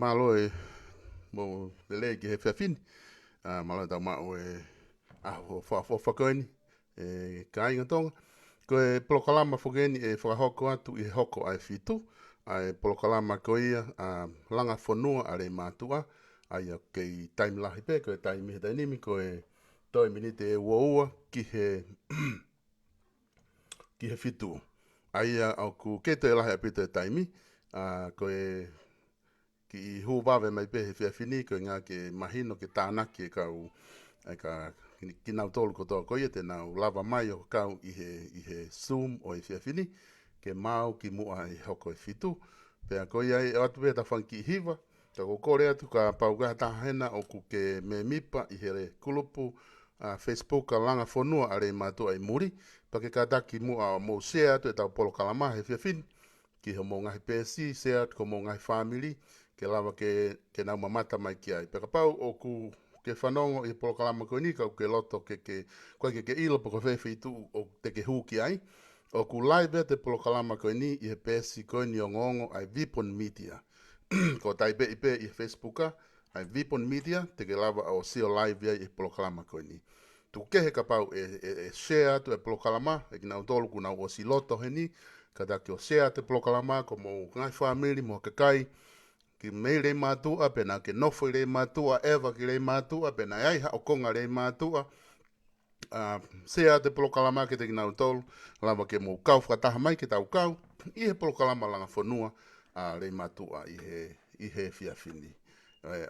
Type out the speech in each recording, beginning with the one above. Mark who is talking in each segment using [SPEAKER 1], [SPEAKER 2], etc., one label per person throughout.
[SPEAKER 1] Malo e mo le ke he fafin malo da ma o ho fa koini e kai ngatong ko e proklama fogeni e fa hoko atu I hoko ai fitu ai proklama ko ia Langafonua a Leimatu'A ai ke time la hipe ko time he nimi ko e toi minite e woua ki he fitu ai au ku ke te la pite time ko e ki hu wawe mai pehe whiawhini ko ngā ke mahino ke tānaki e kau ki nau tolu ko tō koia te nau lava mai o kau I he Zoom o I whiawhini ke mau ki mua I hoko e fitu pea koia e atu pēta whanki hiwa ka ko kore atu ka paugaha tahena o ku ke me mipa I he kulupu Facebook a Langafonua a Leimatu'A I Muli pa ke ka taki mua mo share atu e tau polo kalama he whiawhini ki ho mo ngahi pēsi share atu ko mo ngahi family ke lava ke nau mamata mai ki ai. Peka pau o ku ke whanongo I polokalama koe ni kau ke loto koe ke ilo po ko whewhi tu o te ke hū ki ai. O ku live te polokalama koe ni I he pēsi koe ni o ngongo ai Vipon Media. Ko taipe ipe I Facebooka ai Vipon Media te ke lava o sio live ai I polokalama koe ni. Tu kehe ka pau e share tu e polokalama e ki nau tolu ku nau o si loto he ni ka taki o share te polokalama ko mo ngai family mo kakai ki mei Leimatu'A pena ke nofo I Leimatu'A eva ki Leimatu'A pena ai ha o konga Leimatu'A sea te polokalama ke te ki nau tolu lava ke mo kau whakataha mai ke tau kau I he polokalama Langafonua a Leimatu'A I he whiawhini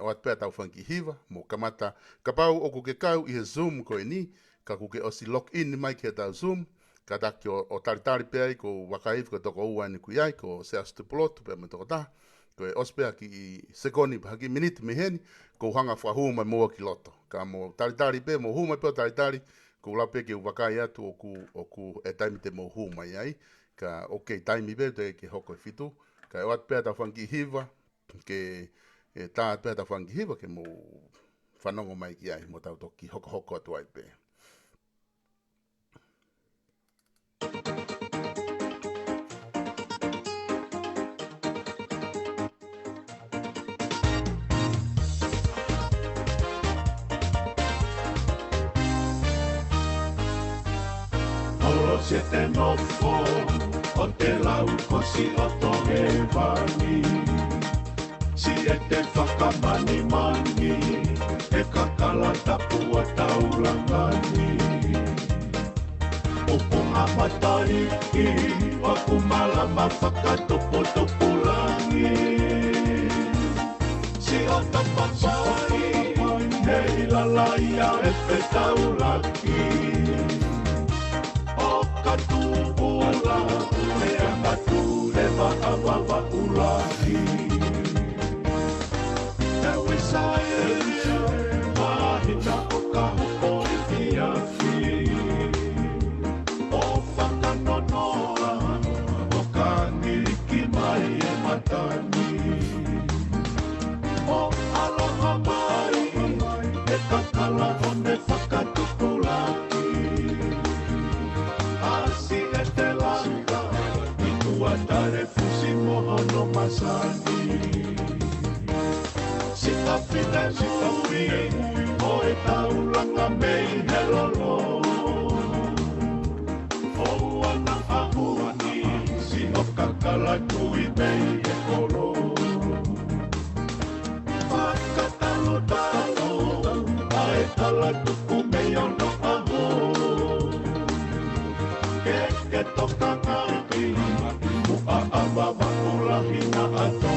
[SPEAKER 1] o atu pēr tau whanki hiwa mo kamata ka pau o ku ke kau I he Zoom koe ni ka ku ke osi lock in mai ke tau Zoom ka taki o taritari pēr ko wakaifu ko toko ua ni kuiai ko sea stupolotu pēr me toko taha ko e ospea ki sekoni haki minute meheni ko hanga whahu mai mua ki loto ka mo taritari pe mo hu mai pe taritari ko lape ke wakai atu o ku e taimi te mo hu mai ai ka taimi pe te ke hoko fitu ka e wat pe ta whanki hiwa ke e tā pe ta whanki hiwa ke mo whanongo mai ki ai mo tau toki hoko atu ai pe
[SPEAKER 2] se te nofo, o te lau kosi o tohe wani. Si e te whakamani mani, e kakala tapua taulangani. O punga matai ki, o kumalama whakatopo-topulangi. Si o tapapai, hei lalaia e petaulaki. O katuula, mea kature wa'awawa ulahi. E wisae, wahina o ka hopo i tiafi. O whakanonoa, o ka niliki mai e matani. O aloha mai, e kakala o ne whakatupulaki. Asi e te langa, i tua tare fusi mohono masani. Sika whine mui, o e taulanga mei he lolo. O ana ahuani, si o kakala tui mei e koro. Whakatalo, ai tala tuku mei ono aho. Ke toka ngaki, mua awawa ulahi na ato.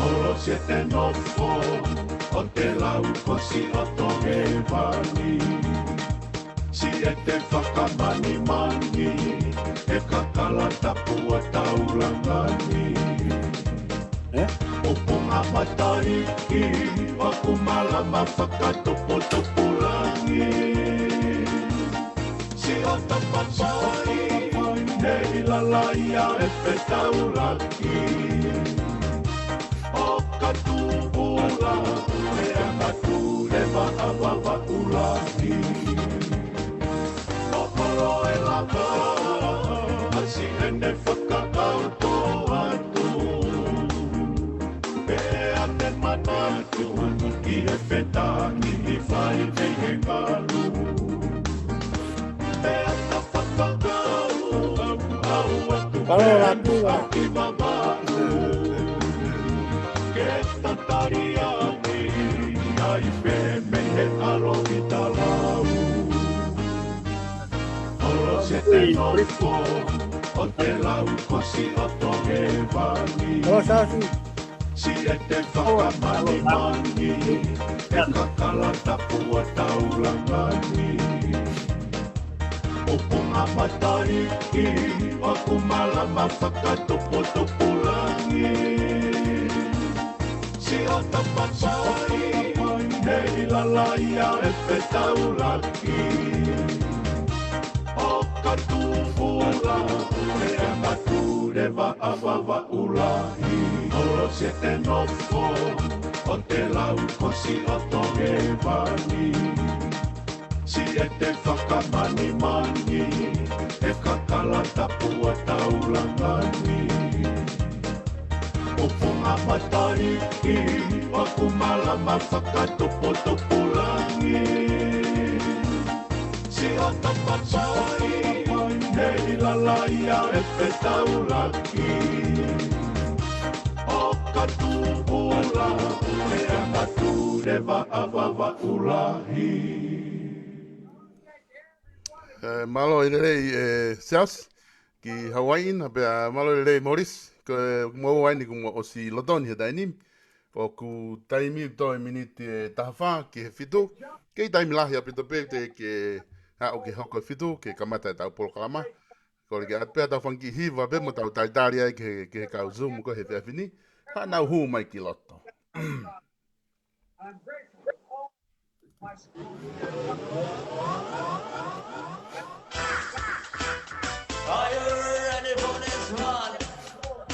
[SPEAKER 2] Olo se te nofo, o te lau kosi o tohe wani. Si e te whakamani mani, e kakala tapua taulangani. O punga matai ki, o kumalama whakatopo-topulangi. Si o tapapai, hei lalaia e petaulaki. O katuula, mea kature wa'awawa ulahi. O polo e lava, asi ene whakaauto atu. Pea te manatu, ki e whetani i whai te he ngalu. Pea ta whakakau, au atu ki mamau. Ke tatariani, ai pe me he alo i talau. Olo se te nofo, o te lau kosi o tohe wani. Si e te whakamani mani, e kakala tapua taulangani. O punga matai ki, o kumalama whakatopo-topulangi. Si o tapapai, hei lalaia e petaulaki. O katuula, mea kature wa'awawa ulahi. Olo se te nofo, o te lau kosi o tohe wani. Si e te whakamani mani, e kakala tapua taulangani. O punga matai ki, o kumalama whakatopo-topulangi. Si o tapapai, hei lalaia e petaulaki. O katuula, mea kature wa'awawa ulahi.
[SPEAKER 1] Malo i rei South ki Hawaii na pe malo i rei Morris ko mo wai ni ko o si London he daini o ku taimi to minute tafa ki he fitu ke taimi la ya pito pe te ke ha o ke hoko fitu ke kamata ta pol kama ko le at pe ta fangi hiva be mo ta taria ke ka zoom ko he fini ha na hu mai ki lotto.
[SPEAKER 3] Are you ready for this one?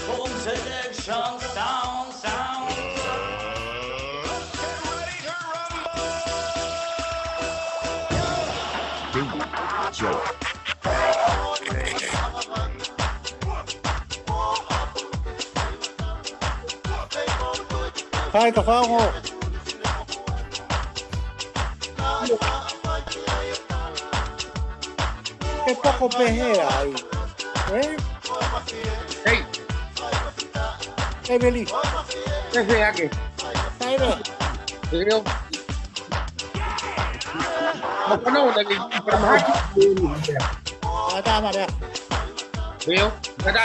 [SPEAKER 3] Boom selection, sound. Get ready to rumble.
[SPEAKER 4] Hai ka whango. E poko pehea ai.
[SPEAKER 5] Hey,
[SPEAKER 4] E veli.
[SPEAKER 5] ese aquí.
[SPEAKER 4] Taire.
[SPEAKER 5] Yo. No, pero más aquí.
[SPEAKER 4] Ada mara.
[SPEAKER 5] Yo, ada.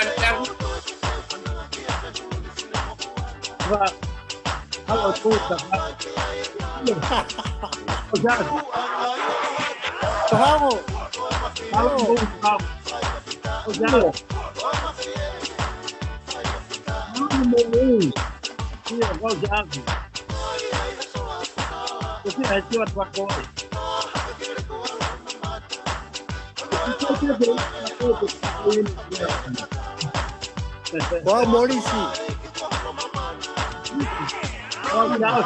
[SPEAKER 5] Va. Halo tuh,
[SPEAKER 4] Tohango.
[SPEAKER 5] halo tuh, halo. Muli. Iya, kau jago. Tapi aja buat kau.
[SPEAKER 4] Wa Morisi.
[SPEAKER 5] Kau jago.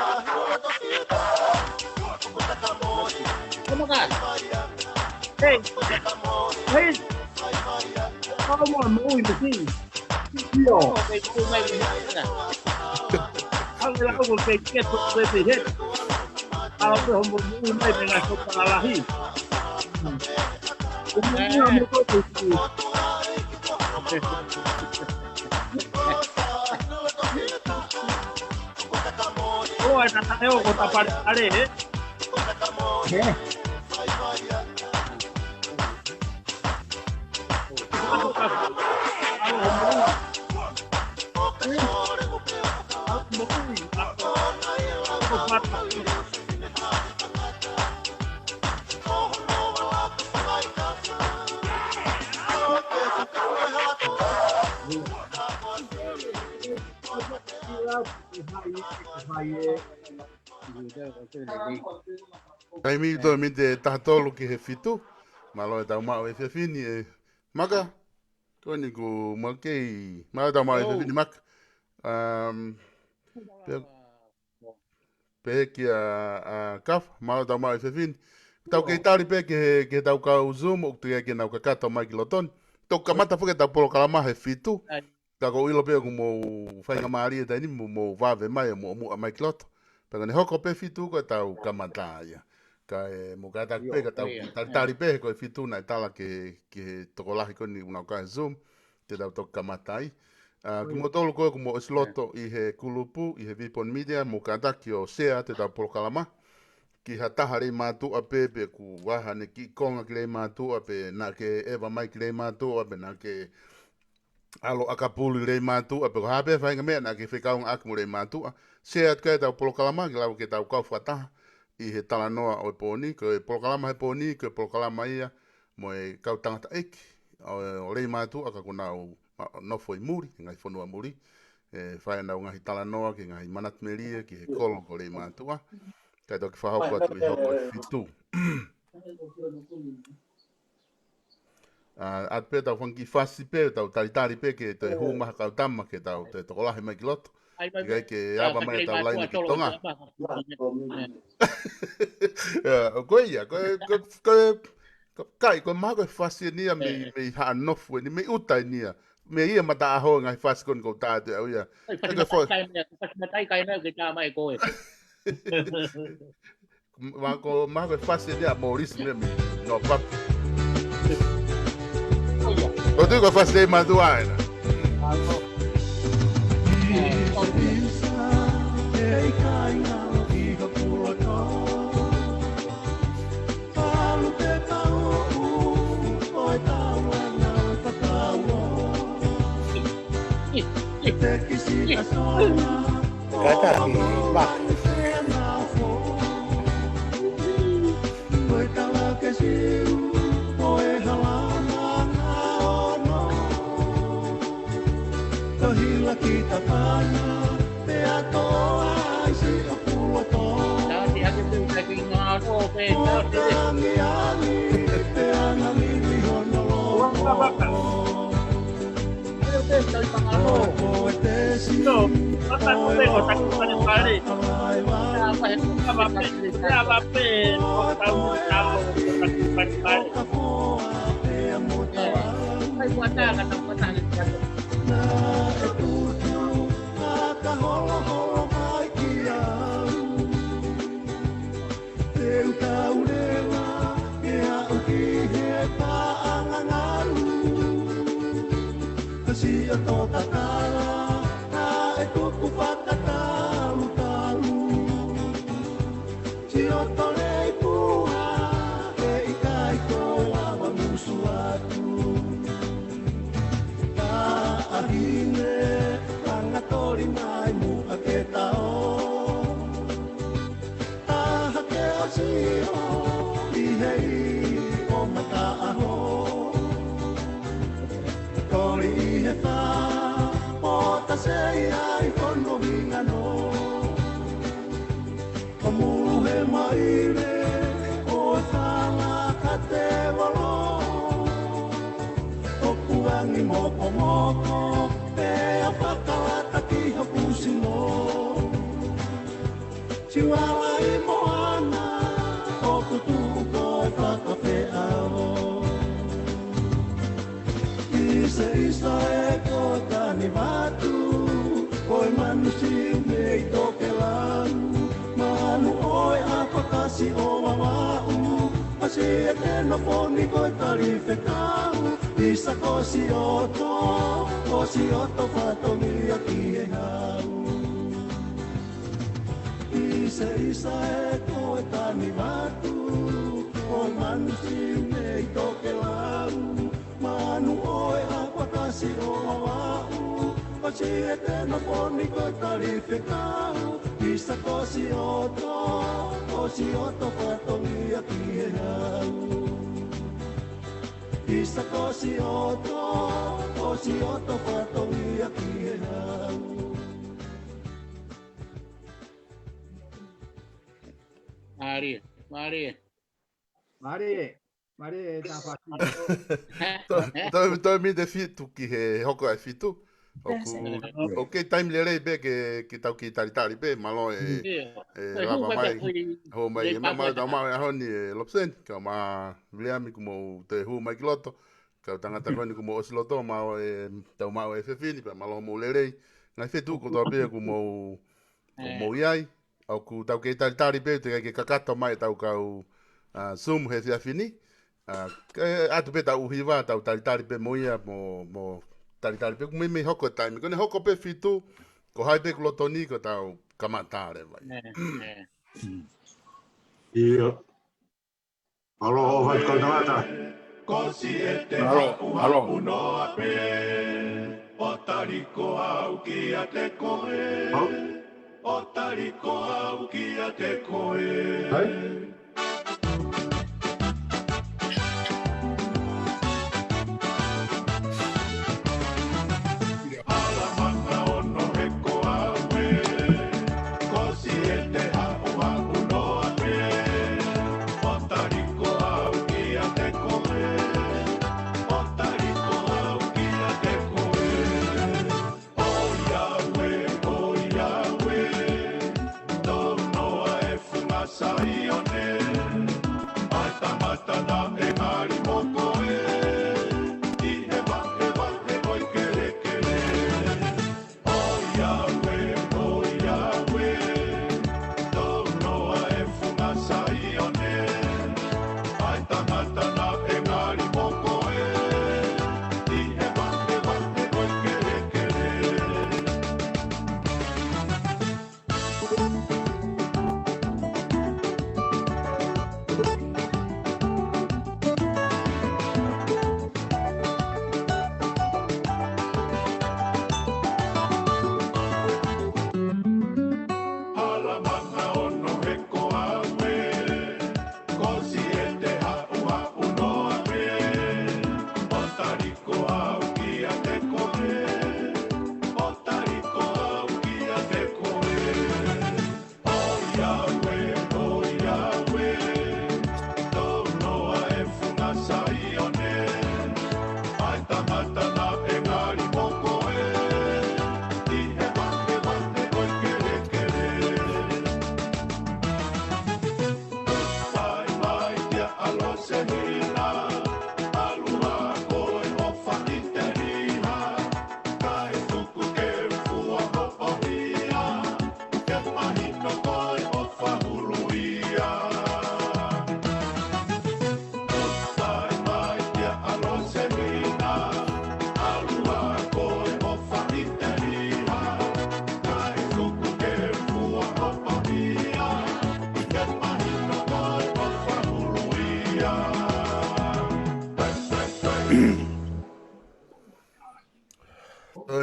[SPEAKER 5] Come on. Hey. Hey. Come on, Muli, mesti. Yo. Kalau aku pikir seperti itu, kalau kamu mulai dengan kepala ini, kamu itu. Oh, ada tahu kota Pare.
[SPEAKER 1] Ai mi to mi te tatolo ki he fitu. Malo e tau mau e fefini e maka. Ko ni ku makei. Malo tau mau e fefini maka. Pe ki a kaf. Malo tau mau e fefini. Tau kei tari pe ke tau ka Zoom o tu ke nau ka kata mai ki loton. Tau ka mata fuke tau polo kalama he fitu. Ka ko ilo pe ku mo whainga maari e taini mo vave mai mo mai ki loto. Pega ne hoko pe fitu ko tau ka mata ia. Ka e mo ka tak pe ka tau tari pe ko e fitu na tala ke tokolahi ko ni una ka Zoom te tau tok ka matai. Ki mo tolu ko mo sloto i he kulupu i he vipon media mo ka tak o sea te tau polo kalama. Ki hataha rei mātua pe ku waha ne ki konga ki rei mātua pe na ke ewa mai ki rei mātua pe na ke alo akapulu rei mātua pe ko hape whainga mea na ke whikaunga aku mo rei mātua. Sea atu kai tau polo kalama ki lau ke tau kau whataha i he talanoa o e pōni. Ko e polo kalama he pōni, ko e polo kalama ia mo e kau tangata eki. O rei mātua ka kuna o nofo i Muli, ngai whanua Muli. E whaina o ngahi talanoa ki ngai manatmeria ki he kolo ko rei mātua. Kai toki whahoko atu i hoko e fitu. At pe tau whanki whasi pe, tau taritari pe ke te humaha kau tama ke tau te tokolahi mai ki loto. Ikai ke awa mai tau laina ki tonga. Koe ia, kai koe maha koe whasi nia me haa nofu ni me utai nia. Me ia mata aho ngai whasi koni kou tātu au ia.
[SPEAKER 5] Matai kai nau ke tā mai koe.
[SPEAKER 1] Mako maha koe whasi nia Maurice me no papu. Ko tui koe whasi e matua aina.
[SPEAKER 4] Kata ni bak.
[SPEAKER 2] Kita kana te atoa isi o puloto.
[SPEAKER 5] Tati ake tu lagi ngaro pe tati.
[SPEAKER 2] Te ana mimi honolo.
[SPEAKER 5] Ayo pe tali pangalo.
[SPEAKER 2] No,
[SPEAKER 5] Ata ko pe ko tak ko pare. Apa he apa pe ko tau tau tak pare. Ai kuata ka tak kuata ni.
[SPEAKER 2] Teu taurela, que a o que repara. o tō kakala, a e tuku whakatalu talu. Si o tole i pua, e i kai koe lawa musu atu. Ka ahine, anga tori mai mu a ke tao. Taha ke o si o, i hei o mata aho. Tori i he wha, o ta sei ai whono hingano. O mulu he maile, o e whanga ka te walo. O kuangi moko moko, te a whakalata ki ha pusino. Chihuahua i moana, o kutuku ko e whakawheao. Isa e ko tani watu, ko e manu si mei toke lanu. Manu oe a pakasi o wawau, asi e teno poni ko e tari whekau. Isa ko si oto whatongi a ki e hau. Isa e ko e tani watu, ko e manu si mei toke lanu. Manu oe a pakasi o wawau, asi e teno poni ko e tari whekau. Isa ko si oto whatongi a ki e hau. Isa ko si oto whatongi a ki e hau.
[SPEAKER 6] Mari, tā whaki.
[SPEAKER 1] Toi mi te fitu ki he hoko ai fitu. O ke time le rei be ke tau ki tari be malo e lava mai. Ho mai e mama da mai honi e lopsen ka ma liami como te hu mai kiloto. Ka tangata koni como osiloto ma e tau ma e fefini pe malo mo le rei. Ngai fitu ko to be como iai. Au ku tau ke tari be te ke kakato mai tau kau sum he fia fini. Atu pe tau hiwa tau tari pe moia mo tari pe me hoko time kone hoko pe fitu ko hai pe klotoni ko tau kamatare vai.
[SPEAKER 2] Ia. Alo, vai kontamata. Kosi e te hapu noa pe, o tariko au ki a te koe. O tariko au ki a te koe. Sayone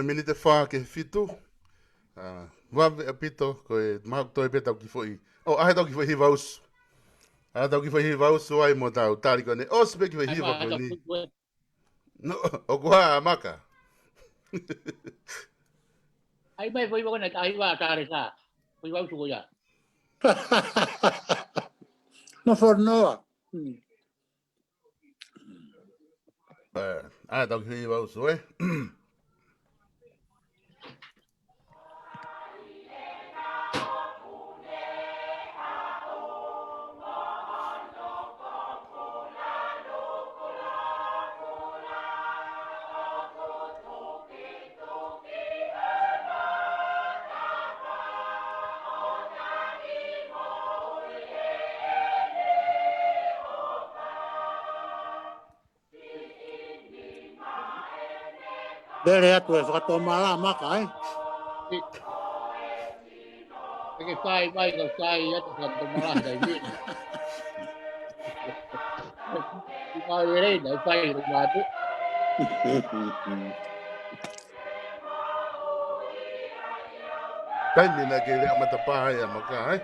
[SPEAKER 1] minute wha ke fitu. Wawe apito, koe mahak toi pe tau ki foi. Ahe tau ki foi hivaus. Ahe tau ki foi hivaus, so ai mo tau tari kone. Sepe ki foi hiva koe ni. No, o kua maka.
[SPEAKER 5] Ai mai foi kone tai wa tare sa. Foi wa su ya.
[SPEAKER 4] No fornoa.
[SPEAKER 1] Ahe tau ki foi hivaus, oe.
[SPEAKER 4] Bere atu e whakatomala maka, eh?
[SPEAKER 5] Ke kai vai ko kai ya to kan to mala dai ni. Kai re dai kai ro ma tu.
[SPEAKER 1] Tai mina ke lea matapaha ia maka, ai.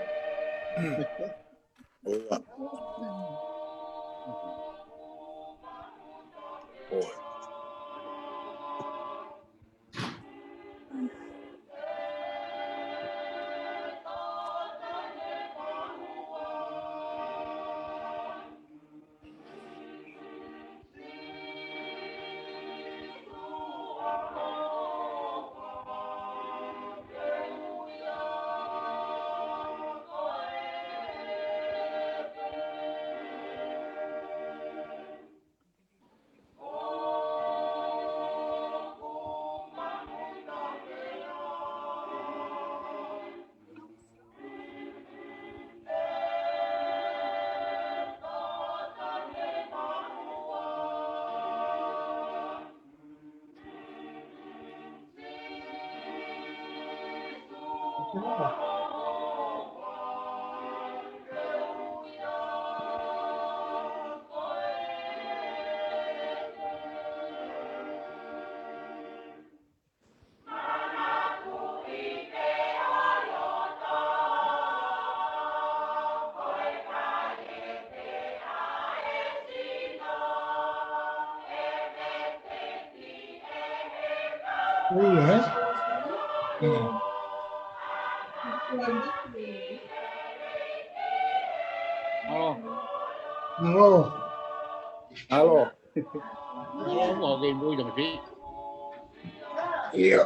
[SPEAKER 5] Alo. Mo ke vui dong si.
[SPEAKER 4] Io.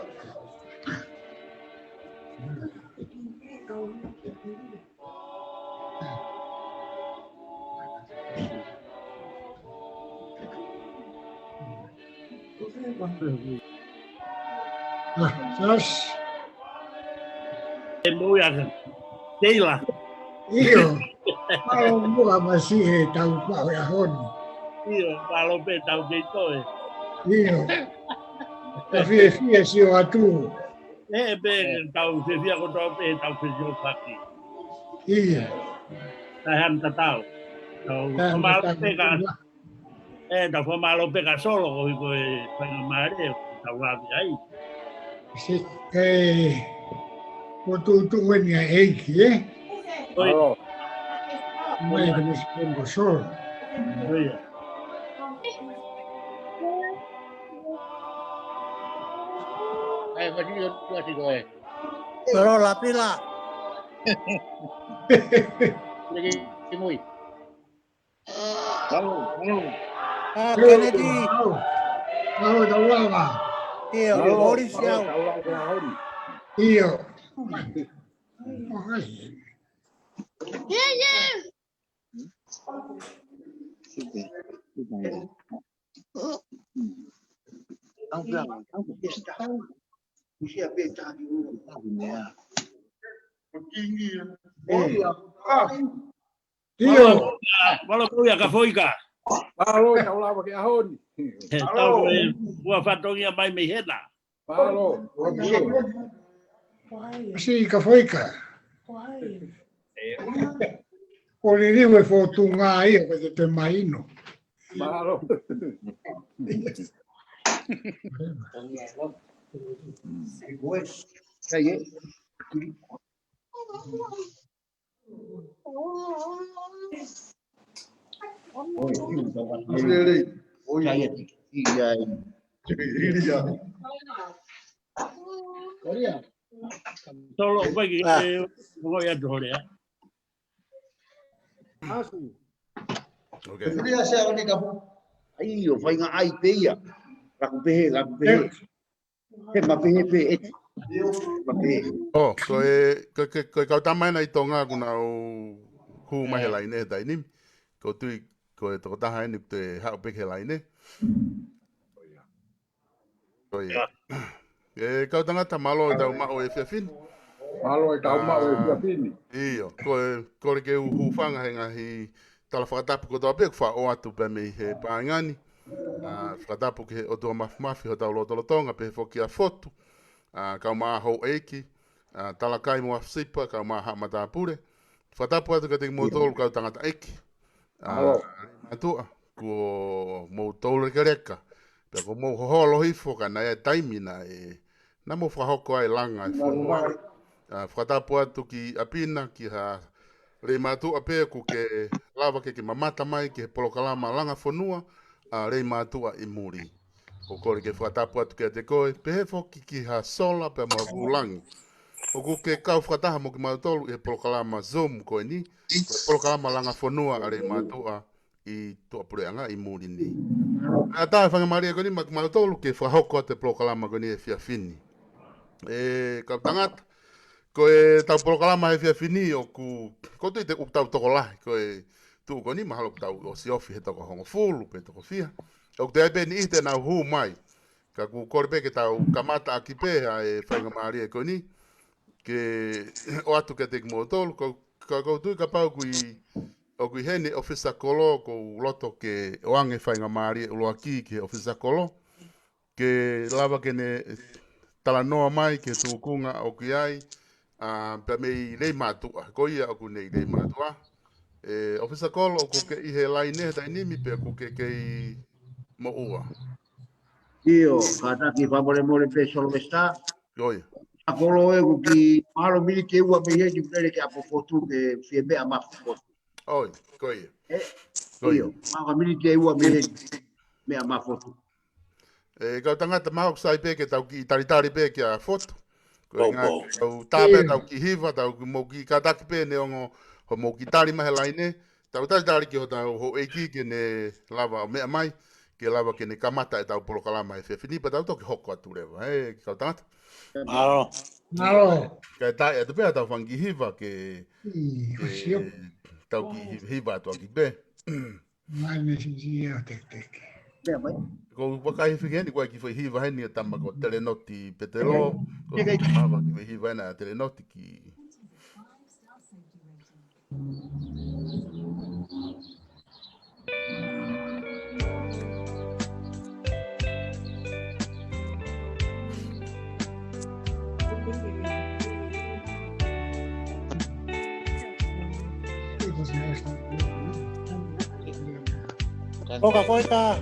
[SPEAKER 4] Sas.
[SPEAKER 5] Mo ya. Deila.
[SPEAKER 4] Io. Mau mua masihe tau pao ya honi.
[SPEAKER 5] Io palo pe tau ke toe.
[SPEAKER 4] Io. A fie si o atu.
[SPEAKER 5] Be tau se via ko pe tau se jo paki.
[SPEAKER 4] Io.
[SPEAKER 5] Ta ham ta tau. Tau malo pe ka. Tau malo pe ka solo ko pa mare tau wa ai.
[SPEAKER 4] Si, o tu weni a eiki, eh?
[SPEAKER 5] Oi.
[SPEAKER 4] Mai ka nisi pongo solo.
[SPEAKER 5] Oi. Vai di tua ti goe.
[SPEAKER 4] Pero la pila.
[SPEAKER 5] Lagi Muli. Halo.
[SPEAKER 4] Kennedy. Mau da wama. Io, ori siau. Io. Io.
[SPEAKER 5] Valo ya ka foika.
[SPEAKER 6] Palo, tau lava ke ahoni.
[SPEAKER 5] Tau ua fatongia mai me hena.
[SPEAKER 6] Palo.
[SPEAKER 4] Si, ka foika. O le riwe fotunga ia ko te maino.
[SPEAKER 6] Palo.
[SPEAKER 5] Solo poi voi a giocare.
[SPEAKER 1] Okay.
[SPEAKER 7] Ai, o fai nga ai peia. Raku pehe. He mapehe pe eti. Mapehe.
[SPEAKER 1] Oh, ko kau tamaina I tonga kuna o hu mai lai ne dai nim. Ko tui ko to taha ni te ha pe lai ne. Ko kau tangata malo da ma o e fin.
[SPEAKER 6] Malo e tau mau e pini.
[SPEAKER 1] Iyo, ko ke hu fanga henga hi tala whakatapu ko tō pek wha o atu pe me he pāngani. Whakatapu ke o tō mafi ho tau lo tonga pe he whoki a fotu. Kau maa hou eiki, tala kai mua sipa, kau maa hamata pure. Whakatapu atu ka te mōtolu kau tangata eiki. Leimatu'A, ko mōtolu reka. Pe ko mō hoholo hifo ka na e taimina e na mō whahoko ai langa e whanua. Whakatapu atu ki apina ki ha Leimatu'A pe ku ke lava ke mamata mai ki he polokalama Langafonua Leimatu'A I Muli. Ko kore ke whakatapu atu ke te koe, pe he whoki ki ha sola pe ma vulangi. O ku ke kau whakataha mo ki mautolu I he polokalama Zoom koe ni, ko polokalama Langafonua Leimatu'A I tuapureanga I Muli ni. A tae whangamaria koe ni ma ki mautolu ke whahoko te polokalama koe ni e whiawhini. Kau tangata, ko e tau polokalama he whiawhini o ko tui te uptau toko lahi, ko e tu ko ni mahalo tau o si ofi he toko hongo fulu pe toko fia. O te aipe ni ite nau hu mai, ka ku kore pe ke tau kamata aki pe a e whainga maari e ko ni, ke o atu ke te kimo tolu, ka tui ka pau kui hene ofisa kolo, ko loto ke oange whainga maari e uloa ki ke ofisa kolo, ke lava ke ne tala noa mai ke tukunga o ki ai, pe mei Leimatu'A, ko ia o ku nei Leimatu'A. Ofisa kolo o ku ke I he lai ne dai nimi pe ku ke I mo ua.
[SPEAKER 7] Io, kata ki whamore pe solo vesta.
[SPEAKER 1] Oi.
[SPEAKER 7] A kolo e ku ki mahalo mili ke ua me he ni pere ke apofotu ke fie mea mafofotu.
[SPEAKER 1] Oi, ko ia.
[SPEAKER 7] Io, mahalo mili ke ua me he mea mafotu.
[SPEAKER 1] Kau tangata maho sai pe ke tau ki taritari pe ke a foto. Ko ngā tau tāpe tau ki hiva, tau ki mō ki kataki pe ne ongo ho mō ki tari mahe lai ne. Tau taritari ki ho tau ho eiki ke ne lava o mea mai, ke lava ke ne kamata e tau polokalama e whiawhini, pa tau toki hoko atu rewa. Kau tangata.
[SPEAKER 4] Malo.
[SPEAKER 1] Kai tai atu pe a tau whangi hiva ke tau ki hiva atu aki pe.
[SPEAKER 4] Mai me si o te teke.
[SPEAKER 7] Mea mai.
[SPEAKER 1] Ko wakai whingeni koe ki hiva heni a tama ko telenoti petelo. Ko mawa ki hiva hena telenoti ki...
[SPEAKER 5] Coca-Cola.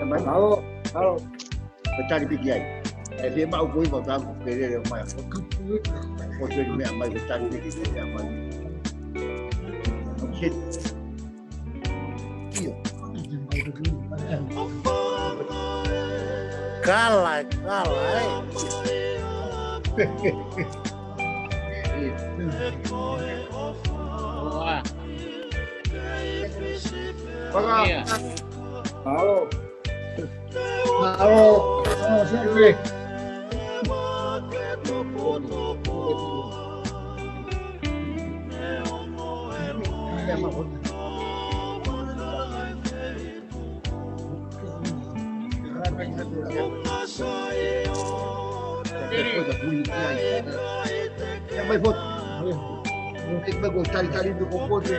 [SPEAKER 6] Malo.
[SPEAKER 7] Pecari pigi ai. E fie mau kui mau tangu perere o mai. O te mea mai pecari pigi mea mai. Shit. Io.
[SPEAKER 5] Cala,
[SPEAKER 6] Malo.
[SPEAKER 4] Malo. No, sempre.
[SPEAKER 7] Vai foto. Tem que me gostar de ali do composto.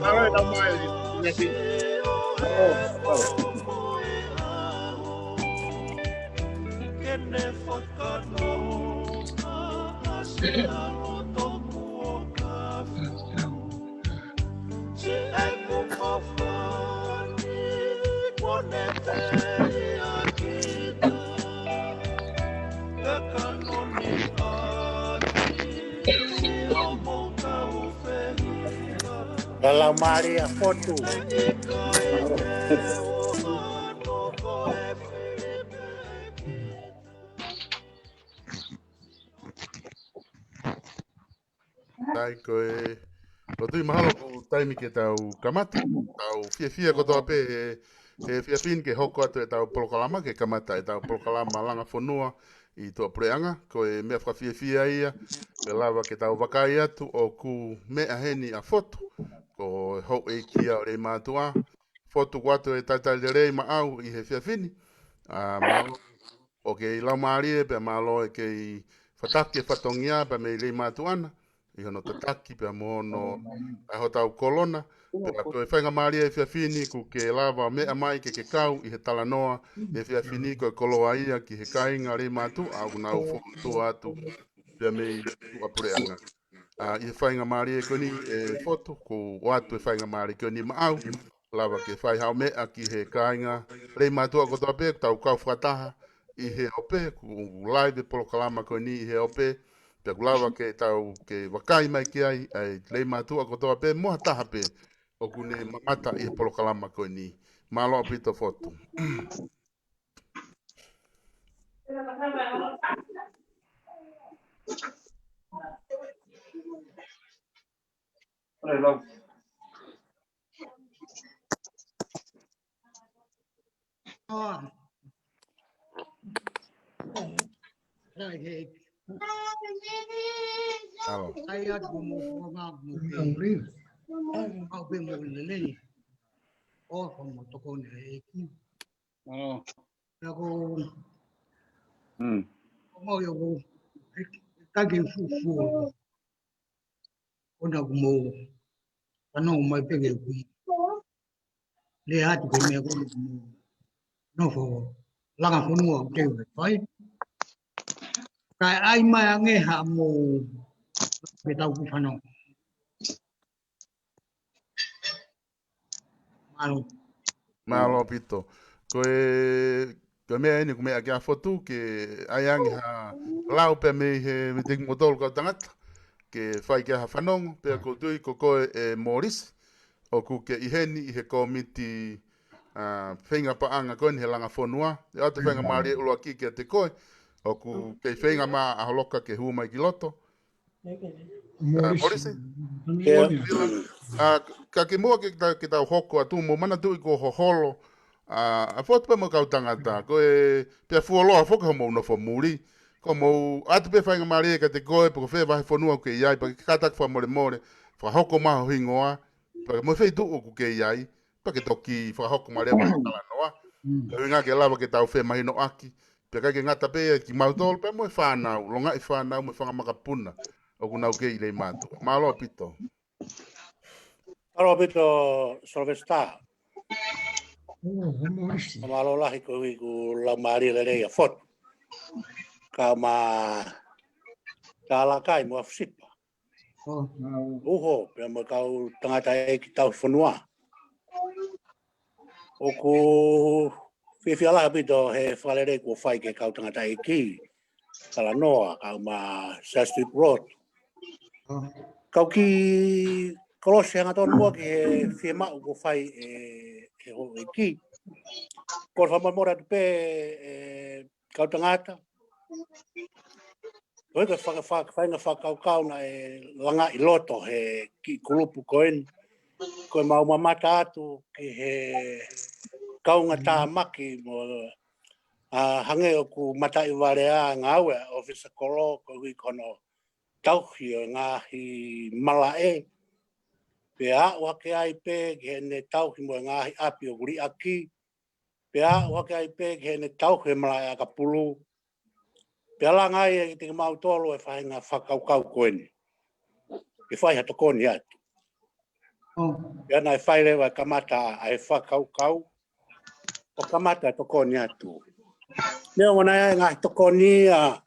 [SPEAKER 5] Ahora da mai. Dalam mari a foto.
[SPEAKER 1] Tai koe, lo tui mahalo ko taimi ke tau kamata, tau fia ko toa pe he fia fin ke hoko atu e tau polokalama ke kamata e tau polokalama Langafonua i toa preanga, koe mea fia ia, ke lava ke tau wakai atu o ku mea heni a foto, ko hou e kia o Leimatu'A, foto watu e taitai le rei ma au i he fia fini, malo o ke i lau maari e pe malo e ke i fataki e fatongia pe me Leimatu'ana, i hono tataki pe mo no a ho tau kolona pe ko e whainga maari e fia fini ku ke lava mea mai ke kau i he talanoa e fia fini ko e koloa ia ki he kainga Leimatu'A au na u fontu atu pe me tu apureanga. I he whainga maari e koni e foto ko watu e whainga maari koni ma au lava ke whai hao mea ki he kainga Leimatu'A ko toa pe tau kau whataha i he ope ku live e polo kalama koni i he ope pe kulava ke tau ke wakai mai ki ai ai Leimatu'A ko toa pe moha taha pe o kune mamata i he polo kalama koni malo apito foto. Alo.
[SPEAKER 4] Saya gumu forma mungkin. Kau bemu lele. Oh, kamu toko ni. Aku mau yo kaki fufu. Ona gumu. Ano mai pege ku. Le hatu ke me gumu. No fo. Langafonua ke vai. Kai ai mai ange ha mo. Betau ku fano. Malo.
[SPEAKER 1] Malo apito. Koe mea eni ko mea kia foto ke aiangi ha lau pe me he me te ngotol ka tangata ke whai kia ha whanongo pe ko tui ko koe e Morris o ku ke iheni i he komiti whenga paanga koe ni he Langafonua e atu whenga maari e ulua ki ke te koe o ku ke whenga maa aholoka ke hua mai ki loto Morris ka ke mua ke tau hoko atu mo mana tui ko hoholo a fotu pe mo kau tangata ko e pe fuoloa foka mo no fo Muli ko mo atu pe whainga maari ka te koe po fe vai fonua ke iai pa katak fa more fa hoko ma hingoa pa mo fei tu ku ke iai pa ke toki fa hoko maari ma kala noa pe nga ke lava ke tau fe mai no aki pe ka ke ngata pe ki mautol pe mo fa na longa i fa na mo fa makapuna o ku na ke i Leimatu'A malo pito
[SPEAKER 5] Alo pito solvesta.
[SPEAKER 4] Oh, Morris.
[SPEAKER 5] Malo lahi ko ku la mari le rei a foto. Kama kala kai mo sipa.
[SPEAKER 4] Oh,
[SPEAKER 5] Uho pe mo kau tangata e ki tau fonua. O ku fifia la pito he falere ko fai ke kau tangata e ki. Kala noa kau ma Street Road. Kau ki kolose hanga ton mua ki he fiema ko fai e ho e ki. Ko fa mora pe kau tangata. Koe ka whainga whakau na e langa i loto he ki kulupu koen. Koe mau mamata atu ki he kaunga tā maki mo hange o ku mata i ware a ngā aue ofisa koro ko hui kono tauhi o ngāhi mala e. Pe a wake ai pe ki he ne tauhi mo ngāhi api o guri aki. Pe a wake ai pe ki he ne tauhi mala e a kapulu. Pe ala ngai e te mau tolo e whainga whakaukau koeni. E whai hato koni atu. Pe ana e whai rewa kamata a e whakaukau. O kamata e to koni atu. Nea wana e ngahi to koni a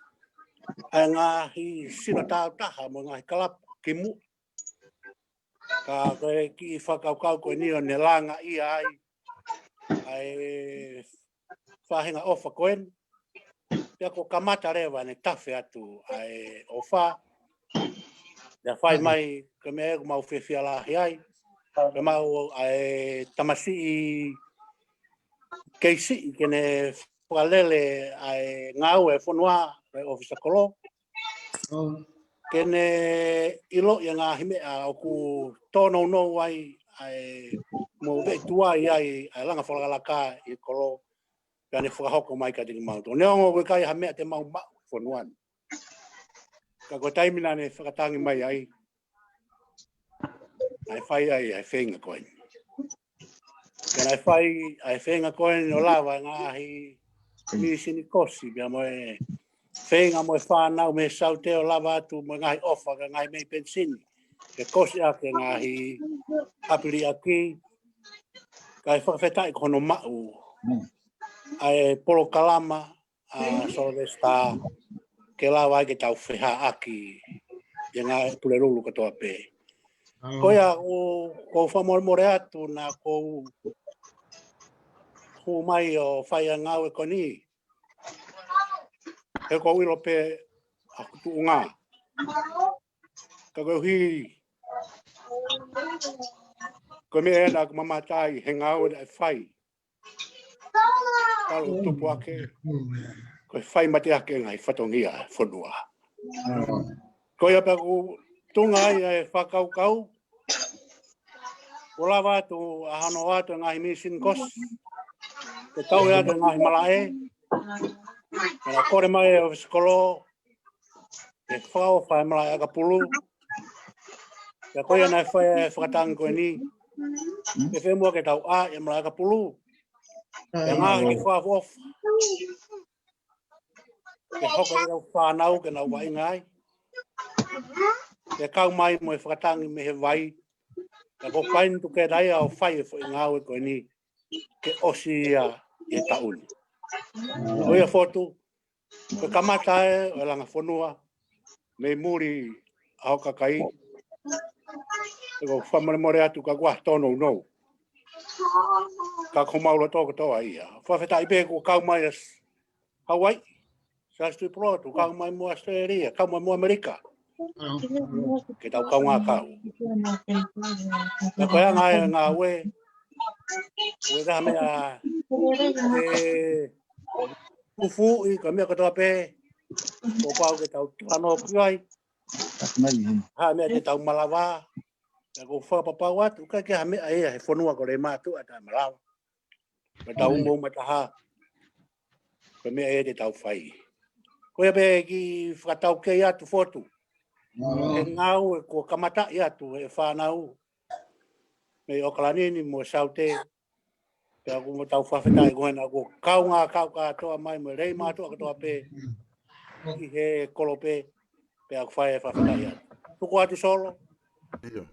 [SPEAKER 5] ngahi sino tau taha mo ngahi kalapa ki mu. Ka koe ki whakaukau koeni o ne langa i ai. Ai whahinga ofa koeni. Pea ko kamata rewa ne tawhi atu ai ofa. Ia whai mai ka mea egu mau whiwhia lahi ai. Ke mau ai tamasi keisi kene whalele ai ngau e whanua e ofisa kolo. Kene ilo ia ngā hime a oku tōno no ai ai mo ve tua ai ai Langafonua I kolo Pēne whakahoko mai ka tiki mau tō. Neongo koe kai ha mea te mau mau whanuan. Ka koe taimina ne whakatangi mai ai. Ai whai ai whenga koe. Pēne ai whenga koe o lawa ngāhi misini kosi. Pēne moe whenga moe whanau me sau te o lawa atu moe ngāhi ofa ka ngāhi mei pensini. Ke kosi ake ngāhi apiri aki. Kai whakawhetai kono mau. Ai polo kalama a solesta ke lawa ke tau wheha aki i ngā pule rulu katoa pē. Koia ko whamormore atu nā ko hu mai o whaia ngau e koni. He ko wilo pē a kutu ngā. Ka koe hui. Ko me ena ku mamatai he ngau e whai. Kalo tupu ake. Koe whai mate ake ngai whatongia whanua. Koia pē ku tunga ai e whakaukau. Ko lawa atu ahano atu ngahi misin kos. Ke tau e atu ngahi malae. Mera kore mai o viskolo. E whao whae malae aga pulu. Ke koia nai whae whakatangi koe ni. Ke whemua ke tau a e malae aga pulu. Ke ngahi ki wha wof. Ke hoko i rau whanau ke nau wai ngai. Ke kau mai mo e whakatangi me he vai. Ke ko pain tu ke rai au whai e whai ngau e koe ni. Ke osi ia e tauni. Koia fotu. Ke kamata e o Langafonua. Me Muli au kakai. E ko whamare atu ka kua tono no. Ka komaula tōka toa ia. Whawheta I pē ko kau mai as Hawaii. Sa stui protu. Kau mai mo Australia. Kau mai mo Amerika. Ke tau kau ngā kau. Ka koia ngā ue. Ue kaha mea. E ufu I ka mea katoa pē. Ko pau ke tau tano kuai. Ha mea te tau malawa. Ka ko whapapau atu. Ka ke ha mea ea he whanua ko Leimatu'A ta malawa. Ka tau umo mataha. Ka mea ea te tau whai. Koia pē ki whakatau kei atu fotu. He ngau e ko kamata I atu e whanau. Me o kalanini mo saute. Pea ko mo tau whawhetai koena ko kau ngā kau katoa mai mo Leimatu'A katoa pē. I he kolo pē. Pea ko whae whawhetai atu. Tuko atu solo.
[SPEAKER 1] Iyo.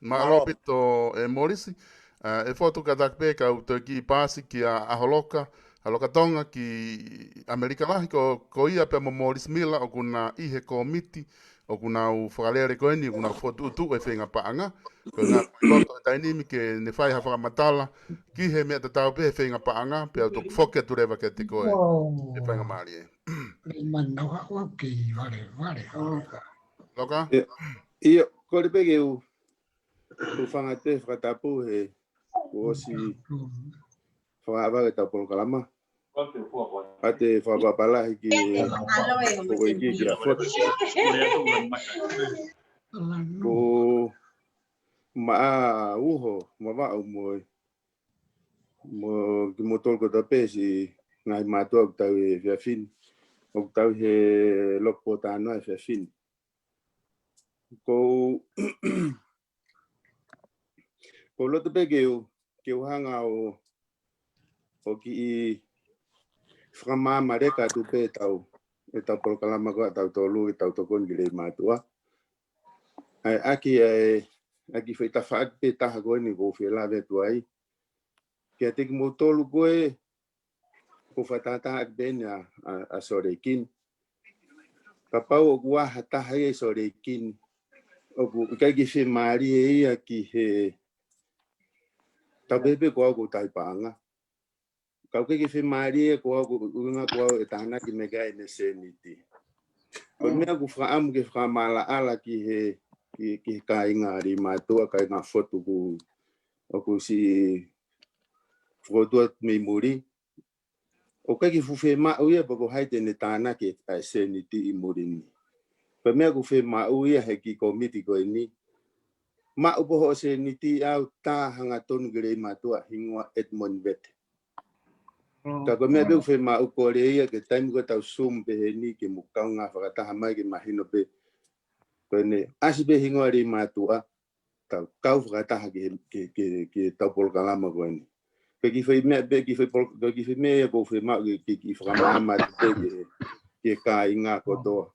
[SPEAKER 1] Maalopito e morisi. E fotu ka takpe ka uto ki pasi ki a aholoka. Haloka tonga ki Amerika lahi ko ia pe mo moris mila o kuna ihe komiti. O kuna u whakalere koeni, o kuna fotu utu e whenga paanga. Ko ngā loto e tainimi ke ne whai hawhaka matala. Ki he mea te tau pe he whenga paanga. Pea uto whoke atu rewa ke te koe. E whenga maari e. Loka?
[SPEAKER 8] Iyo, kore pege u whangate whakatapu he osi whakawa ke tau polo kalama. Ate whapapala ki koko iki ki a fotu. Ko maa uho, mawa au moe. Mo ki motol ko tape si ngai matua ku tau e whiawhini. O ku tau he lopo tāna e whiawhini. Ko loto pe ke u hanga o ki I whakamama reka tu pe tau e tau polo kalama ko tau tolu e tau tokon ki Leimatu'A. Ai aki whaita whaat pe taha koe ni ko whielawe tu ai. Kia teki mo tolu koe ko whatata ak bene a sorekin. Papau o kuaha taha e sorekin. O ku kai ki whi maari e ia ki he tau pepe ko au ko taipaanga. Kau ke whi maari e ko au ko unga ko au e tahana ki mega e ne seniti. Ko mea ku whaamu ke whamala ala ki he ki kainga Leimatu'A kainga fotu ku si fotu me Muli o kai ki fufe ma o ia boko haite ne tana ke ai se ni ti I Muli ni pe me ku fe ma o ia he ki komiti ko ni ma o ho se ni ti au ta hanga ton Leimatu'A hingwa Edmond bet ka ko me be fe ma o ko le ia ke time ko tau sum pe ni ke mu kaunga fa ta mai ke mahino pe ne asibe hingwa Leimatu'A tau kau fa ta ke tau pol kalama ko ni Peki fai me peki fai me ko fai ma ki fa mama te ke ka inga ko to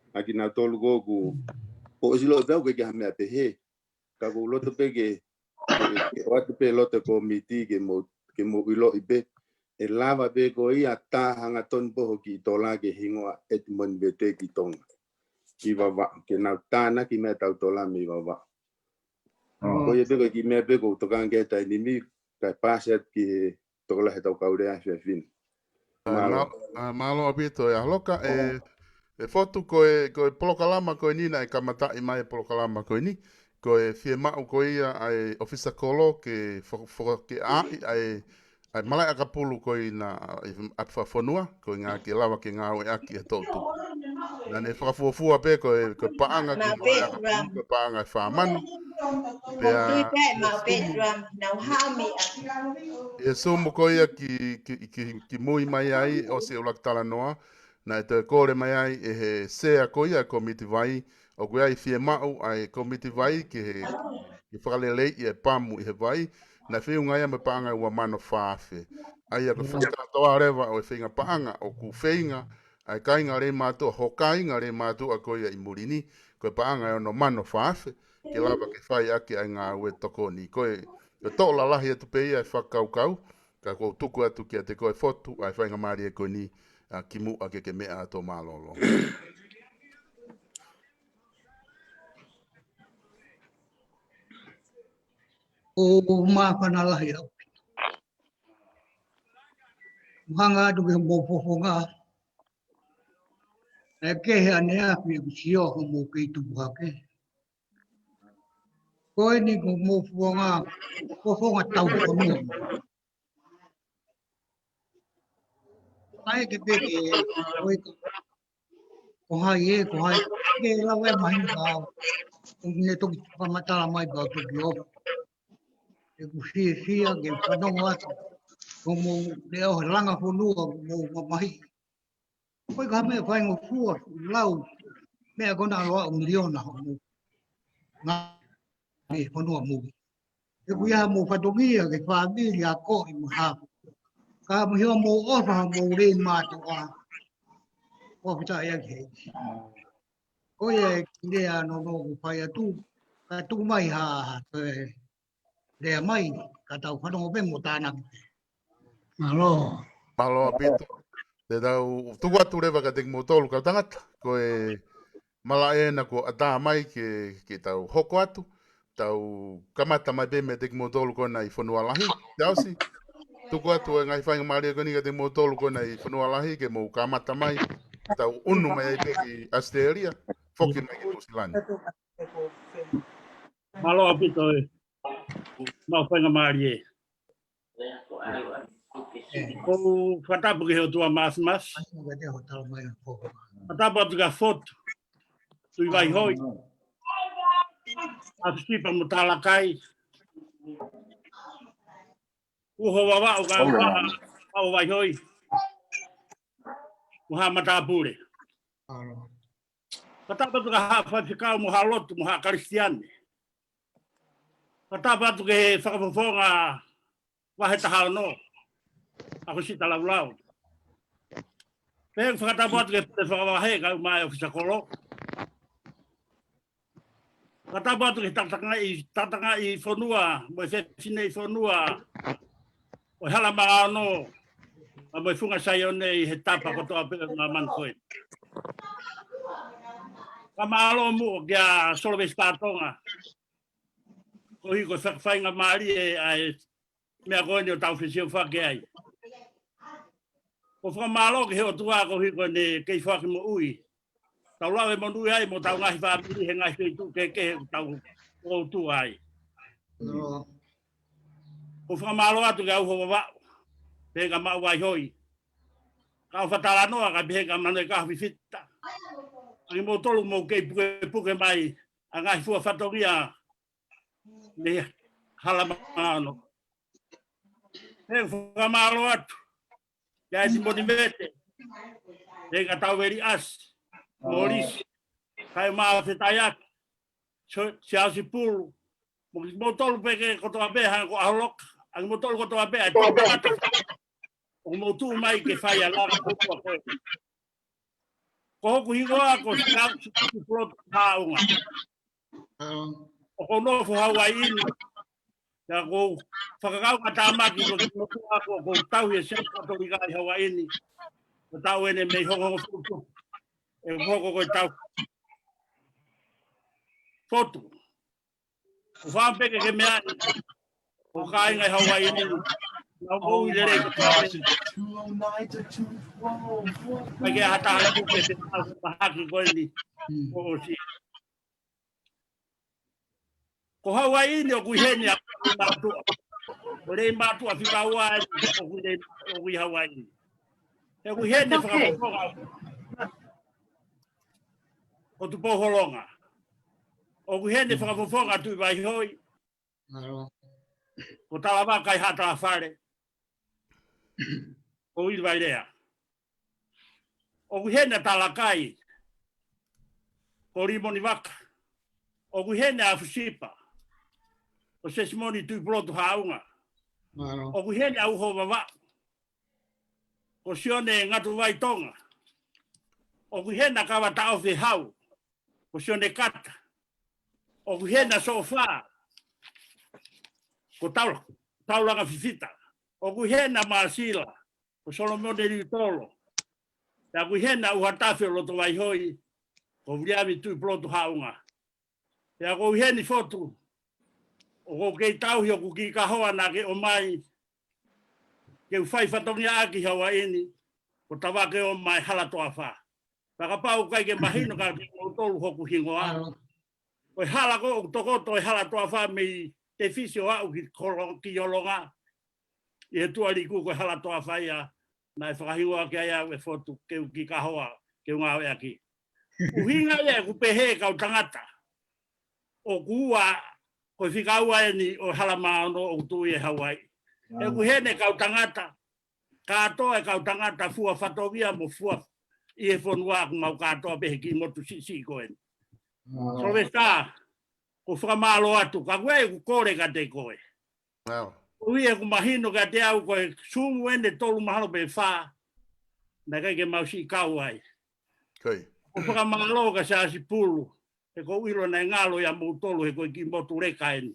[SPEAKER 8] aki na tolu go ku o silo tau ke ha me pe he ka ko lo to pe ke wa te pe lo te komiti ke mo ilo ipe e lava pe ko ia ta hanga ton po ki to la ke hingoa Edmond bete ki tong ki va ke na ta na ki me tau to la mi va ko ye pe ko ki me pe ko to kan ke ta ni mi ka paset ki tokola he tau kaurea fe fin.
[SPEAKER 1] Malo apito e aloka e fotu ko e polokalama ko nina e kamata I mai polokalama ko ni ko e fie mau ko ia ai ofisa kolo ke ke ai malai akapulu ko ina atfa fonua ko nga ke lava ke nga o aki e totu. Na ne whakafuafua pe ko paanga ki malai akapulu ko paanga e whamanu. Pea e sumu ko ia ki mui mai ai o se ulak tala noa na e te kore mai ai e he sea ko ia komiti vai o koe ai fie mau ai komiti vai ki whakalelei I e pamu I he vai na whiunga ia me paanga ua mano whaafe ai a ko whakatoa rewa o e whinga paanga o ku whinga ai kainga Leimatu'A ho kainga Leimatu'A ko ia I Muli ni ko paanga e no mano whaafe ke lava ke whai ake ai ngā ue toko ni koe Ko tō la lahi atu pe ia e whakaukau, ka ko tuku atu ki a te koe fotu, ai whainga maari e koe ni ki mu a ke mea ato mālolo.
[SPEAKER 4] O māwhana lahi au. Hanga atu ke mōwhowhonga. E kehe ane a ki sio ho mō kei tupu hake. Koe ni ko mōwhonga, whowhonga tau whanua. Ai ke peke, koe ko hai e, ko hai, ke lawe mahina ka au. Ne toki whamatala mai ka toki ofu. E ku fia ke whanongo atu. Ko mō leo he Langafonua mō mahi. Koe ka mea whaingo fua, lau, mea kona roa o miliona ho mō. Ngā me whanua mō. E ku ia mō whatongia ke whaamiri a ko I mahapu. Ka mhio mō ofa mō Leimatu'A. Ko whita ea ke. Koe e lea no ku whai atu. Ka tu mai ha lea mai. Ka tau whanongo pe mō tāna. Malo.
[SPEAKER 1] Malo apito. Te tau tuku atu rewa ka teki mō tolu ka tangata. Ko e mala e na ko ata mai ke tau hoko atu. Tau kamata mai pe me teki mō tolu kona I whanua lahi. Te ausi. Tuku atu e ngai whainga maari e koni ka teki mō tolu kona I whanua lahi ke mō kamata mai. Tau unu mai e peki Asteria. Foki mai ki Nusilani.
[SPEAKER 9] Malo apito e. Mau whainga maari e. Ko whatapu ke heo tua mas. Whatapu atu ka fotu. Tui vai hoi. Atu stipa mo talakai. Uho wawa o ka waha. Au vai hoi. Muha matapure. Whatapu atu ka haa whawhikau mo halotu mo haa karistiane. Whatapu atu ke whakafofonga wahe tahao no. Ako si talaulau. Pēng whakatapu atu ke whakawahe ka umai ofisa kolo. Whakatapu atu ke tatanga I whanua, mo e whewhine I whanua, o hala maa no, a mo e whunga sai o nei he tapa kotoa pēr ngā mankoe. Ka maalo mo kia Solomon Statonga. Ko hiko whakawhainga maari e ai mea koeni o tau whisio whake ai. Ko whakamalo ke heo tua ko hiko ne kei whaki mo ui. Tau lawe monui ai mo tau ngahi whamiri he ngahi whaitu ke tau o tu ai. O whamalo atu ke au hoa wau. Pega mau ai hoi. Kau whatala noa ka pega manu e kahwi whita. Ai mo tolu mo kei puke mai. A ngahi fua whatoria. Me hala maano. He whamalo atu. Kia eti moni mete. Pega tau veri as. Moris. Kai maa whetaiaki. Si ausi pulu. Mo tolu peke kotoa beha ko aholoka. Ang mo tolu kotoa beha. O mo tu mai ke whai a Langafonua koe. Ko hoku hingoa ko sikau si plot haunga. O ko nofo Hawaii ini. Ka ko whakakau ka tāmaki ko ki motu ako ko tau he sen katorika i Hawaii ini. Ko tau ene mei hongo futu. E hoko koe tau. Fotu. O whampeke ke mea ni. O ka inga i Hawaii ini. Nau mou i lere ke tāmaki. Mai ke hata hatu ke te mahaki koe ni. O si. Ko Hawaii ni o kuheni a Leimatu'A. O Leimatu'A whika ua o kui Hawaii. E kuheni whakapoponga o tu poholonga. O kuheni whakapoponga tu i vai hoi. Ko talawa kai hata a whare. O i vai rea. O kuheni a talakai. Ko rimoni waka. O kuheni a fusipa. O sesimoni tui plotu haunga. O kuheni au hova wa. O sione ngatu vai tonga. O kuhena kawa tau fi hau. O sione kata. O kuhena sofa. Ko tau langa fifita. O kuhena maasila. O solomone li tolo. Ya kuhena uhatafe loto vai hoi. Ko vriami tui plotu haunga. Ya kuheni fotu. O kei tau hi o kuki kahoa na ke o mai. Ke whai whatongi aki Hawaii ini. O tawa ke o mai hala toa wha. Whakapau kai ke mahino ka ki o tolu hoku hingoa. O hala ko o tokoto e hala toa wha mei te fisio au ki olonga. I he tua liku ko hala toa wha ia. Na e whakahingoa ke aia e fotu ke uki kahoa ke unga o aki. Uhinga ia ku pehe kau tangata. O kua ko whikaua e ni o hala maano o tui e Hawaii. E ku hene kau tangata. Katoa e kau tangata fua whatovia mo fua. I e whanua aku mau katoa pehe ki motu si koen. So westa, ko whakamalo atu. Ka koe ku kore ka te koe. Ui e ku mahino ka te au koe. Sumu ene tolu mahalo pe wha. Na kai ke mau si kau ai. Ko whakamalo ka sa si pulu. E ko ilo na ngalo ya mo tolu he ko ki motu reka eni.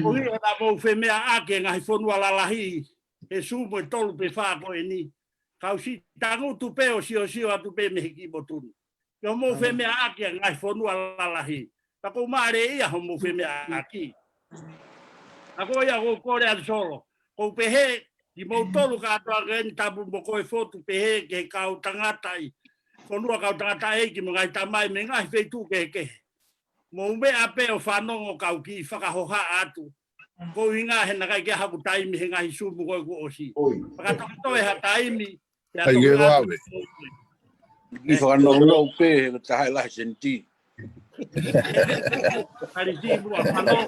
[SPEAKER 9] Ko ilo na mo whemea ake ngahi whanua lalahi. E sumo e tolu pe wha ko eni. Kau si tangu tu pe o sio atu pe me ki motu. Yo mo whemea ake ngahi whanua lalahi. Tako maare ia ho mo whemea aki. Ako ia ko kore atu solo. Ko pehe ki mo tolu ka atoa geni tabu mo koe fotu pehe ke kau tangatai. Konua kau tangata eiki mo ngai tamai me ngai wheitu ke. Mo ume ape o whanongo kau ki whakahoha atu. Ko inga he nakai ke haku taimi he ngai sumu koe ku osi. Whakatoto e ha taimi.
[SPEAKER 10] Ai ke wawe. I whanongo pe he tahai lahi senti.
[SPEAKER 9] Kari sibua whanongo.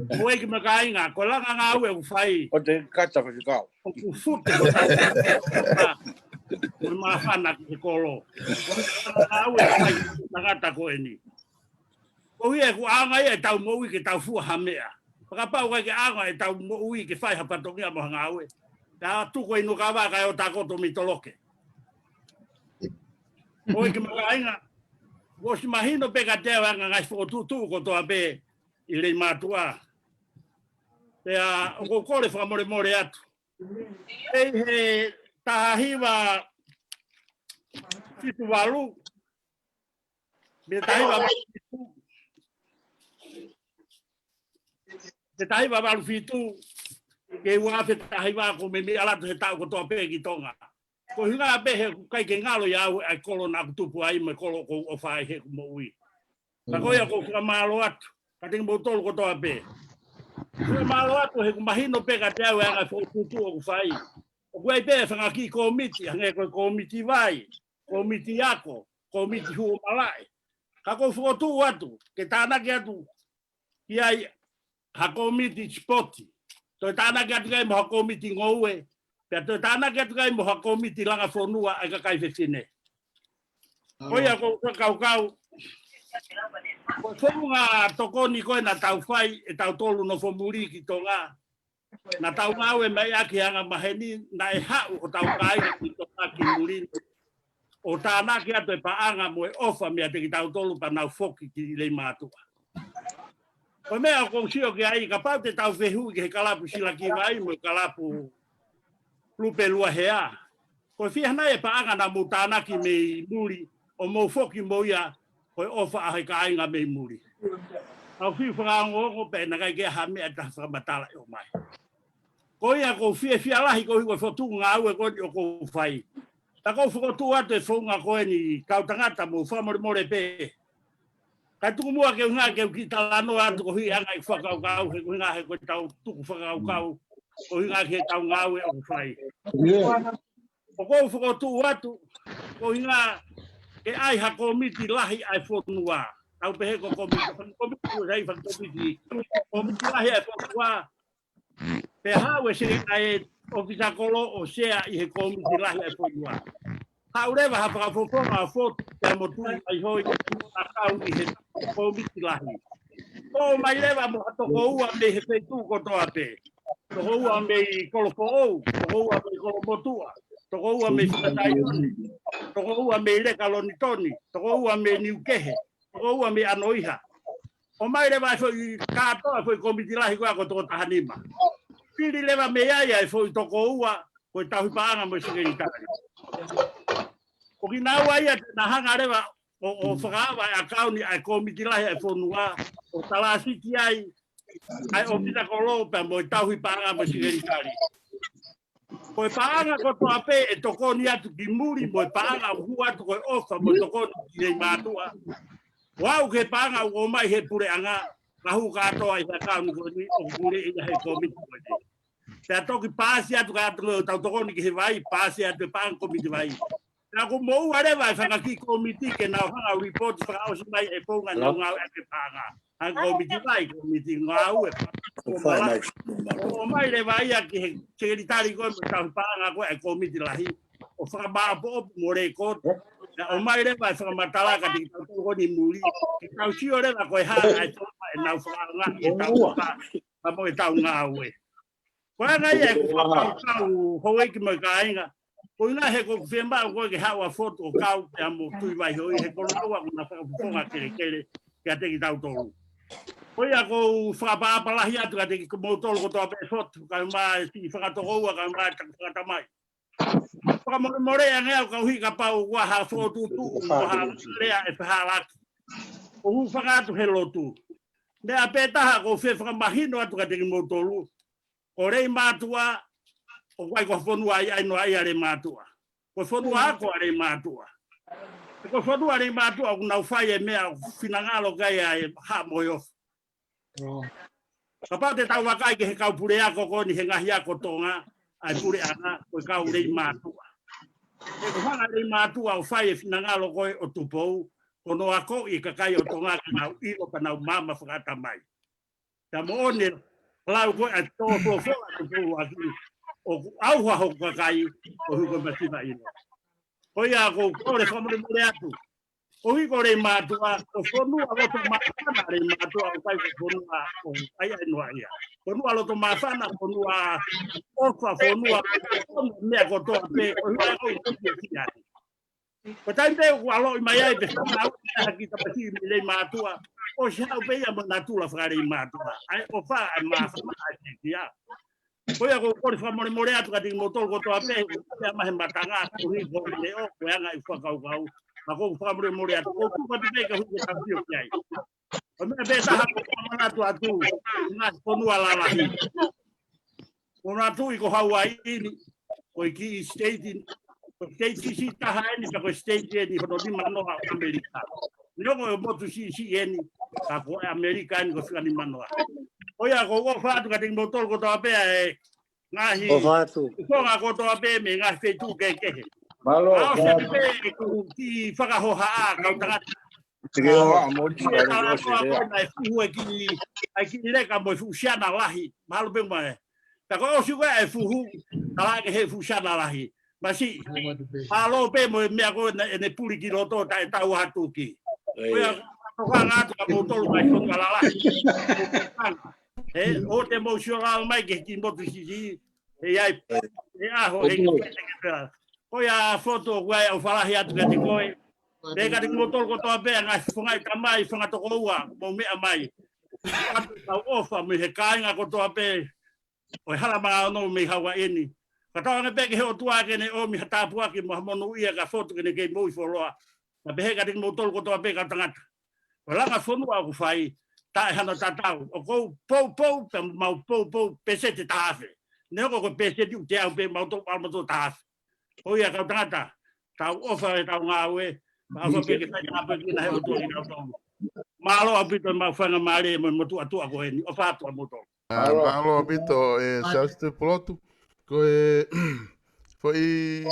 [SPEAKER 9] Ko eiki maka inga, ko langa ngā ue u whai.
[SPEAKER 10] O te kata whakikau.
[SPEAKER 9] O ku fute ko tau. Ui mawhana ki kolo. Au e whai tangata ko eni. Ko hia ku anga ia e tau moui ke tau fua hamea. Whakapau kai ke anga e tau moui ke whai hapatongia mo hanga aue. Ka tuko inu ka waka e o takoto mitoloke. Ko eke makainga. Ko si mahino pe ka te wanga ngai whotutu ko toa pe i Leimatu'A. Pea o ko kore whakamore more atu. Ei he tahiwa fitu walu. Me tahiwa walu fitu. Ke uafe tahiwa ko me alatu he tau ko toa pe ki tonga. Ko hinga be he kai ke ngalo ya ai kolo na tupu ai me kolo ko o fai he mo ui. Ka ko ya ko ka malo atu. Ka ting mo tol ko to abe. Ka malo atu he ko mahino pe ka te au nga fo tutu o fai. O ko ai be fa ki komiti, nge ko komiti vai. Komiti yako, komiti hu malai. Ka ko fo tu atu, ke tana ke atu. Ia ha komiti spoti. To tana ke atu kai mo komiti ngoue. Pea to tana ke atu kai mo komiti Langafonua ai ka kai fetine. Koia ko kau. Ko whenunga tokoni koe na tau whai e tau tolu no Muli ki tonga. Na tau ngawe mai aki hanga maheni na e hau o tau kainga ki tonga ki Muli. O tāna ki ato e paanga mo e ofa mea te ki tau tolu pa nau foki ki Leimatu'A. Ko mea ko sio ki ai ka pau te tau whehu ki he kalapu sila ki vai mo kalapu lupe lua hea. Ko whihana e paanga na mo tāna ki me Muli o mo foki mo ia ko ofa a he kainga me Muli. Au fi whangango pe na kai ke hame a ta whamatala o mai. Ko ia ko fia lahi ko hiko whotu ngā ue ko o ko whai. Ta ko whotu atu e whaunga koe ni kau tangata mo whamore pe. Kai tuku mua ke unga ke ki talano atu ko hui anga i whakau he ko hinga he ko tau tuku whakau ko hinga ke tau ngā ue o whai. Ko whotu atu ko hinga ke ai ha komiti lahi ai whonua. Au pehe ko komiti rei whakomiti. Komiti lahi ai whonua. Pe hawe se ai ofisa kolo o sea i he komiti lahi ai whonua. Haurewa ha whakafofonga a whotu te motui ai hoi a kau i he komiti lahi. Ko mai lewa mo hatoko ua me he peitu ko toa pe. Toko ua me i kolofo ou. Toko ua me i kolomotua. Toko ua me whakataioni. Toko ua me i rekaloni toni. Toko ua me niukehe. Toko ua me anoiha. O mai lewa i katoa foi komiti lahi koa ko toko tahanima. Pili lewa me iaia foi toko ua ko tauhi paanga mo sikeri tari. O ki nāua ia te nahanga lewa o whakaawa e akauni ai komiti lahi ai whonua. O talasiki ai ofisa kolo pa mo tauhi paanga mo sikeri tari. Ko paanga ko to ape e tokoni atu ki Muli mo paanga hu atu ko ofa mo tokoni ki Leimatu'A. Wau ke paanga o mai he pure anga ka hu ka to ai ka ni ko ni o pure i he komiti ko ni. Te toki pasi atu ka atu tau tokoni ki he vai pasi atu paanga komiti vai. Na ko mo wale vai fa ki komiti ke na hanga report fa o si mai e ponga na nga e paanga. Ang komiti vai komiti ngau e. O mai le vai aki sekretari ko tau paanga ko e komiti lahi o fa ba po more ko o mai le vai fa matala ka ti tau ko ni Muli ki tau si ore na ko ha ai na fa nga e tau pa mo e tau nga we ko nga ye ko tau ho e ki mo ka inga ko ina he ko femba ko ke ha wa foto o kau te amo tu vai ho he ko na na fa fonga ke ke te ki tau tolu. Oi ako whakapapa lahi atu ka te ki mautolo ko toa pesotu ka mai si whakatokoua ka mai whakatamai. Whakamore a ngea ka hui ka pau kua ha whotutu o ha lea e whahalaki. O hu whakatu he lotu. Nea pētaha ko whe whakamahino atu ka te ki mautolo. Ko Leimatu'A o kwai ko whonua ai no ai a Leimatu'A. Ko whonua ako a Leimatu'A. Ko whonua a Leimatu'A kuna whai e mea whinangalo kai a ha moyo. Kapau te tau wakai ke he kau pure ako ko ni he ngahi ako tonga ai pure ana ko kau Leimatu'A. E ko hanga Leimatu'A o whai e whinangalo koe o tupou kono ako i kakai o tonga ka nau ilo ka nau mama whakata mai. Ta mo one lau koe a tō whoa tupou aki o auha ho kakai o huko masiva ilo. Ko ia ko kore whamore mure atu. O hiko Leimatu'A o whonua loto maafana Leimatu'A o kai whonua o ai ai noa ia. Whonua loto maafana whonua ofa whonua mea kotoa pe o hika o hiki kiari. Ko tai te o alo i mai ai pe whanau haki tapasi mi Leimatu'A o si hau pe ia mo natula whaka Leimatu'A. Ai o wha ai maafana ai te kia. Ko ia ko kore whamore more atu ka tiki motolo kotoa pe o mahe matanga o hiko leo ko anga i whakaukau. Ako whamore more atu, o kuka te peka hui e tawhio ki ai. O mea pēta hako whamanatu atu, ngā whonua lalahi. Ko nā tui ko Hawaii ini, ko i ki i state, ko state si taha ni pa ko state ni hono ni mano Amerika. Nongo mo tu si ni ka ko Amerika ni ko ni mano. Oya ko wo fa tu ka ting motor ko to pe e ngahi.
[SPEAKER 5] O fatu.
[SPEAKER 9] Ko nga ko to pe me nga fe tu ke ke.
[SPEAKER 6] Malo.
[SPEAKER 9] Ao se pe ku ki whakahoha a kau tangata.
[SPEAKER 10] Te ke o a mo ti
[SPEAKER 9] Ki e
[SPEAKER 10] ka
[SPEAKER 9] tala
[SPEAKER 10] ro se
[SPEAKER 9] koa
[SPEAKER 10] le.
[SPEAKER 9] koe nai fuhu e ki leka mo fusiana lahi. Mahalo pe mai. Ta ko o siwa e fuhu. Tala ke he fusiana lahi. Ma si. Mahalo pe mo mea koe ne puli ki roto ta e tau hatu ki. Oia toka ngātu ka mo tolu mai whonga la lahi. O te mo siora mai ke ki motu si. E ai. E aho he ki pete ke pera. Oia foto koe o whalahi atu ke te koe. Reka te motor ko toa pēr ngai whangai tamai whangatoko ua mo mea mai. Atu tau ofa me he kāinga ko toa pēr. O hala maa no me hawa eni. Ka tau anga pēke he o tua kene o mi hatapua ki mo hamonu ia ka foto kene kei moi wholoa. Na pehe ka te motor ko toa pēr ka tangata. O Langafonua ku whai. Ta e hana tatau. O kou pou pe mau pou pese te tāwhe. Ne hoko ko pese tiu te au pēr mau tō palmato tāwhe. O ia ka tangata. Tau ofa e tau ngā ue. Apa pe kita apa kita hai motor ina tong. Malo apito ma fanga mare mo motu atu ako ni o fato a motor.
[SPEAKER 1] Malo apito saste plotu ko foi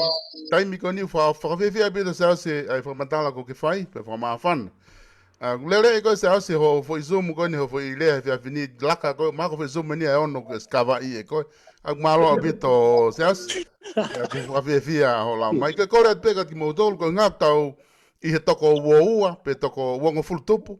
[SPEAKER 1] time ko ni fa fe apito saste ai fa matala ko ke fai pe fa ma fan. Lele ko saste ho foi zoom ko ni ho foi le fa fini laka ko ma ko foi zoom ni ai ono skava i ko malo apito saste ko fa fe ho la mai ko re pega ki motor ko ngaptau I he toko ua pe toko uongo fulutupu.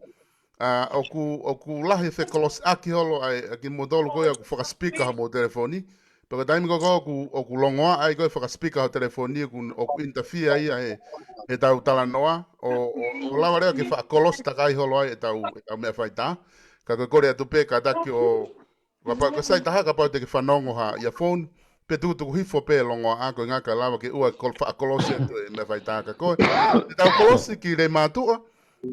[SPEAKER 1] Oku lahi fe kolos aki holo ai ki modolo koe aku whakaspika ha mo telefoni. Paka taimi koko oku longoa ai koe whakaspika ha telefoni oku interfere ia he tau talanoa. O lawa rea ki whakakolos takai holo ai e tau mea whaita. Ka koe kore atu pe ka taki o... Ka sai taha ka pau te ki whanongo ha ia phone. Pe tuku hifo pe longo a koe ngaka lawa ki ua whakolosi atu e mea whaita ka koe. Te tau kolosi ki Leimatu'A.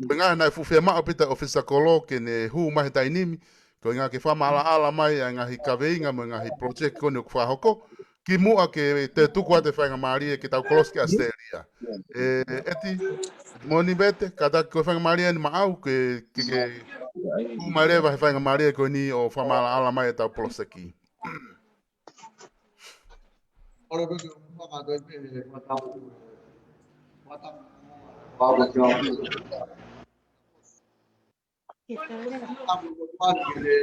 [SPEAKER 1] Koe ngā nai fuwhia maa pita ofisa kolo ke ne hu mahi tainimi. Koe ngā ke whamala ala mai a ngahi kaweinga mo ngahi project kone o kwhahoko. Ki mua ke te tuku a te whainga maari ke tau kolosi ki Australia. Eti, moni bete, ka taki koe whainga maari ni maau ke hu mai rewa he whainga maari koe ni o whamala ala mai e tau polosaki.
[SPEAKER 6] Ora beke maka doe pe matau. Matau. Pau ke au. Tamu ko pan ke le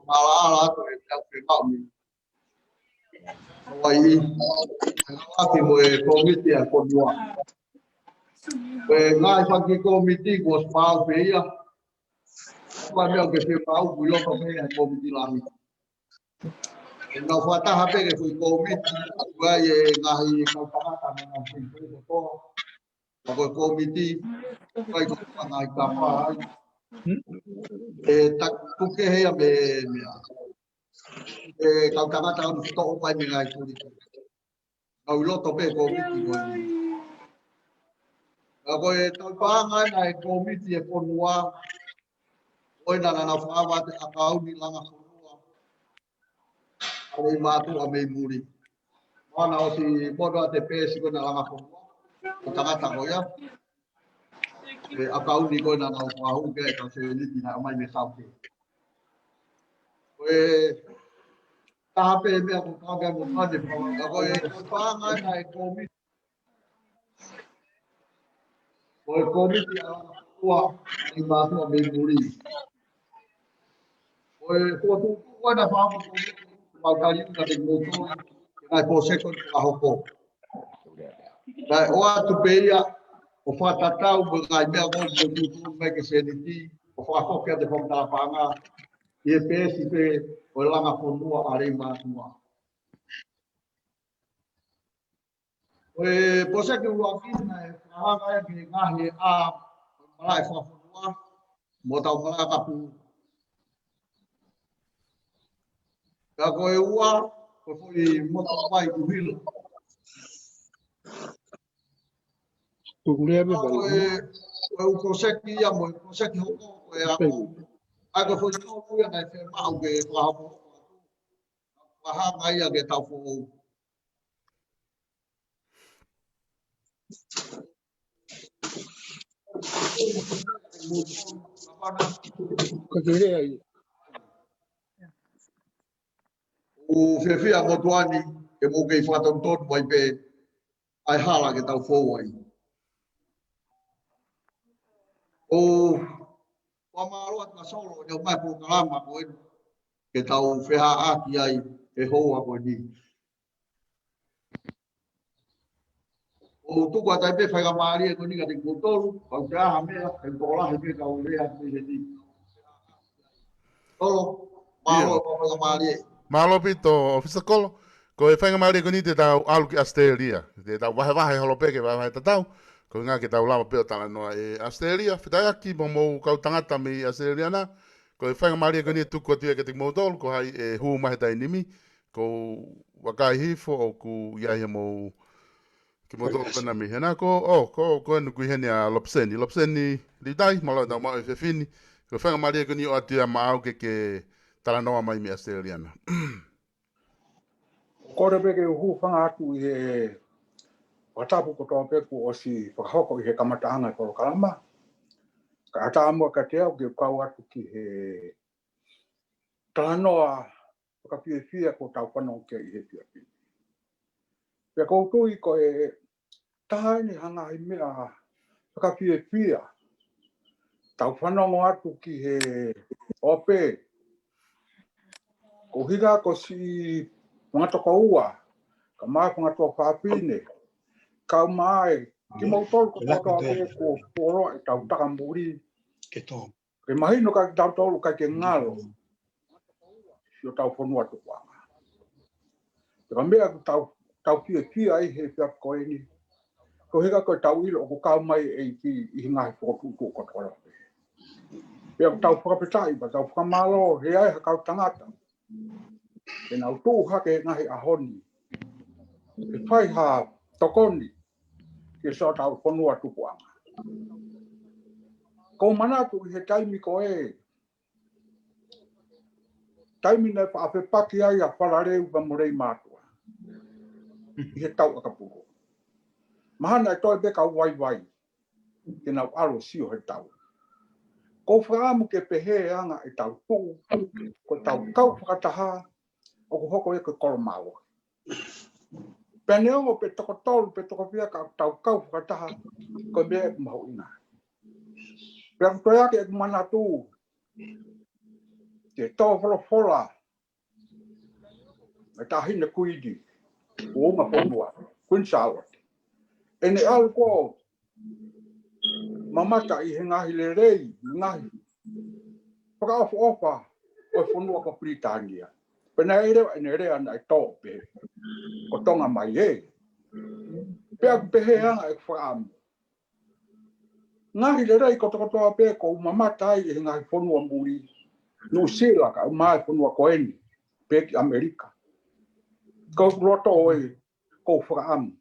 [SPEAKER 6] ala ko e tau pe pau mi. Wai aki mo e komiti a konua. E ngai pa ki komiti ko pau pe ia. Pa me ke pe pau ku lo ko me komiti lahi. Nga whata hape ke fui komiti, wai e ngahi kaupangata me ngā whiwhi ko toa. Wako komiti, wai ko ngai kapa ai. Tak kuke hea me mea. Kaupangata anu whitoko pai me ngai kuri. Ngau loto pe komiti ko ni. Wako e taupanga ngai komiti e konua. Oi nana whawa te akau ni Langafonua. Leimatu'A me Muli. Mana o si modo te pesi ko na Langafonua. O tangata ko ia. Akau ni ko na ngau pahu ke ka se liti na mai me sauke. Tahape me ko ka mo pade pa. Ko panga na e komiti. Ko komiti a Leimatu'A me Muli. Ko tu na pa ko mau kali na de moto. Na ko se ko ka hoko. Dai o atu peia o whatatau mo ngai mea ko mo tutu me ke seniti o whakokea te whamatapanga i e pēsi pe o Langafonua a Leimatu'A. O e poseke ua kina e whahanga e ki ngahi a malai whafonua mo tau malai kapu. Ka ko e ua ko fui moto mai kuhilo. O proseki ia mo proseki hoko e ako ako foi no ia na fe mau ke wahamo wahanga ia ke tau fo O fefia mo tuani e mo kei whatonton mai pe ai hala ke tau fōwai. O wamaroa ka solo e o mai po kalama ko e ke tau wheha aki ai e hoa ko ni. O tuku atai pe whaiga maari e ko ni ka te kutolu, kau te aha mea, e kola he pe kau rea te he ni. Tolo, maroa ko whaiga maari e.
[SPEAKER 1] Malo pito ofisa kolo. Ko e whainga maari ko ni te tau alu ki Australia. Te tau wahe holo peke wahe tatau. Ko ngā ke tau lama peo tala noa e Australia. Whitai aki mo mou kau tangata mi Australia na. Ko e whainga maari ko ni tuku atu e ke te mautolu. Ko hai e huu mahe tai nimi. Ko wakai hifo o ku iaia mou ki mautolu kana mi. Hena ko enu kui hene a Lopseni. Lopseni li tai malo tau mau e whewhini. Ko whainga maari ko ni o atu e maau ke tala noa mai mi Australiana.
[SPEAKER 10] Kore peke hu whanga atu i he watapu ko toa peku o si whakahoko i he kamataanga i koro kalama. Ka ata amua ka te au ke kau atu ki he talanoa whakapia ko tau whanau ke i he pia pia. Pea koutui ko e tahaini hanga i mea whakapia tau whanau atu ki he ope. Ko higa ko si mga toka ua, ka mai mga toka whapine, kau mai, ki mautolu ko toka pe ko poro e tau taka muri. Ke mahino ka tau tolu ka ke ngalo, si o tau whanua tukua. Ka mea ko tau pia ai he pia koe ni. Ko higa ko tau ilo ko kau mai e ki i ngai whakutu ko toka. Pea ko tau whakapetai, pa tau whakamalo, he ai ha kau tangata. E nau tū hake ngahi ahoni. E whai ha tokoni. Ke so tau whanua tupuanga. Ko manatu i he taimi ko e. Taimi nei whaapepaki ai a whalareu pa morei mātua. I he tau akapuro. Mahana e toi beka wai. Ke nau aro sio he tau. Ko whaamu ke pehe anga e tau tū. Ko tau kau whakataha. O ko hoko e ko koromawa. Peneo pe toko tolu, pe toko pia ka tau kau whakataha. Ko mea e kumahau ina. Pea kutoia ke e kumanatu. Te tō wholofola. Me tahine kuidi. O unga whanua. Queen Charlotte. E ne alu ko. Mamata i he ngahi le rei. Ngahi. Whakaofu ofa. O whanua ko Britania. Pena e rewa e ne rea na e tō pe. Ko tonga mai e. Pea pehe anga e whaamu. Ngahi le rei ko tokotoa pe ko mamata ai e ngahi whanua Muli. New Zealand ka mai whanua ko eni. Pe ki Amerika. Ko roto oi ko whaamu.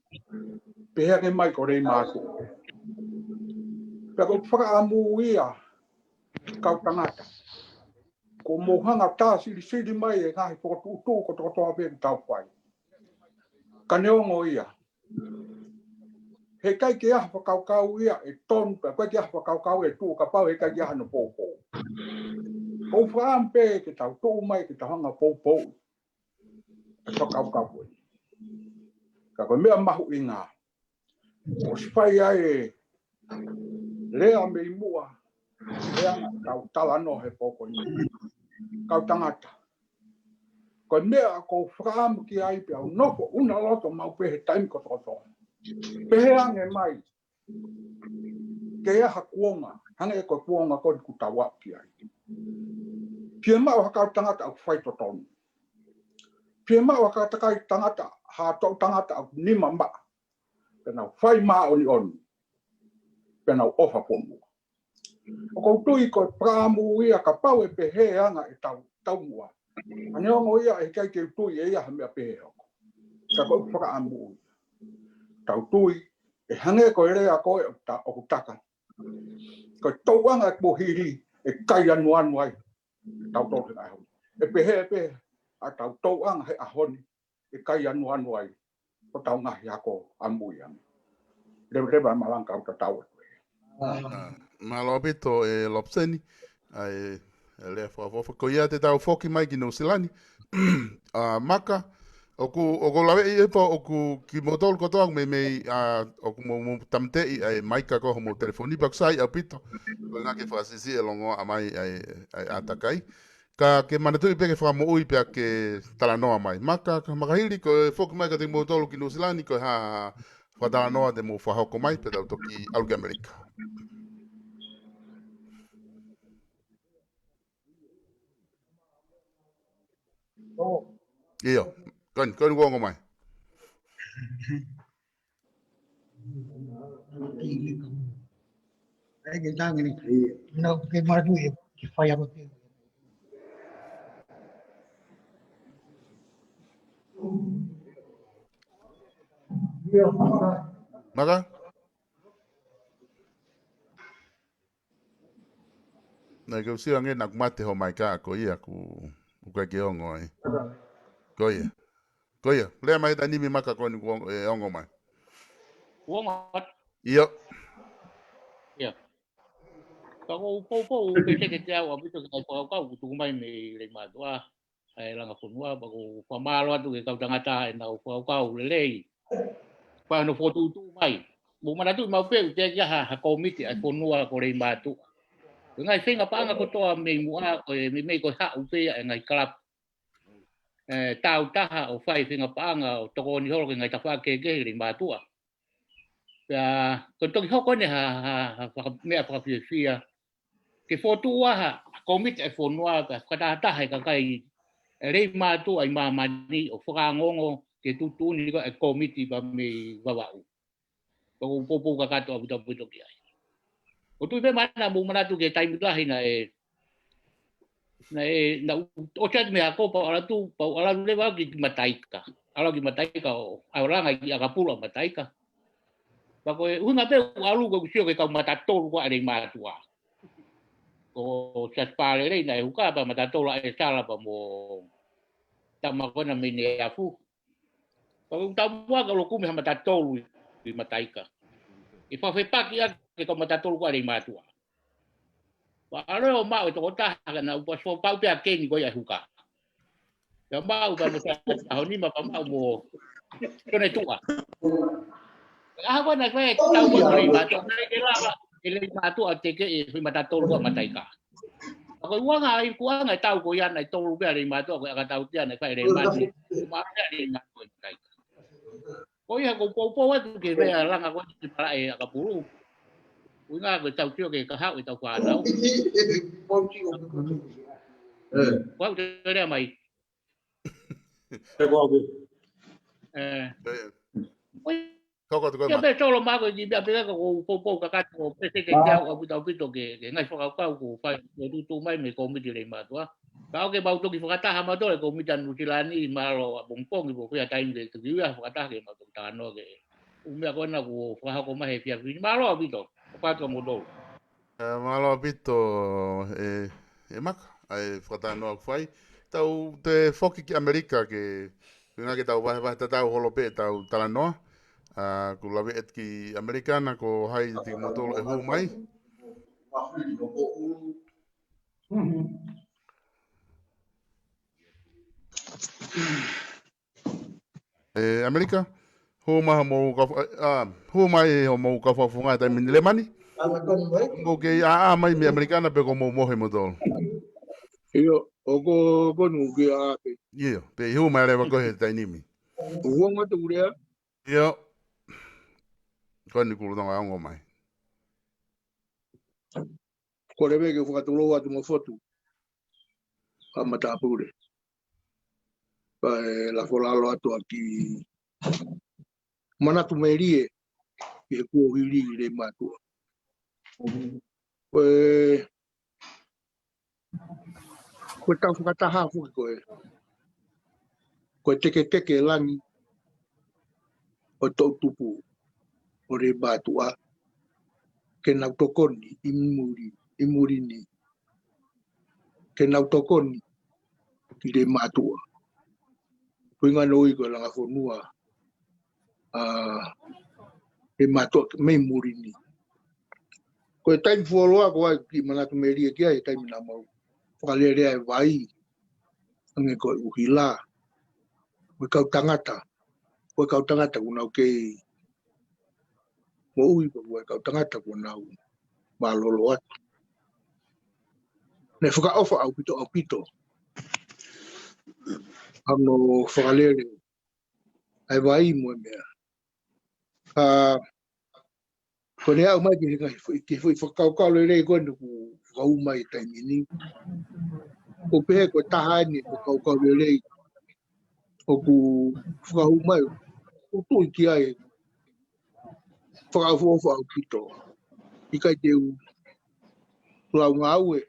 [SPEAKER 10] Pehe ke mai ko rei mātu. Pea ko whaamu ia. Kau tangata. Ko mohanga tā siri mai e ngahi whakatutu ko tokotoa pe ki tau whai. Ka neongo ia. He kai ke aha whakaukau ia e tonu, koe ke aha whakaukau e tū, ka pau he kai ke aha no pōpō. Ko whaampe ke tau tū mai ke tau hanga pōpō. E whakaukau koe. Ka koe mea mahu i ngā. O sipai ai lea me i mua. Lea ngā tau tala no he pōpō ni. Kau tangata. Koe mea ko whaamu ki ai pia noko una loto mau pehe taimi ko tokotoa. Pehe ange mai. Ke aha kuonga. Hange e koe kuonga koe ku tawa ki ai. Pia mau hakau tangata au whai totonu. Pia mau hakau takai tangata ha tau tangata au nima mba. Pena whai maa oni oni. Pena ofa pomu. O kou tui koe pramu ia ka pau e pehe anga e tau mua. Ane ongo ia e kai ke tui e ia mea pehe hoko. Ka koe praamu. Tau tui e hange koe rea koe o kutaka. Koe tauanga e pohiri e kai anu ai. Tau tau te ahoni. E pehe a tau tauanga he ahoni e kai anu ai. O tau ngahi hako amui anu. Reba malanga au ta tau.
[SPEAKER 1] Malo pito e lopseni. Ai le fa ko ia te tau foki mai ki no silani. Maka o ku lawe e po o ku ki motol ko toang me o ku mo tamte ai maika ko mo telefoni baksai a pito. Ko nga ke fa sisi e longo a mai ai atakai. Ka ke manatu i pe ke fa mo ui pe ke talanoa mai. Maka ka makahiri ko foki mai ka te motol ki no silani ko ha fa talanoa de mo fa hoko mai pe tau toki alge Amerika. Iyo, kan wongo mai.
[SPEAKER 4] Ai cái đang này nó cái mà đuổi cái phải một cái
[SPEAKER 1] Maka? Na ke usia nge nak mate ho mai ka ko ia ku ka ke ongo ai. Ko ia. Ko ia. Le mai tani mi maka ko ni ongo mai.
[SPEAKER 11] Uongot.
[SPEAKER 1] Iyo.
[SPEAKER 11] Iya. Kako po pese ke tia wa bitu ka ko tu mai me Leimatu'A ai Langafonua ba ko pamalo atu ke kau tangata na ko lelei. Pa no fotu tu mai. Mo mana tu mau pe te ya ha komiti ai fonua ko Leimatu'A. Ngai finga pa nga ko to me mua ko me ko ha u pe ngai klap. Tau taha o fai finga pa nga o toko ni holo ngai ta fa ke Leimatu'A. Ya ko to hoko ne ha me fa fia. Ke fotu ha komiti ai fonua ka ta hai ka kai Leimatu'A ai mamani o whakangongo ke tutu ni ko komiti ba me wawau. Ko popo ka kato abu tapu ki ai. O tu pe mana mo mana tu ke tai mutahi na o chat me ako pa ala tu pa ala le wa ki mataika. Ala ki mataika o ala ngai ki akapula mataika. Pa ko una pe alu ko sio ke ka matato ko Leimatu'A. Ko chat pa le na uka pa matato la e sala pa mo tama ko na mini afu. Kau tahu kalau kau mah matatou di mataika. Ifa fe paki ke kau matatou ko Leimatu'A. Wa alo ma o tokota kana upa so pau pe akeni ko ya huka. Ya ma u ba mo sa ni ma pa ma mo kone tua. Ah ko na fe tau ko Leimatu'A na ke la ba Leimatu'A te ke e matatou ko mataika. Ako uanga ai kuanga tau ko ya na tolu pe Leimatu'A ko ka tau tia na fa Leimatu'A. Ma pe Leimatu'A mataika. Ko ia ko popo atu ke ve langa ko ti para e ka pulu. Unga ko tau tio ke ka hau tau fa nau. Wa te re mai.
[SPEAKER 1] Koko to ko
[SPEAKER 11] Ya be solo ma ko di be ko popo ka ka ko pese ke ja ko tau pito ke ngai fa ka ko fa tu mai me ko mi di Leimatu'A. Kau ke bau to ki fa ta ha ma to ko mi dan nutilani malo bongpong ko ya tai de tu ya fa ta ke ma to ta no ke. Umia ko na ko fa ko ma he pia ni malo bito. Pa to mo do.
[SPEAKER 1] Malo pito mak ai fratano fai. Tau te foki ki Amerika ke nga ke tau vai ta tau holope tau talanoa. Ku lawe et ki Amerikana ko hai ti motolo e hu mai. Amerika ho ma mo ka ho mai ho mo ka fa funga ta min le mani. Mo ke mai mi Amerikana pe ko mo mo he motolo.
[SPEAKER 10] Iyo ogo nu ke a pe.
[SPEAKER 1] Iyo pe hu mai le ba ko he ta ni mi.
[SPEAKER 10] Uongo tu ria.
[SPEAKER 1] Iyo. Ko ni ku ronga ngo mai.
[SPEAKER 10] Ko le ke fu ka tu lo wa tu mo fotu. Pa mata pure. Pa la fola lo atu aki. Mana tu merie ke ku hili Leimatu'A. Ko tau fu ka ta ha fu ko e. Ko teke langi o tau tupu o Leimatu'A ke nau tokoni imuri ni ke nau tokoni ki Leimatu'A kuinga noi ko Langafonua Leimatu'A me muri ni
[SPEAKER 6] Ko time fuoloa ko ai ki mana tu meri ki ai time na mau. Whakalere ai vai. Ange ko uhila. Ko kau tangata. Ko kau tangata ko nau ke mo ui ko kau tangata ko nau malolo atu. Ne whaka ofa au pito. Ano whakalere ai vai mo mea. Ko ne au mai ki whakau le rei koe nuku whakau mai taimi ni. Ko pehe ko taha ni whakau le rei. O ku whakau mai. Ko tui ki ai whakau ofa au pito. I kai te lau ngā ue.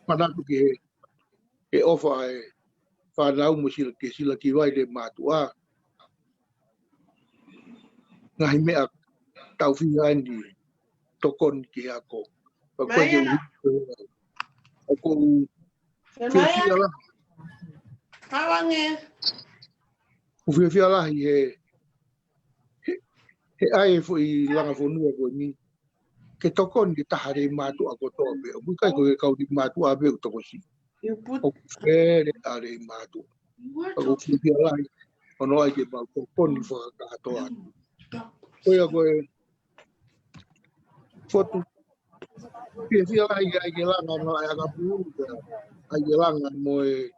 [SPEAKER 6] Manatu ki he ofa e whanau mo sila ki wai le mātua. Ngahi mea tau whiha ni tokon ki ako. Koe te uhi. O ko whiawhia la. Whiawhia la he ai fo i Langafonua ko ni. Ke tokon ki tahare mātua ko toa pe. O kai ko ke kau di mātua pe o toko si. O where are mātua. O whiawhia la ono ai ke mau tokon ni whakatoa. Koe a koe fotu. Whiawhia la ai ke langa no ai aga pūru. Ai ke langa mo e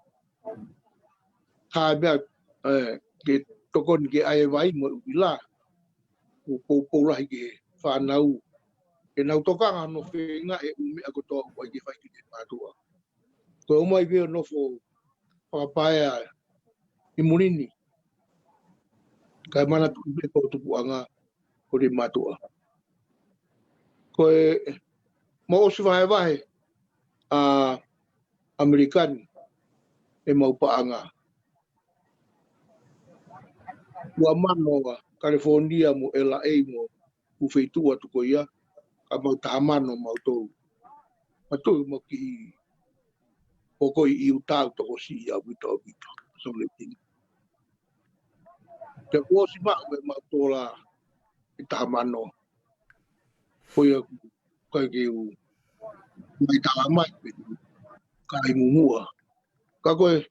[SPEAKER 6] hae ke tokon ke ai vai mo ila. O poulahi ke whanau. E nau tokanga no whenga e ume ako toa ko ke whai ki te mātua. Ko o mai veo nofo whakapaea i Mulini. Kai mana tuku ko tupu anga o te mātua. Ko e mo osi wahe a Amerikani e mau paanga. Ua mano California mo LA mo ufeitua tuko ia. Ka mau tahamano mau tau. Matoi mo ki poko i utau toko si ia wito. So le tini. Te osi maa me mau tola i tahamano. Koia kai ke u mai tahamai kai mumua. Ka koe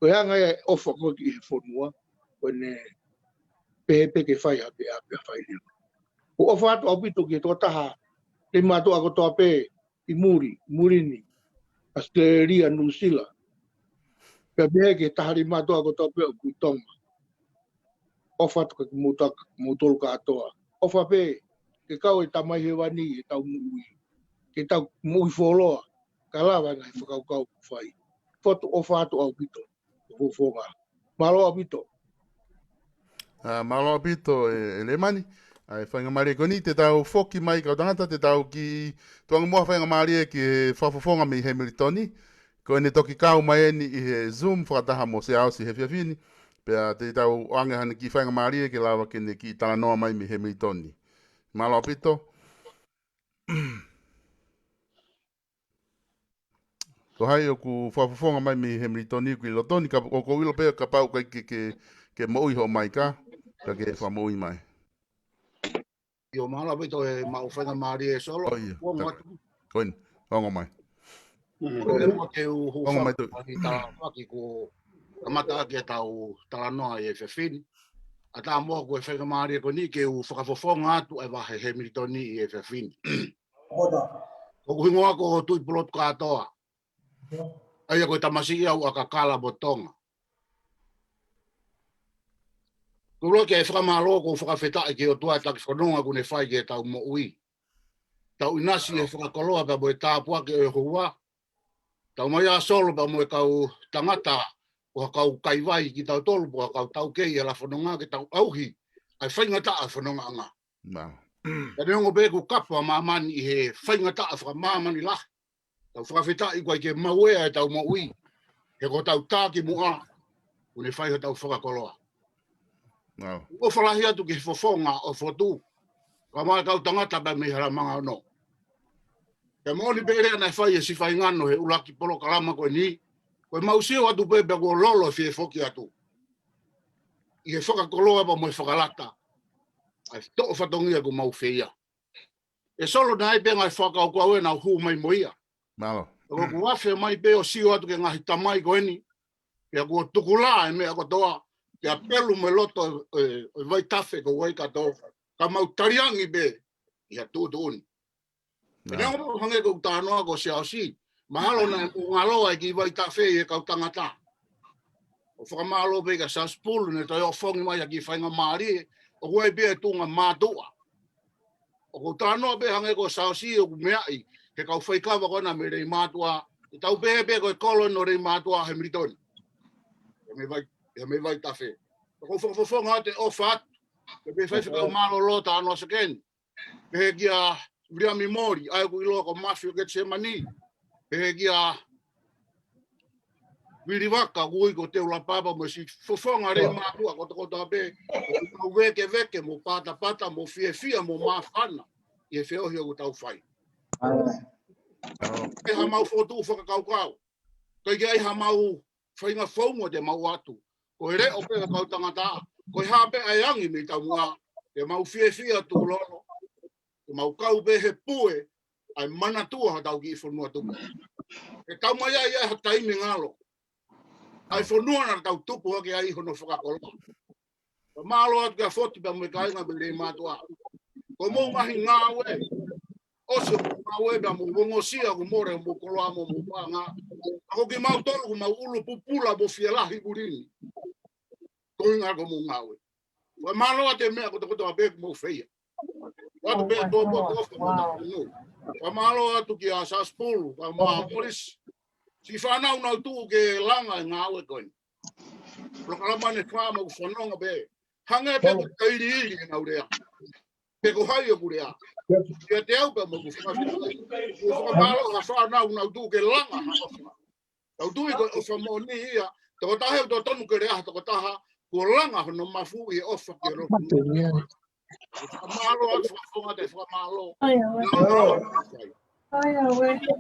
[SPEAKER 6] hanga e ofa koe ki he whonua. Koe ne pehe ke whai hape whai leo. O ofa atu au pito ki toa taha. Te mātua ako toa pe i Mulini, Australia, New Zealand. Pea pehe ke tahari mātua ako toa pe o Kuitonga. Ofa atu ka mūtolu ka atoa. Ofa pe ke kau e tamai he wani e tau mui. Ke tau mui wholoa. Ka lawa ngai whakau whai. Foto ofa atu au pito. Whonga. Malo au pito.
[SPEAKER 1] Malo apito e Lemani. Ai whainga mare koni te tau whoki mai kau tangata te tau ki tuanga mua whainga mare ki he whawhawhonga me Hamiltoni. Ko ne toki kau mai ni i he Zoom whakataha mo se ausi he whiawhini. Pea te tau angehana ki whainga mare ki lawa kene ki talanoa mai me Hamiltoni. Malo apito. Ko hai o ku whawhawhonga mai me Hamiltoni ki lotoni o ko wilo pea ka pau kai ke moui ho mai ka. Pea ke whamoui mai.
[SPEAKER 7] Yo mala vito e mau whainga maari e solo.
[SPEAKER 1] Koin, hongo mai.
[SPEAKER 7] E mo te u huwha i tala whaki ko kamata ki e tau tala noa e whewhini. A tā mua ko e whainga maari e ko ni ke u whakawhawhonga atu e wahe Hamiltoni i e whewhini. Ko kuhingoa ko tui pulot katoa. Aia ko tamasi au a kakala botonga. Ko ke e whakamalo ko whakawheta ke o tua taki whanonga kune whai ke tau mo ui. Tau inasi e whakakoloa pa mo e tāpua ke e hua. Tau mai a solo pa mo e kau tangata o kau kaiwai ki tau tolu po kau tau kei e la whanonga ke tau auhi. Ai whaingata a whanonga anga. E neongo beku kapua mamani i he whaingata a whakamamani lah. Tau whakawheta i koe ke mauea e tau mo ui. He ko tau tāki mua kune whai he tau whakakoloa. O whalahi atu ki whawhonga o whotu. Ka mai kau tangata pa me hara manga no. Ke moni pere ana whai e si whai ngano he ulaki polo kalama koe ni. Koe mauseo atu pepe ko lolo fi e whoki atu. I he whakakoloa pa mo e whakalata. Ai to'o whatongia ko mau whia. e solo nai pe ngai whakau kua we na hu mai moia.
[SPEAKER 1] Malo.
[SPEAKER 7] Ko kuafe mai pe o sio atu ke ngahi tamai ko eni. Ke ko tukula e mea ko toa. Ke apelu me loto vai tafe ko wai kato. Ka mau tariangi be. Ia tūtuni. E nea mo hange ko tānoa ko siao si. Mahalo na ngaloa ki vai tafe e kau tangata. O whakamalo pe ka sa spulu ne toi o whongi mai ki whainga maari. O wai pe tunga mātua. O ko tānoa pe hange ko sao si o meai. Ke kau whaikawa kona me rei mātua. I tau pe ko e kolo no rei mātua he miritoni. Ia me vai tafe. Ko whonga te o whaat. Ke pe whaifika malo lo tānoa sa keni. He kia ria mi mori. Ai ku ilo ko mafio ke tse mani. He kia Viriwaka kui ko te ula papa mo si fofonga rei mātua ko tape ko veke mo pata mo fia mo mafana e feo hio ko tau whai. E ha mau fotu whakakau. Kai ai ha mau whainga whaungo te mau atu. Ko re o pe kau tangata. Ko ha pe ai angi me tau ngā. Te mau fia tu lolo. Te mau kau pe he pue ai mana tua ha tau ki whanua tupu. E tau mai ai ha taimi ngalo. Ai whanua na tau tupu hake ai hono whakakolo. Ka malo atu ka foti pa mwe kainga me rei mātua. Ko mō mahi ngā we. Ose ngā we pa mō wongosia ku more mō koloa mō pāngā. Ako ki mau tolu ku mau ulu pupula mo fialahi kurini. Koi ngā ko mō ngā we. Wa malo ate mea ko tokoto a beku mō feia. Watu bea tō po kofa mō tāpunu. Wa malo atu ki a saspulu. Ka mā polis. Si whanau nau tū ke langa ngā we koin. Prokalamane whāma ku whanonga be. Hange pe ku kairi iri ngau rea. Pe ku hai o ku rea. Ia te au pe mo ku whakawhia. Ku whakamalo ha whanau nau tū ke langa hawhia. Tau tū i ko o whamoni ia. Toko tahe o tō tonu ke rea toko taha. Ku langa hono mafu i ofa ke rofu. Whakamalo atu whakonga te whakamalo.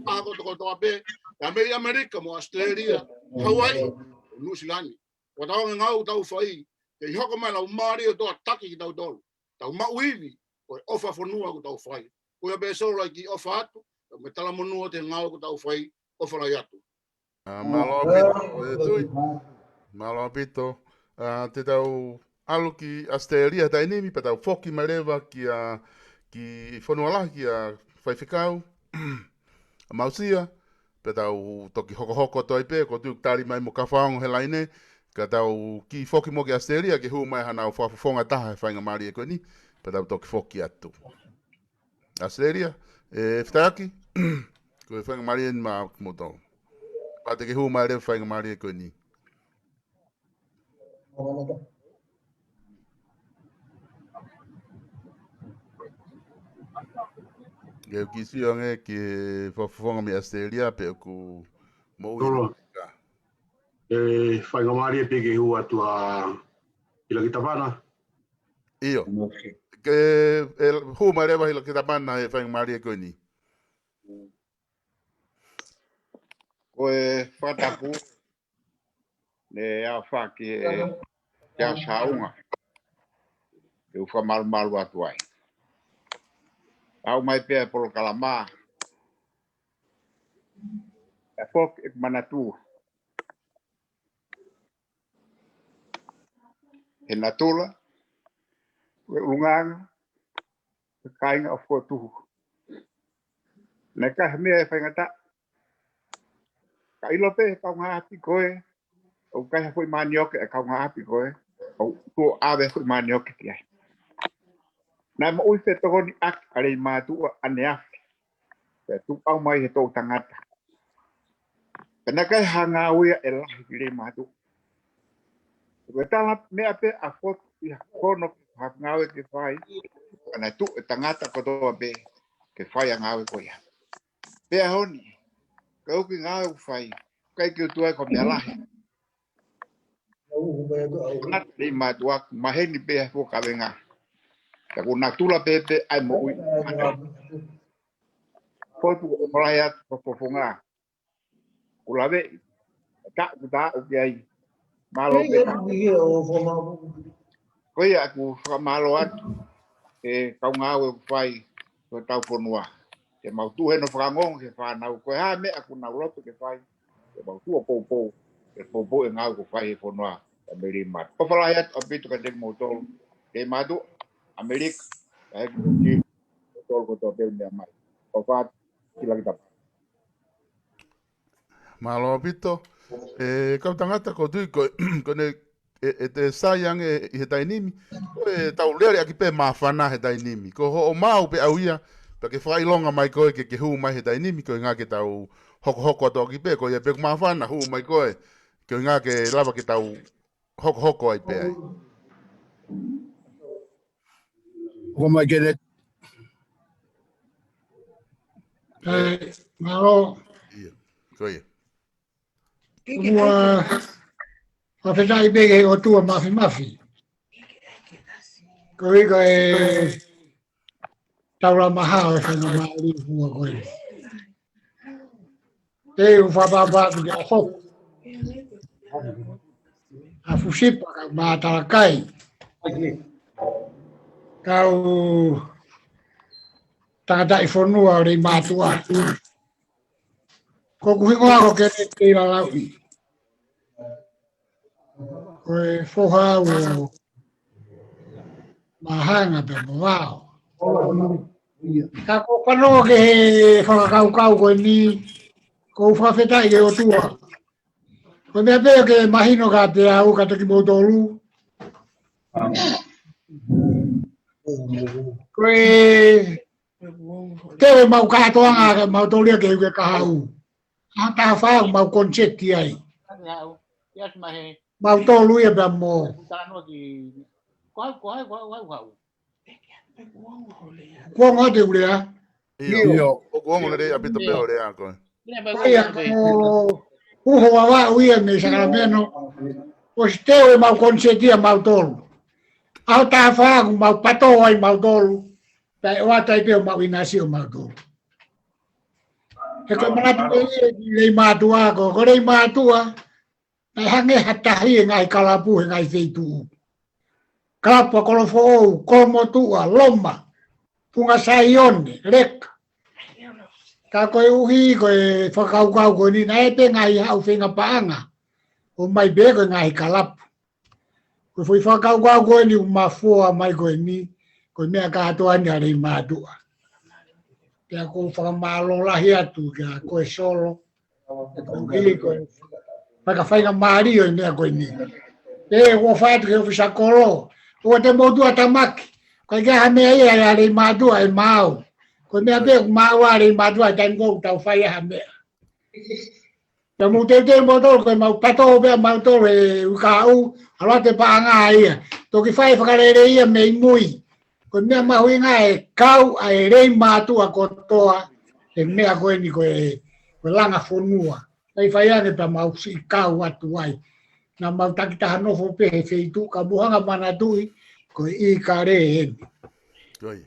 [SPEAKER 7] Ako toko toa pe. Ya me Amerika mo Australia, Hawaii, New Zealand. Wa tau ngau tau whai. Te hoko mai lau maari o toa taki ki tau tolu. Tau mauiwi, o e ofa whanua ku tau whai. Ko ia beso lai ki ofa atu, me tala monua te ngau ku tau whai, ofa lai atu.
[SPEAKER 1] Malo apito, malo apito. Te tau alu ki Australia tai nimi, pe tau whoki marewa ki whanua ki a whaiwhikau. Mausia. Pe tau toki hoko toi pe, ko tuk tari mai mo kawhaongo he laine, ka tau ki whoki mo ki Australia, ki hu mai hanau whafonga taha e whainga maari e koe ni, pe tau toki whoki atu. Australia, whitaaki, ko e whainga maari e ni maa kumoto. Pate ki hu mai reo whainga maari e koe ni. Ke ki sionge ki whafonga mi Australia, pe ku mo ui.
[SPEAKER 12] Whainga maari e peke hu atu a ila ki tapana.
[SPEAKER 1] Iyo. Ke hu mai rewa ila ki tapana e whainga maari e koe ni.
[SPEAKER 13] Koe whatapu ne a whaki e kia saunga. Ke uwha malu atu ai. Au mai pia polo kalama. E fok e manatu. He natula. We unganga. Ke kainga of ko tuhu. Neka he mea e whaingata. Ka ilo pe kau ngā hapi koe. O kai hoi manioke e kau ngā hapi koe. O tuo awe hoi manioke ki ai. Nā ma ui te toko ni ak a Leimatu'A ane afi. Te tu au mai he tō tangata. Pena kai hanga uia e lahi ki Leimatu'A. Te tala mea pe a fotu i hakono ha ngawe ke whai. Ana tu e tangata kotoa pe ke whai a ngawe ko ia. Pea honi. Ka uki ngawe ku whai. Kai ki utua e ko mea lahi. Nata Leimatu'A maheni pe a fuka wenga. Ta ko natula pepe ai mo ui. Fotu o molai atu pofonga. Ulawe ta o ke ai. Malo pe. Koe aku whamalo atu. E kau ngāwe ku whai. ko tau fonua ke mau tu no frangong ke fa na ko ha me aku na roto ke fai ke mau tu popo ke popo e ngau ko fai fonua Ameri mat ko fala ya api tu ka de motor ke madu Amerik ai ki motor ko to be me mai ko fa kila kita
[SPEAKER 1] Malo pito. Kau tangata ko tui ko ne te sayang i he tainimi. Ko tau lere aki pe mawhana he tainimi. Ko ho o mau pe auia. Pe ke whai longa mai koe ke hu mai he tainimi. Ko ngā ke tau hoko ato ki pe. Ko ia pe mawhana hu mai koe. Ko ngā ke lava ke tau hoko ai pe ai.
[SPEAKER 14] Ko mai kere. Malo.
[SPEAKER 1] Ia. Ko ia.
[SPEAKER 14] Ua whawhetai pege o tua mafi. Ko ika e taura maha o whenga maari hua koe. Te u whapapatu ki a hoko. A fusipa ka mātara kai. Kau tangata i whanua o Leimatu'A. Ko kuhingoa ko kere teira laui. Ko e whoha o mahanga pe mawao. Ka ko whanua ke he whakakau koe ni ko whawhetai ke o tua. Ko mea peo ke mahino ka te au ka taki motolu. Ko e tewe mau katoanga ke mautolia ke uke kahau. Hata whao mau konseti ai. Mau tolu ia pia mo. Kuongo te ulea.
[SPEAKER 1] Iyo. O kuongo le apito peo le ako.
[SPEAKER 14] Ia ko uho wawa uia me Sacramento. O tewe mau konseti mau tolu. Hata whao mau pato ai mau tolu. Tai wata i peo mau inasi o mau tolu. He koe manatu e Leimatu'A ko Leimatu'A ai hange hatahi ngai kalapu ngai feitu. Kalapa kolofo ou, kolmotu'a, loma, punga saione, reka. Ka koe uhi koe whakaukau koe ni na epe ngai hau whenga paanga. O mai be koe ngai kalapu. Koe fui whakaukau koe ni umafua mai koe ni, koe mea katoa ni a Leimatu'A. Kia ko whakamalo lahi atu, kia koe solo. Koe koe whakawhainga maari o mea koe ni. E o whaatu ke ofisa kolo. O te motua tamaki. Koe kia hamea ia a Leimatu'A e mau. Koe mea pe mau a Leimatu'A e tainkou tau whai a hamea. Te mu te motoro koe mau pato pea mau toro e ukau. Aloa te paanga ia. Toki whai whakarere ia me imui. Koe mea mahui ngā e kau a e Leimatu'A kotoa. E mea koe ni koe Langafonua. Ei whai ane pa mau si kau atu ai. Na mau takita hanofo pe he feitu ka buhanga manatui ko I ka re heni.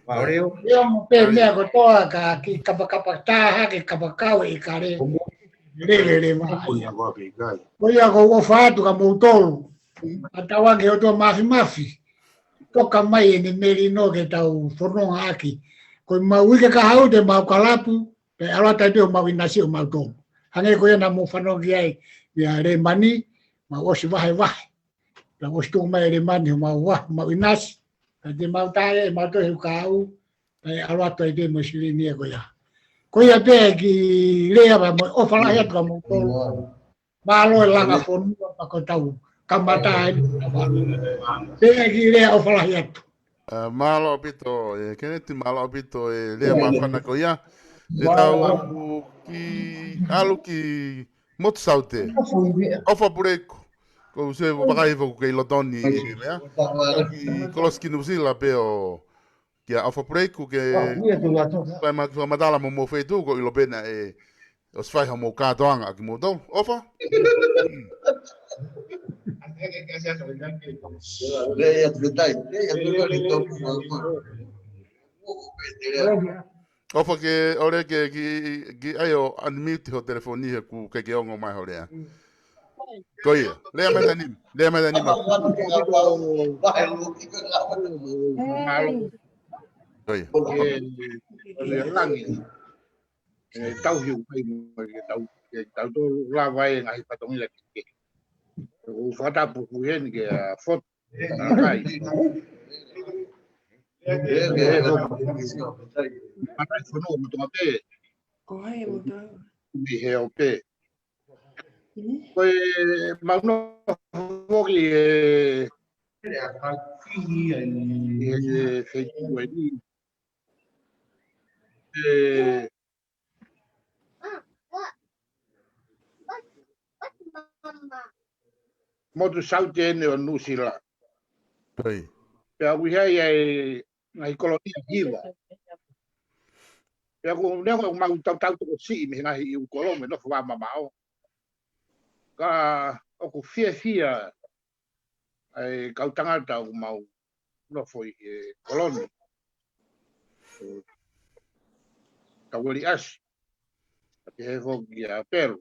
[SPEAKER 1] Maoreo.
[SPEAKER 14] Ia mo pe mea ko toa ka ki kapakapa taha ke kapakau I ka re. Re mai. Ko ia ko o whaatu ka moutolu. Atawange o toa mafi. Toka mai ni meri no ke tau whanonga aki. Ko mau ike ka hau te mau kalapu pe alata te o mau inasi o mau tolu. Hange ko ia na mo whanongi ai ia re mani. Ma osi wahe. La osi tuku mai re mani ma wah, ma inasi. Te mau tae, mau tohe ukau. Pai aluato I te mo silini e koia. Koia pe ki lea pa mo ofalahi atu ka mo tolu. Ma aloe Langafonua pa ko tau. Kamata ai. Pe ki lea ofalahi atu.
[SPEAKER 1] Malo pito, kene ti malo pito e lea mawhana ko ia. E tau ki alu ki motsaute. Ofa pureku. Ko se bakai fo ke lotoni mea. Ki koloski no sila pe o ki ofa pureku ke pa matala mo fetu ko ilo pena e os fai mo ka toanga ki mo do. Ofa. Ofa ke ore ke ki ayo unmute ho telefoni ku ke ongo mai horea. Koia, lea me dani ma. Oi.
[SPEAKER 7] Ke langi. Tau hiu pai mo ke tau to la vai ngai patongi la ke. O fata pu yen ke fot kai. Ke ho mana fono mo to pe. Mi he o pe. Koe mauno hoki feitu e ni. Motu saute ene o nusila.
[SPEAKER 1] Oi.
[SPEAKER 7] Pea wihai ai ngai kolonia hiwa. Pea ko neko mau tau to si me ngai i kolome no fa mamao. Ka o ko fia ai kautanga ta o mau no foi koloni. Ta wori as. Ke he ho ia pero.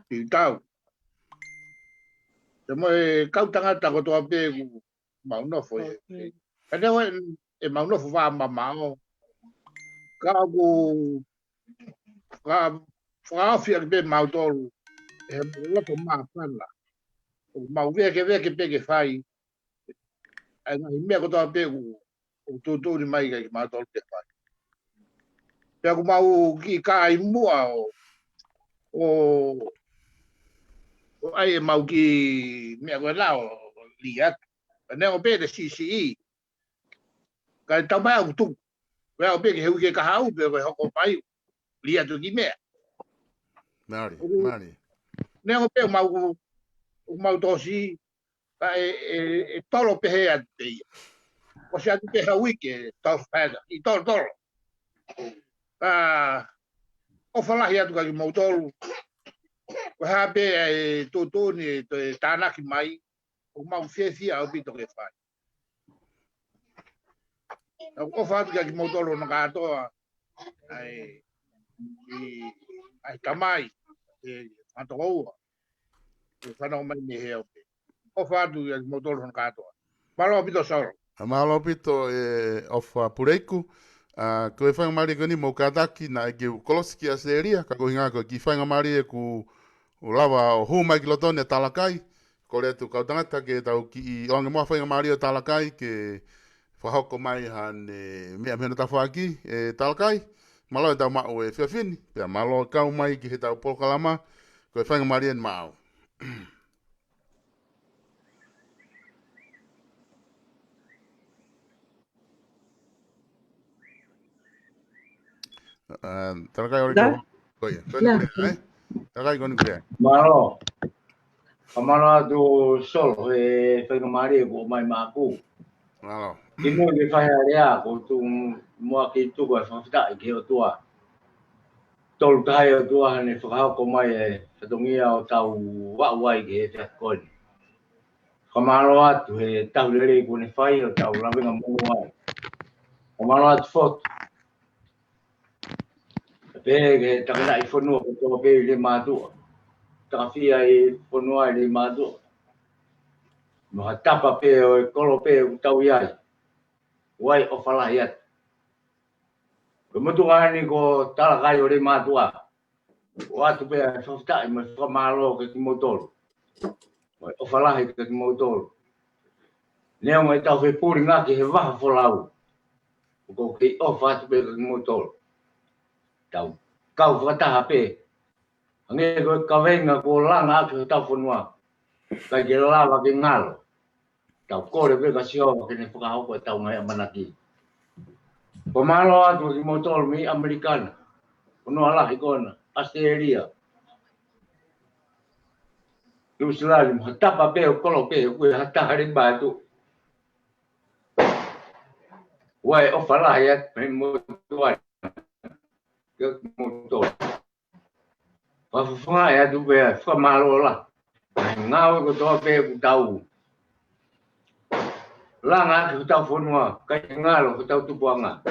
[SPEAKER 7] Ti tau. Te mo kautanga ta ko to ape mau no foi. Ane wa e mau no fa mamao. Ka fa fia be mau tolu. E lo ko ma fala. Mau veke pege fai. Ai me ko to ape o to ni mai ga ma tolu te fai. Pe ko mau ki kai mua o ai mau ki me ko lao liat. Ne o pe de CCE. Ka ta mai o tu. Wa o pe ke hu ke ka hau pe ko pai liat tu ki me.
[SPEAKER 1] Mari.
[SPEAKER 7] Ne o pe mau to si e tolo pe he ate. O sea tu pe hawi ke to fada. I tolo. O fala ia tu ka mau tolo. Ko ha pe to ni tana ki mai. O mau fia o pito ke fai. O fa tu ka mau tolo no ka to ai tamai e fantoa. E fana mai ni he o pe. O fa tu ka mau tolo no ka to. Malo pito solo.
[SPEAKER 1] Malo pito ofa pureiku. Ko e whainga mari koni mo kataki na e ke koloski a seria. Ka ko hinga ko ki whainga mari e ku o lava o hu mai ki lotone talakai. Ko le tu kautangata ke tau ki i onge moa whainga mari o talakai ke whahoko mai han mea mena tawhaki e talakai. Malo e tau mao e whiawhini. Pea malo kau mai ki he tau polkalama. Ko e whainga mari en mao. Talakai ori ko. Koia. Koni kurea, talakai koni kurea.
[SPEAKER 15] Malo. Kamalo atu sol e whainga mari ko mai māku.
[SPEAKER 1] Malo.
[SPEAKER 15] Kino ke whai area ko tu mua ki tuku e whawhita i ke o tua. Tolu tahi o tua hane whakahau ko mai e whatongia o tau wauai ke e whiakoni. Kamalo atu he tau lere ko ne whai o tau lawenga mua ai. Kamalo atu fotu. Pe ke takana i whanua ko tō pe le mātua. Takawhia i whanua i le mātua. Maha tapa pe o e kolo pe o tau iai. Wai o whalahi atu. Ko mutu ni ko talakai o le mātua. O atu pe a whawhitai ma whamalo ke ki motoro. Wai o whalahi ke ki motoro. Nea mai tau whi pūri ngaki he waha wholau. Ko ki ofa atu pe ki motoro. Tau kau whataha pe. Ange ko kawenga ko langa atu he tau whanua. Kai ke lava ke ngalo. Tau kore pe ka sioa ke ne whakahau ko tau ngai amanaki. Pamalo atu ki motoro mi Amerikana. Kono ala hikona. Australia. Lu selalu hatapa pe kolo pe ku hata hari batu. Wai o fala ya me motor. Ke motor. Pa fa ya du be fa malo la. Ngau ko to pe ku tau. La nga ku tau fonua ka ngalo ku tau tu buanga.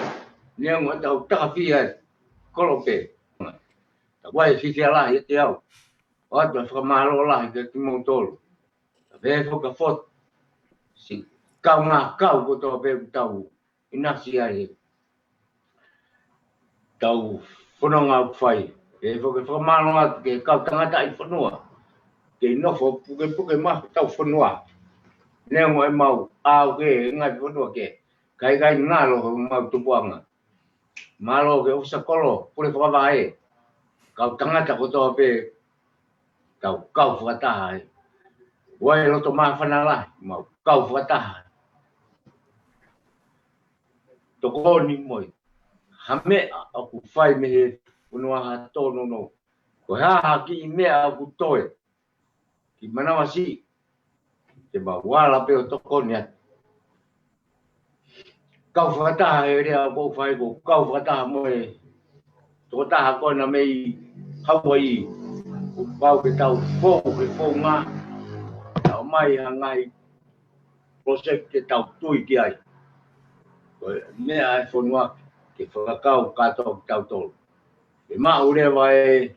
[SPEAKER 15] Ni ngo tau ta fia kolo pe. Wai fi la ya tiao. O to fa malo la ke motor. Ve fo ka fot. Si kau nga kau ko to pe ku tau. ina siai tau whanonga whai. E whakamanoa ke kau tangata I whanua. Ke nofo puke mahu tau whanua. Neo e mau au ke ngai whanua ke. Kai ngalo ho mau tupuanga. Malo ke usa kolo pule whakawai. Kau tangata ko toa pe kau whakataha. Wai loto maa whanala mau kau whakataha. Toko ni moi. Hame aku whai me he whanua ha tono no. Ko haha ki I mea aku toe. Ki manawa si. Te wala pe o toko ni atu. Kau whakataha e rea ko whai ko kau whakataha moe. Toko taha koe na mei Hawaii. Ko pau ke tau fōu ngā. Tau mai hangai. Prosek ke tau tui ki ai. Ko mea e whanua ke whakakau kato tau tolu. E maa ure vai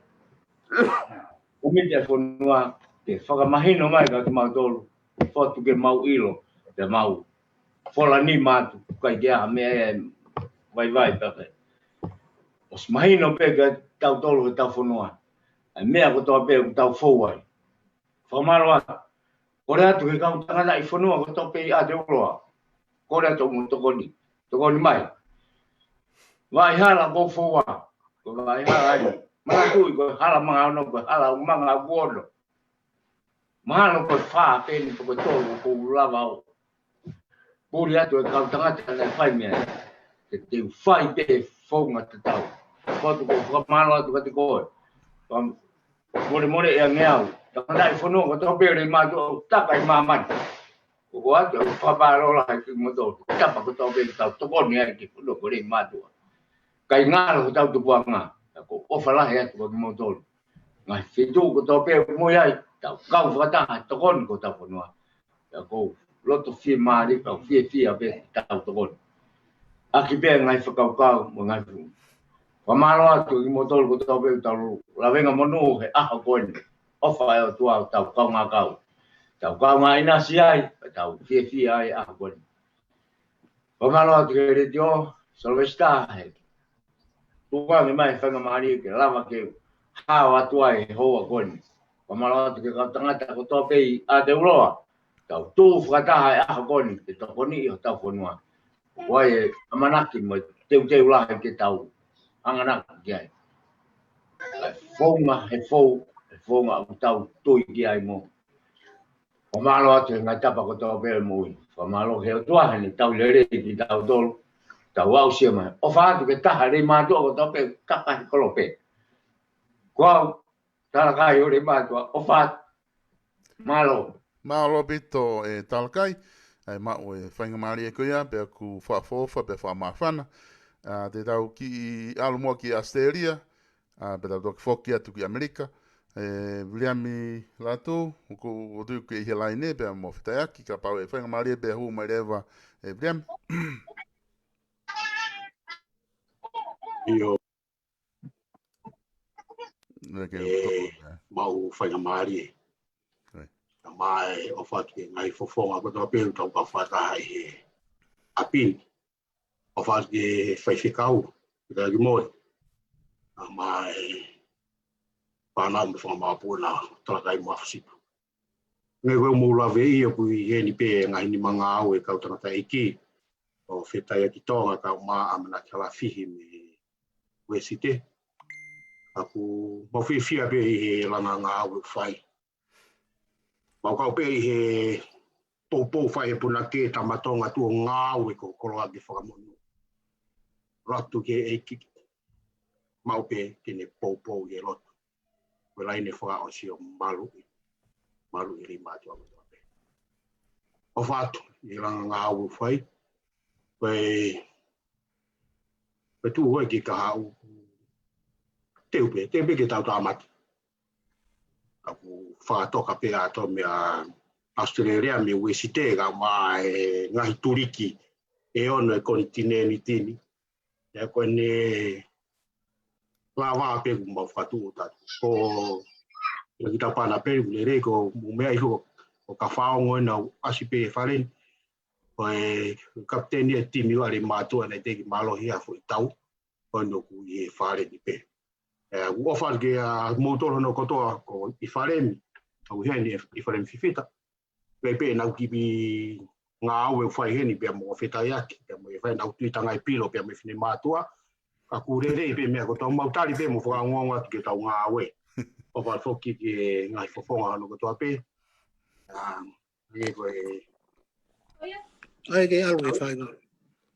[SPEAKER 15] umite e whanua ke whakamahino mai ka ki mau tolu. Whotu ke mau ilo. Te mau whola ni mātu. Kai kia mea e vai pepe. Os mahino pe ka tau tolu ke tau whanua. E mea ko toa pe ko tau fōu ai. Whamaroa. Kore atu ke kau tangana I whanua ko toa pe I ate uloa. Kore atu mo tokoni. Tokoni mai. Vai hala ko fōua. Ko vai hala ai. Mana tui ko hala mga ono ko hala mga guono. Mahalo ko wha peni ko tolu ko lava o. Puri atu e kau tangata na whai mea. Te whai te whaunga te tau. Kotu ko whakamalo atu ka te koe. More e angeau. Tangana I whanua ko toa pere I mātua taka I māmani. Ko atu e whaparola hai ki motoru. Tapa ko toa pere tau tokoni ai ki whanua ko rei mātua. Kai ngalo ko tau tupuanga. Ko ofalahe atu ko motoru. Ngai whitu ko toa pere moi ai. Tau kau whakataha tokoni ko tau whanua. Ko loto whie maari kau whie a pe tau tokoni. Aki pe ngai whakaukau mo ngai whu. Whamalo atu ki motoru ko tau pere tau lawenga monu he aha koene. Ofa e o tua tau kau ngā kau. Tau kau ngā inasi ai. Tau whie ai aha koene. Whamalo atu ke retio. Solvesta he. Tuangi mai whanga maari ke lava ke hao atu ai he hoa koene. Whamalo atu ke kau tangata ko toa pei a te uroa. Tau tū whakataha e aha koene. Te tokoni I o tau whanua. Wai e amanaki mo teu lahi ke tau. Anganaki ki ai. Whaunga he whou. He whaunga o tau tui ki ai mo. Whamalo atu he ngai tapa ko toa pei mui. Whamalo he o tuahani tau lere ki tau tolu. Tau au sia mai. O whaatu ke taha rei mātua ko tope kakahi kolope. Kau talakai o rei mātua. O whaatu. Malo.
[SPEAKER 1] Malo pito e talakai. Ai mau e whainga maari e kuia. Pea ku whaafofa, pea whaamawhana. Te tau ki alumua ki Australia. Pea tau toki whoki atu ki Amerika. Williami lato. O tu ke ihe laine. Pea mo whitaiaki. Ka pau e whainga maari e pea hu mai rewa. Williami.
[SPEAKER 12] Io mau whainga maari e. Mai o whaki ngai whawhonga ko tō pēru tau ka whataha I he apini. O whaki whaiwhikau, I ka ki moe. Mai whanau me whamapuna talakai mua whasipu. Ngai koe mūla vei o pui heni pē ngai ni mga au e kau tangata iki. O whetai ki tonga kau maa amana ki hala whihi me wesite. Aku mawhiwhia pē I he langa ngā au e whai. Mau kau pe I he pōpō whai e puna ke tamatonga tu o ngāu e ko koroa ki whakamonu. Ratu ke e kiki. Mau pe tene pōpō I e lotu. Koe laine whaka o si o malu. Malu I Leimatu'A. O whātu I langa ngāu e whai. Koe tu hoi ki ka hau. Teupe ke tau tāmati. Aku whakatoka pe ato mea Australia me wesite ka mai ngahi turiki e ono e kontineni tini. E koe ne lava pe kumau whatu tatu. Ko kita pana pe le re ko mea iho o ka whaongo na asi pe e wharen. Oi kapteni e timi wa Leimatu'A nei te ki malohi a fu tau. O no ku I whare ni pe. Ua whare a motoro no kotoa ko I whare mi. Au heni I whare mi whiwhita. Pepe nau kibi ngā au e whai heni pia mo whita iaki. Pia mo I whai nau tuitanga I pilo pia me whine mātua. Ka kurere pe mea ko tau mautari pe mo whakangonga ki tau ngā au e. O whare whoki ki ngai whawhonga no kotoa pe. Nge koe
[SPEAKER 5] Ai ke alu e whai ngā.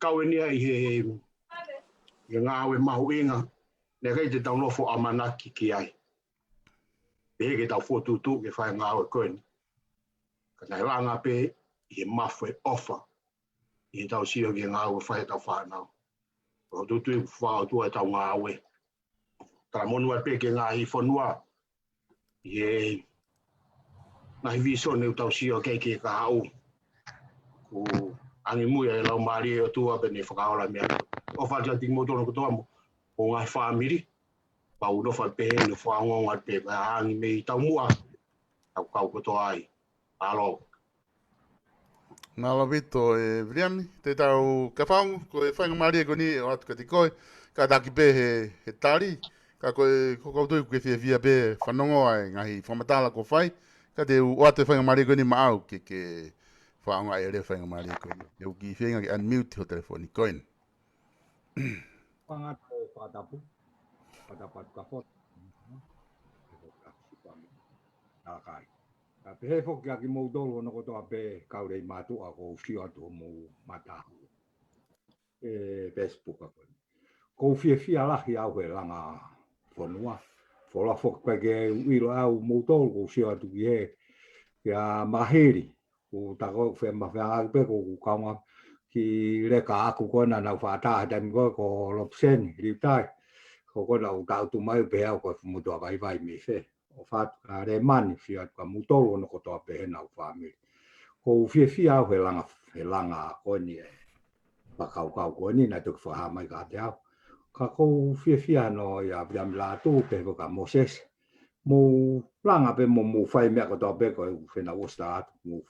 [SPEAKER 12] kau e nia I he ngā au e mahu inga. Ne kei te tau nofo amanaki ki ai. Pe ke tau whotutu ke whai ngā au e koeni. Ka nei ranga pe I he mafu e ofa. I he tau sio ki ngā au e whai tau whanau. O tutu I whao tua e tau ngā au e. Tara monu e pe ke ngā I whanua. I he ngā I viso ne tau sio kei ke ka au. Ku angi mui e lau maari o tua pe ne whakaola mea. O whatia ting motono kutoa mo. O ngai whaamiri. Pau no wha pe no whaongonga pe ka angi me I tau mua. Tau kau kutoa ai. Alo.
[SPEAKER 1] Nala vito e vriami, te tau ka whaungu, ko e whainga maria ko ni o atu ka te koe, ka taki pe he tari, ka koe kokautui ke whia pe whanongo ai ngahi whamatala ko whai, ka te o atu whainga maria ko ni maau ke whaunga ai re whainga maria ko ni. E uki whainga ki unmute ho telefoni koin.
[SPEAKER 16] Pangat patapu, patapat kafot. Nakai. Tapi he fok ya ki mo dolo no ko to ape ka Leimatu'A ko fio atu mo mata. Facebook ko. Ko fia la hi au he langa fonua. Fola fok pa ke wilo au mo dolo ko fio atu ye. Ya maheri. Ko ta ko fe ma fa pe ko kaunga ki le ka aku ko na na fa ta dan ko lopsen ritai. Ko na ta tu mai pe au ko mo to vai mi fe. O fat re mani fia ka mutolo no ko to pe na family ko fia o he langa ko ni pa kau ni na to fa mai ka te ka ko fia no ya biam la tu pe ko ka moses mo langa pe mo fai me ko to pe ko fe na o sta mo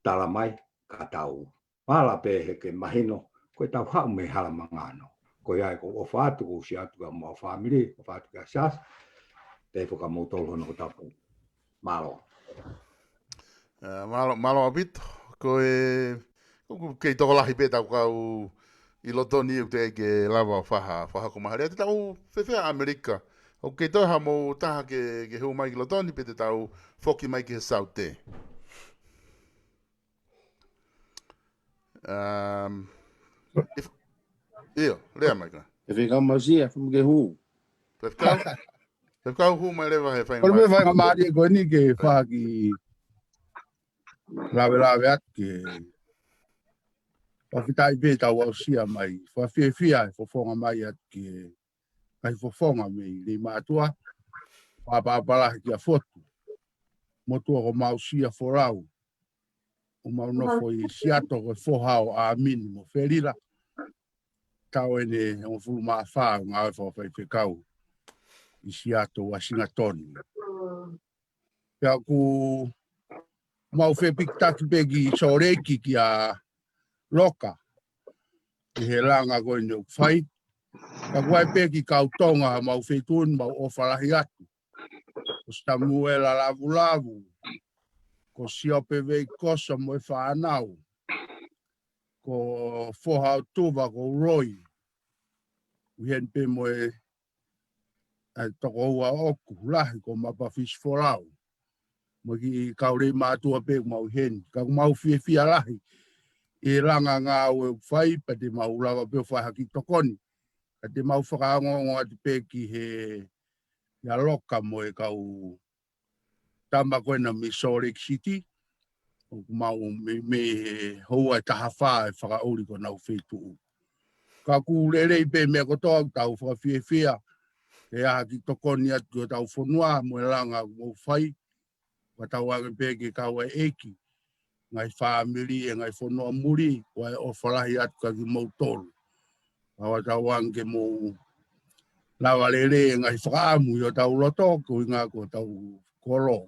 [SPEAKER 16] tala mai ka tau pala pe he ke mahino ko tau ha me hala mangano ko ya ko o fatu ko sia tu mo family o fatu ka sas te foka mo tolo no tapu malo
[SPEAKER 1] Malo abito, ko e kei toko lahi pe tau kau I loto ni te ke lava whaha ko maharea te tau whewhea Amerika. O kei toha mo taha ke hu mai ki loto ni pe te tau whoki mai ki he saute. Io, lea mai ka.
[SPEAKER 7] E whekau mausia, whamke hu.
[SPEAKER 1] Whekau hu mai lewa he whainga
[SPEAKER 7] Kore
[SPEAKER 1] mai.
[SPEAKER 7] me whainga maari e koe ni ke whaki lawe atu ke whawhitai pe tau au sia mai. Whawhia e whawhonga mai atu ke kai whawhonga me Leimatu'A. Whapapala ki a fotu. Motua ko mau sia whorau. O mau nofo I siato ko whohao a mini mo wherira. Tau ene o fulu maa whaa ngā e whawhai I siato wa singatoni. Pea ku mau whepik pegi soreki ki a loka. I he langa koe ni whai. Ka kuai peki kautonga mau whetun mau o whalahi atu. Ko Samuela lavu. Ko siope vei kosa mo e whanau. Ko whohau tuva ko roi. Uhen pe mo e toko ua oku lahi ko mapawhis wholau. Mo ki kau Leimatu'A pe mau hen. Ka mau whia lahi. I langa ngā ue whai pa te mau lawa pe whai haki tokoni. Ka te mau whakaongo ati pe ki he ia loka mo e kau tama koe na me Salt Lake City. O mau me hoa taha wha e whakauri ko nau whetu'u. Ka ku rerei pe mea kotoa tau whawhia. Te aha ki tokoni atu tau whanua mo e langa mo whai. Ka tau ake pe ki kau e eki. Ngai whaamiri e ngai whanua Muli. Wai o whalahi atu ka ki mau tolu. Awa tau ange mo lawa rere e ngai whaamu i o tau loto. Ko inga ko tau koro.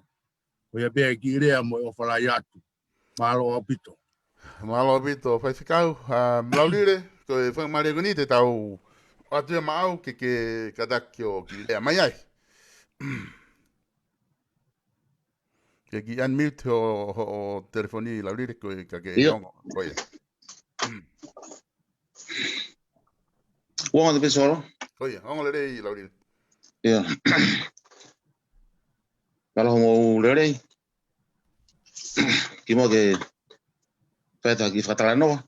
[SPEAKER 7] Ko ia pe ki rea mo e o whalahi atu. Malo apito.
[SPEAKER 1] Malo bito fai ficau. Laulire, ko e whang maria goni te tau atua mau ke kadakio ki lea mai ai. Ke unmute o telefoni laulire ko e ka ke ongo. Koia.
[SPEAKER 17] Wong te pesoro.
[SPEAKER 1] Koia, ongo le rei laulire.
[SPEAKER 17] Ia. Kalau mau lere. Kimo ke peta ki fatalano.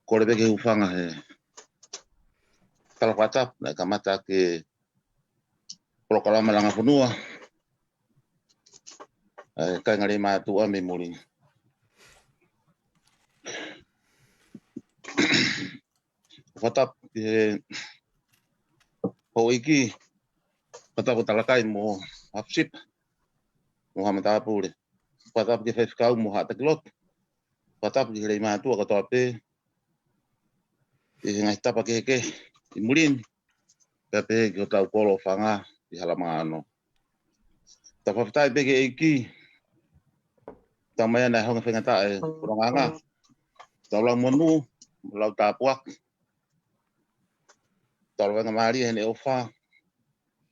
[SPEAKER 17] Ko le ke ufanga he. Tala fata na kamata ke proklama Langafonua. Kai ngare Leimatu'A me Muli. Fata ke hoiki fata ko talakai mo hapsip mo hamata pure. Fata ke feskau mo hata kilot. Fata ke Leimatu'A ko tope. Ngai tapa ke Mulin. Pepe ke tau kolo fanga di halamano. Tapa fata pe ke iki. Tamaya na hong fengata e kuranganga. Taulang monu lau tapuak. Taulang mari hene ofa.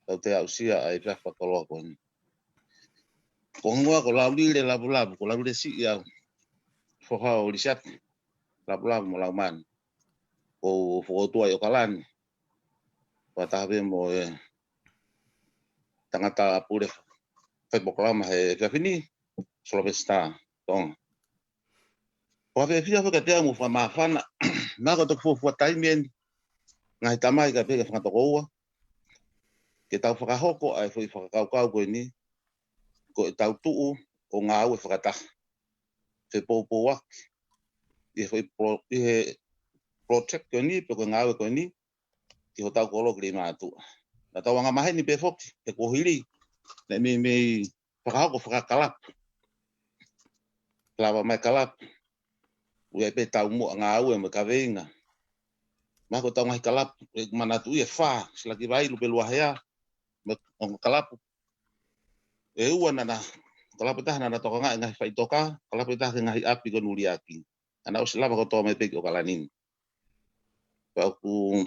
[SPEAKER 17] Tau te ausia ai pefa kolo kon. Kongwa ko lauli le labu ko lauli si ya. Foha o lisat labu mo lauman. Ko foto ayo kalan. Patabe mo tangata apure. Fet boklama he fini. Solopesta tong. Ko fe fia fo katea mo fa mafana. Na ko to fo taimien. Ngai tamai ka pega fanga tokoa. Ke tau whakahoko ai fui whakakaukau koe ni. Ko e tau tuu o ngā au e whakatah. Whe pōpō wak. I he protect koe ni, pe koe ngā au e koe ni. Ki ho tau kolo ki Leimatu'A. Na tau wanga mahe ni pe whoki. He kohiri. Ne me whakahoko whakakalap. Lawa mai kalap. Ue pe tau mua ngā au e me kaweinga. Mako tau ngai kalap. Manatu i e wha. Silaki vai lupe luahea. Me kalap. E ua nana. Kalapa tah nana toka ngai ngai whai toka. Kalapa tah ngai api ko nuri aki. Ana usilapa ko toa me peki o kalanin. Pau ku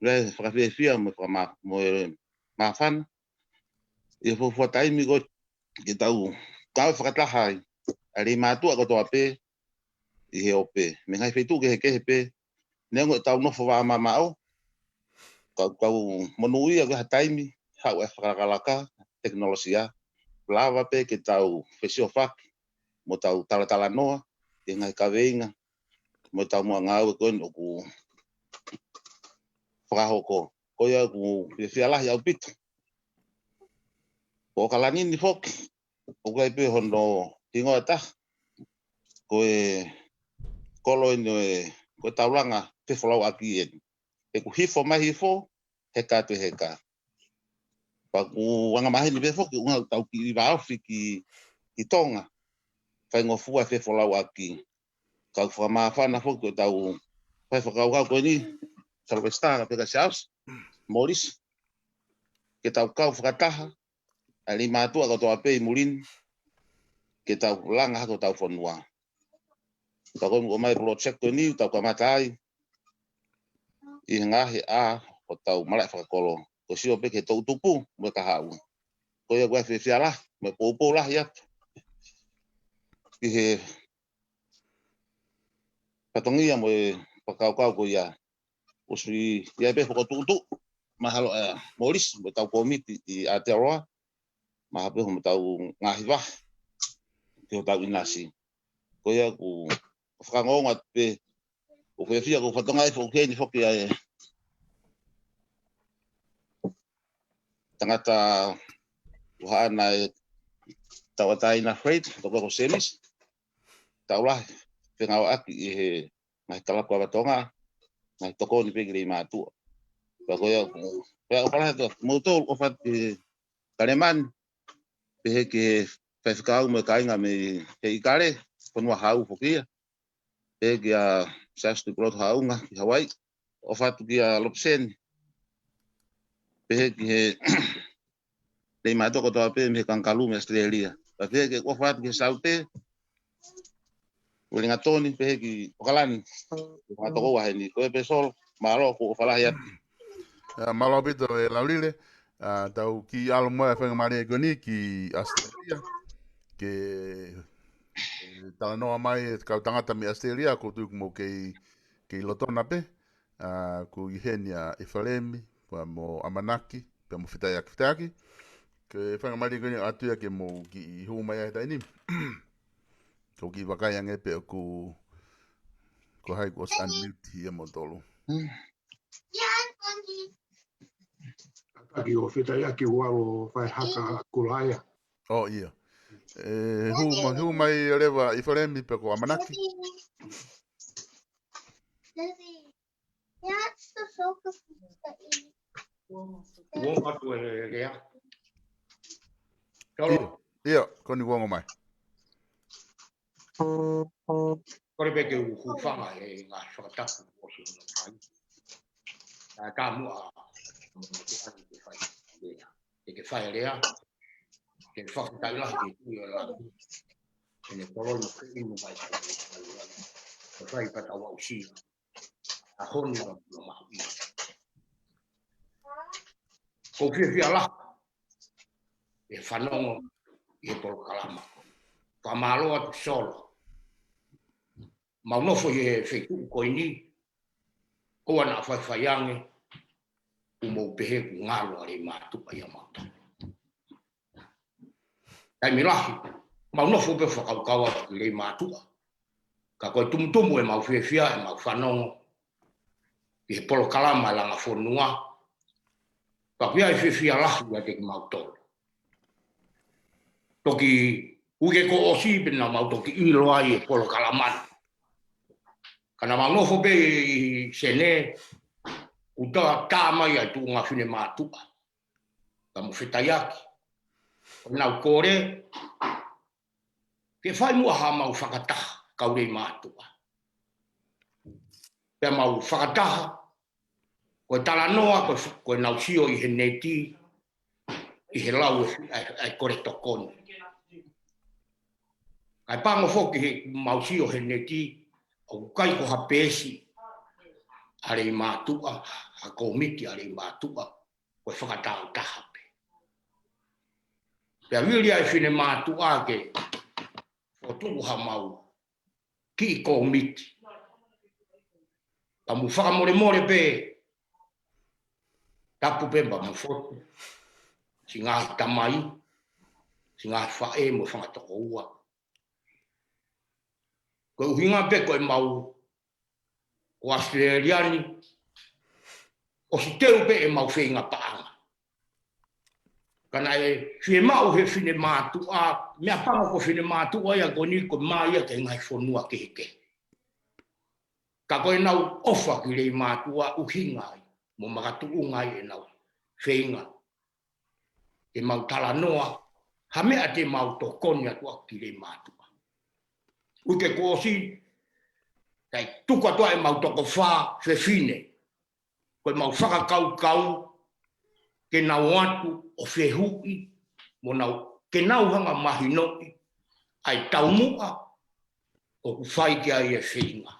[SPEAKER 17] le whakawhiawhia mo mawhan. I fo taimi ko ki tau. Kau whakatahai. A Leimatu'A ko toa pe. I he ope. Me ngai whaitu ke he kehe pe. Nengo tau nofo wa mamao. Kau monui a ha taimi. Hau e whakakalaka. Teknolosia. Lava pe ke tau whesio whak. Mo tau talatala noa. E ngai kaweinga. Mo tau mua ngau e koen o ku whakahoko. Koia ku whialahi au pito. Ko kalanin ni whok. O kai pe hono tingo e tah. Koe kolo ino e koe taulanga te whalau aki e. E ku hifo mai hifo. Heka te heka. Pa ku wanga mahi ni pe whok. Unga tau ki iwa awhi ki tonga. Whai ngofua te whalau aki. Kau whamawhana whok koe tau. Whai whakauhau koe ni. Salvestara peka siaus. Moris. Ke tau kau whakataha. A Leimatu'A ko toa pe i Mulin. Ke tau langa ko tau whanua. Tau koe o mai project koe ni. Tau kamatai. I ngahi a. Ko tau malai whakakolo. Ko sio pe ke tau tupu. Mo kahau. Ko ia koe whiawhialah. Me pōpō lah iat. I he patongia mo e whakaukau ko ia. Usui ia pe whakatutu. Mahalo Moris. Mo tau komiti i Aotearoa. Mahape mo tau ngahi wah. Ke ho tau inasi. Ko ia ku whakangonga pe o whiawhia ko whatonga e whokeni whoki ai tangata uhaana e tawatai na freight toko ko semis taulah whengau aki i he ngai kalapu awatonga ngai toko ni pegi Leimatu'A. Ko ia ku pea opalahe to moutou o what kareman pe he ke whaiwhikau me kainga me he ikare whanua hau whokia. Pe ke a Sastu Grot haunga ki Hawaii. O whatu ki a Lopsen. Pe he ki he Leimatu'A ko toa pe me kankalu me Australia. Pa pe ke o whatu ki Saute. Uli ngatoni pe ki okalan. Ngatoko wa ni ko pe sol malo ko fala ya.
[SPEAKER 1] Malo bito e laulile tau ki alo moe whenga mare goni ki Australia ke tala noa mai kau tangata mi Australia ko tuku mo kei lotona pe ko i henia i whalemi pa mo Amanaki pe mo whitaiaki ke whenga mare goni atuia ke mo ki i hu mai ai taini ko ki wakai ange pe ko hai ko unmute hi mo tolu
[SPEAKER 12] Taki o whitaiaki walo whai haka kulaya.
[SPEAKER 1] Oh ia. Hu mai rewa i whalemi pe ko Amanaki.
[SPEAKER 11] Uong atu e rea.
[SPEAKER 1] Ia, koni wongo mai.
[SPEAKER 11] Kore peke u whanga e ngā whakatapu o si hona whai. Tā mua e ke whai rea. Ke whakatai lahi ke tui o langu. E ne korona ke inu mai ke whai pata wau si. A honi o mahu i. Ko whia la. E whanongo i he polo kalama. Whamalo atu solo. Maunofo i he wheku ko ini. O ana whaiwhaiange. Umo pehe ku ngalo a Leimatu'A ia mauta. Kai milahi. Maunofo pe whakaukawa ki Leimatu'A. Ka koe tumutumu e mau whiawhia e mau whanongo. I he polo kalama e Langafonua. Ka pia e whiawhia lahu a te ki mautolo. Toki uke ko osi bina mau toki iloa i e polo kalamana. Kana maunofo pe i sene uta tamai ai tu ngā whine mātua. Ka mo whetaiaki. Nau kore, ke whai mua ha mau whakataha kau Leimatu'A. Pea mau whakataha, koe talanoa, koe nau sio i he neti, i he lau ai kore tokoni. Kai pango foki he mau sio he neti, o kai ko hapesi, a Leimatu'A, a komiti a Leimatu'A, koe whakatau taha pe. Pea wili ai whine Mātu'a ke o tuha mau ki i komiti. Pa mu whakamore pe, tapu pe ba mu fotu, si ngāhi tamai, si ngāhi whae mo whangatoko ua. Koe uhinga pe koe mau o Australiani, o si teu pe e mau whenga paanga. Kana e whie mau he whine Mātu'a, mea panga ko whine Mātu'a ia koni ko maia ke ngai whonua ke heke. Ka koe nau ofa ki Leimatu'A uhinga ai, mo makatu ngai e nau whenga. E mau talanoa, ha mea te mau tokoni atua ki Leimatu'A. Uke ko si, kai tuku atua e mau toko wha whine. Koe mau whakakau, ke nau atu o whehui, mo nau ke nau hanga mahinoi, ai taumua o ku whai ki ai e whenga.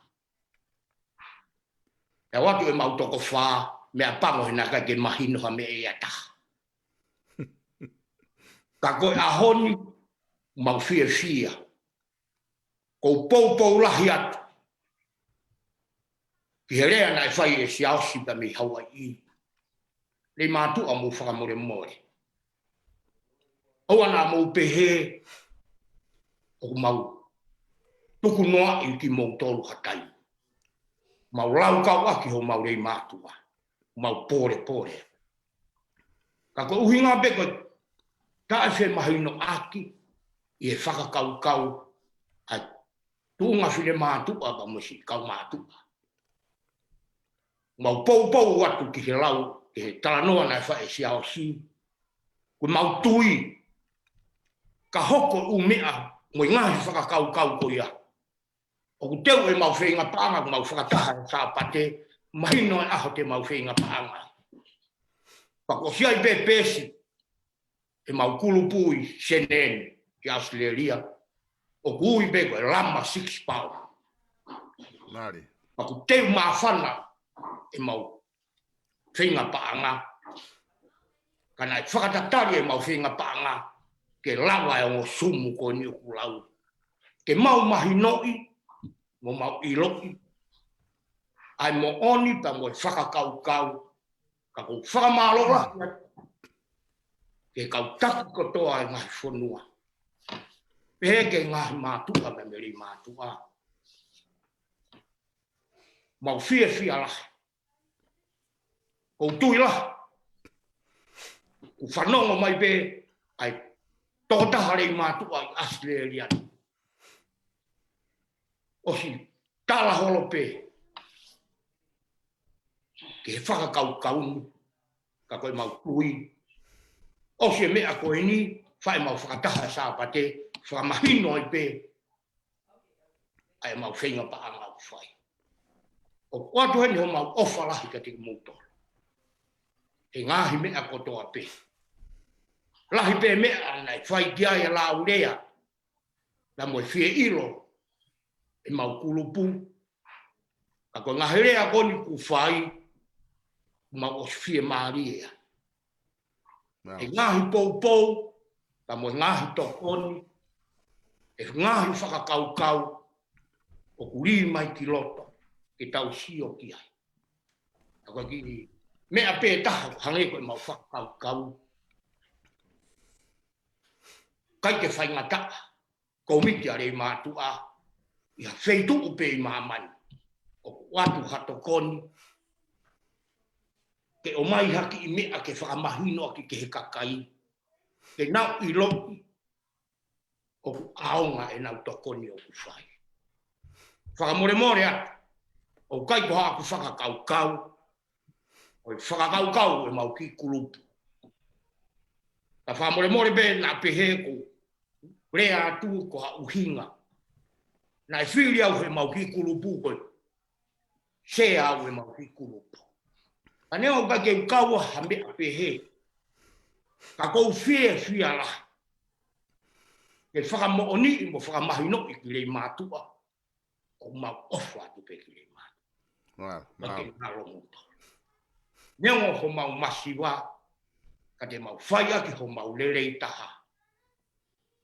[SPEAKER 11] E watu e mau toko wha, mea pango he naka ke mahinoha me e ataha. Ka koe ahoni, mau whia. Ko pou lahi atu. Ki he rea nai whai e si ausi pa me Hawaii. Leimatu'A mo whakamore more. Oa nā mou pehe o mau tuku noa i ki mou tolu hatai. Mau lau kau aki ho mau Leimatu'A. Mau pore. Ka koe uhinga pe koe tae whe mahino aki i e whakakau ai tuunga whine Mātu'A pa mo si kau Mātu'A. Mau pou watu ki he lau e talanoa nai whae si ao si. Koe mau tui ka hoko umea mo ngahi whakakau ko ia. O ku teu e mau whenga paanga, mau whakataha sa pate, mahino e aho te mau whenga paanga. Pako siai pe pesi, e mau kulupui senene ki Australia, o kui pe koe lama 6 pound.
[SPEAKER 1] Nari.
[SPEAKER 12] Aku te mawhana e mau whinga paanga. Kana e whakatatari e mau whinga paanga. Ke lawa e o sumu ko ni uku lau. Ke mau mahinoi, mo mau iloki. Ai mo oni pa mo whakakau-kau. Ka kou whakamalola. Ke kau taku kotoa e ngai whanua. Pehe ke ngai mātua me meri mātua. Mau fia lah. Kou tui lah. Ku whanonga mai pe ai tōtaha rei mātua i Australia. Osi tala holo pe. Ke whakakau-kau ka koe mau tui. Osi e mea koe ni, whae mau whakataha sa pate, whakamahino i pe. Ai mau whenga pa anga u whae. O watu heni ho mau ofa lahi ka te mouto. E ngahi mea kotoa pe. Lahi pe mea nei whai kia e la urea. La moe fie ilo. E mau kulupu. Ka koe ngahi rea koni ku whai. Mau os fie maaria. E ngahi pou. La moe ngahi tokoni. E ngahi whakakau-kau. O kuri mai ki loto. Ke tau sio ki ai. Ka koe ki mea pe taha hange koe mau whakakau-kau. Kai ke whaingata, komiti a rei mātua, ia wheitu upe i māmani, o watu hato koni, ke o mai haki i mea ke whakamahino aki ke he kakai, ke nau i loki, o ku aonga e nau tokoni o ku whai. Whakamore atu, o kai ko haku whakakau-kau, o i whakakau-kau e mau ki kulupu. Ta whakamore be na pehe ko, rea atu ko a uhinga. Na e whiri au he mau ki kulupu koe. Se au he mau ki kulupu. Ka neo ka ke ukaua ha mea pehe. Ka kou fia la. Ke whakamo oni mo whakamahino i ki rei mātua. Ko mau ofa atu pe ki rei mātua. Ma ke ngaro muto. Neo ho mau masiwa. Ka te mau whaia ki ho mau lerei taha.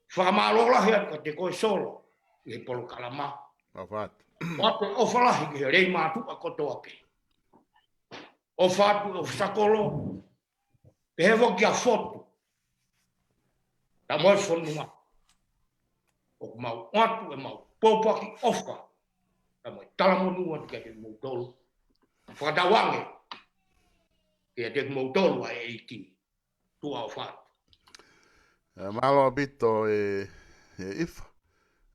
[SPEAKER 12] Whakamalola hea ka te koe solo, i he polo kalama. Wato ofalahi ki he rei mātua kotoa pe. O whātu o whakolo, pe hewa ki a whotu. Ta moe whanua. O mau atu e mau pōpaki ofa. Ta moe talamonua ki a te mautolu. Whakatawange, ki a te mautolu a e iti. Tua o whātu.
[SPEAKER 1] Malo bito e ifa.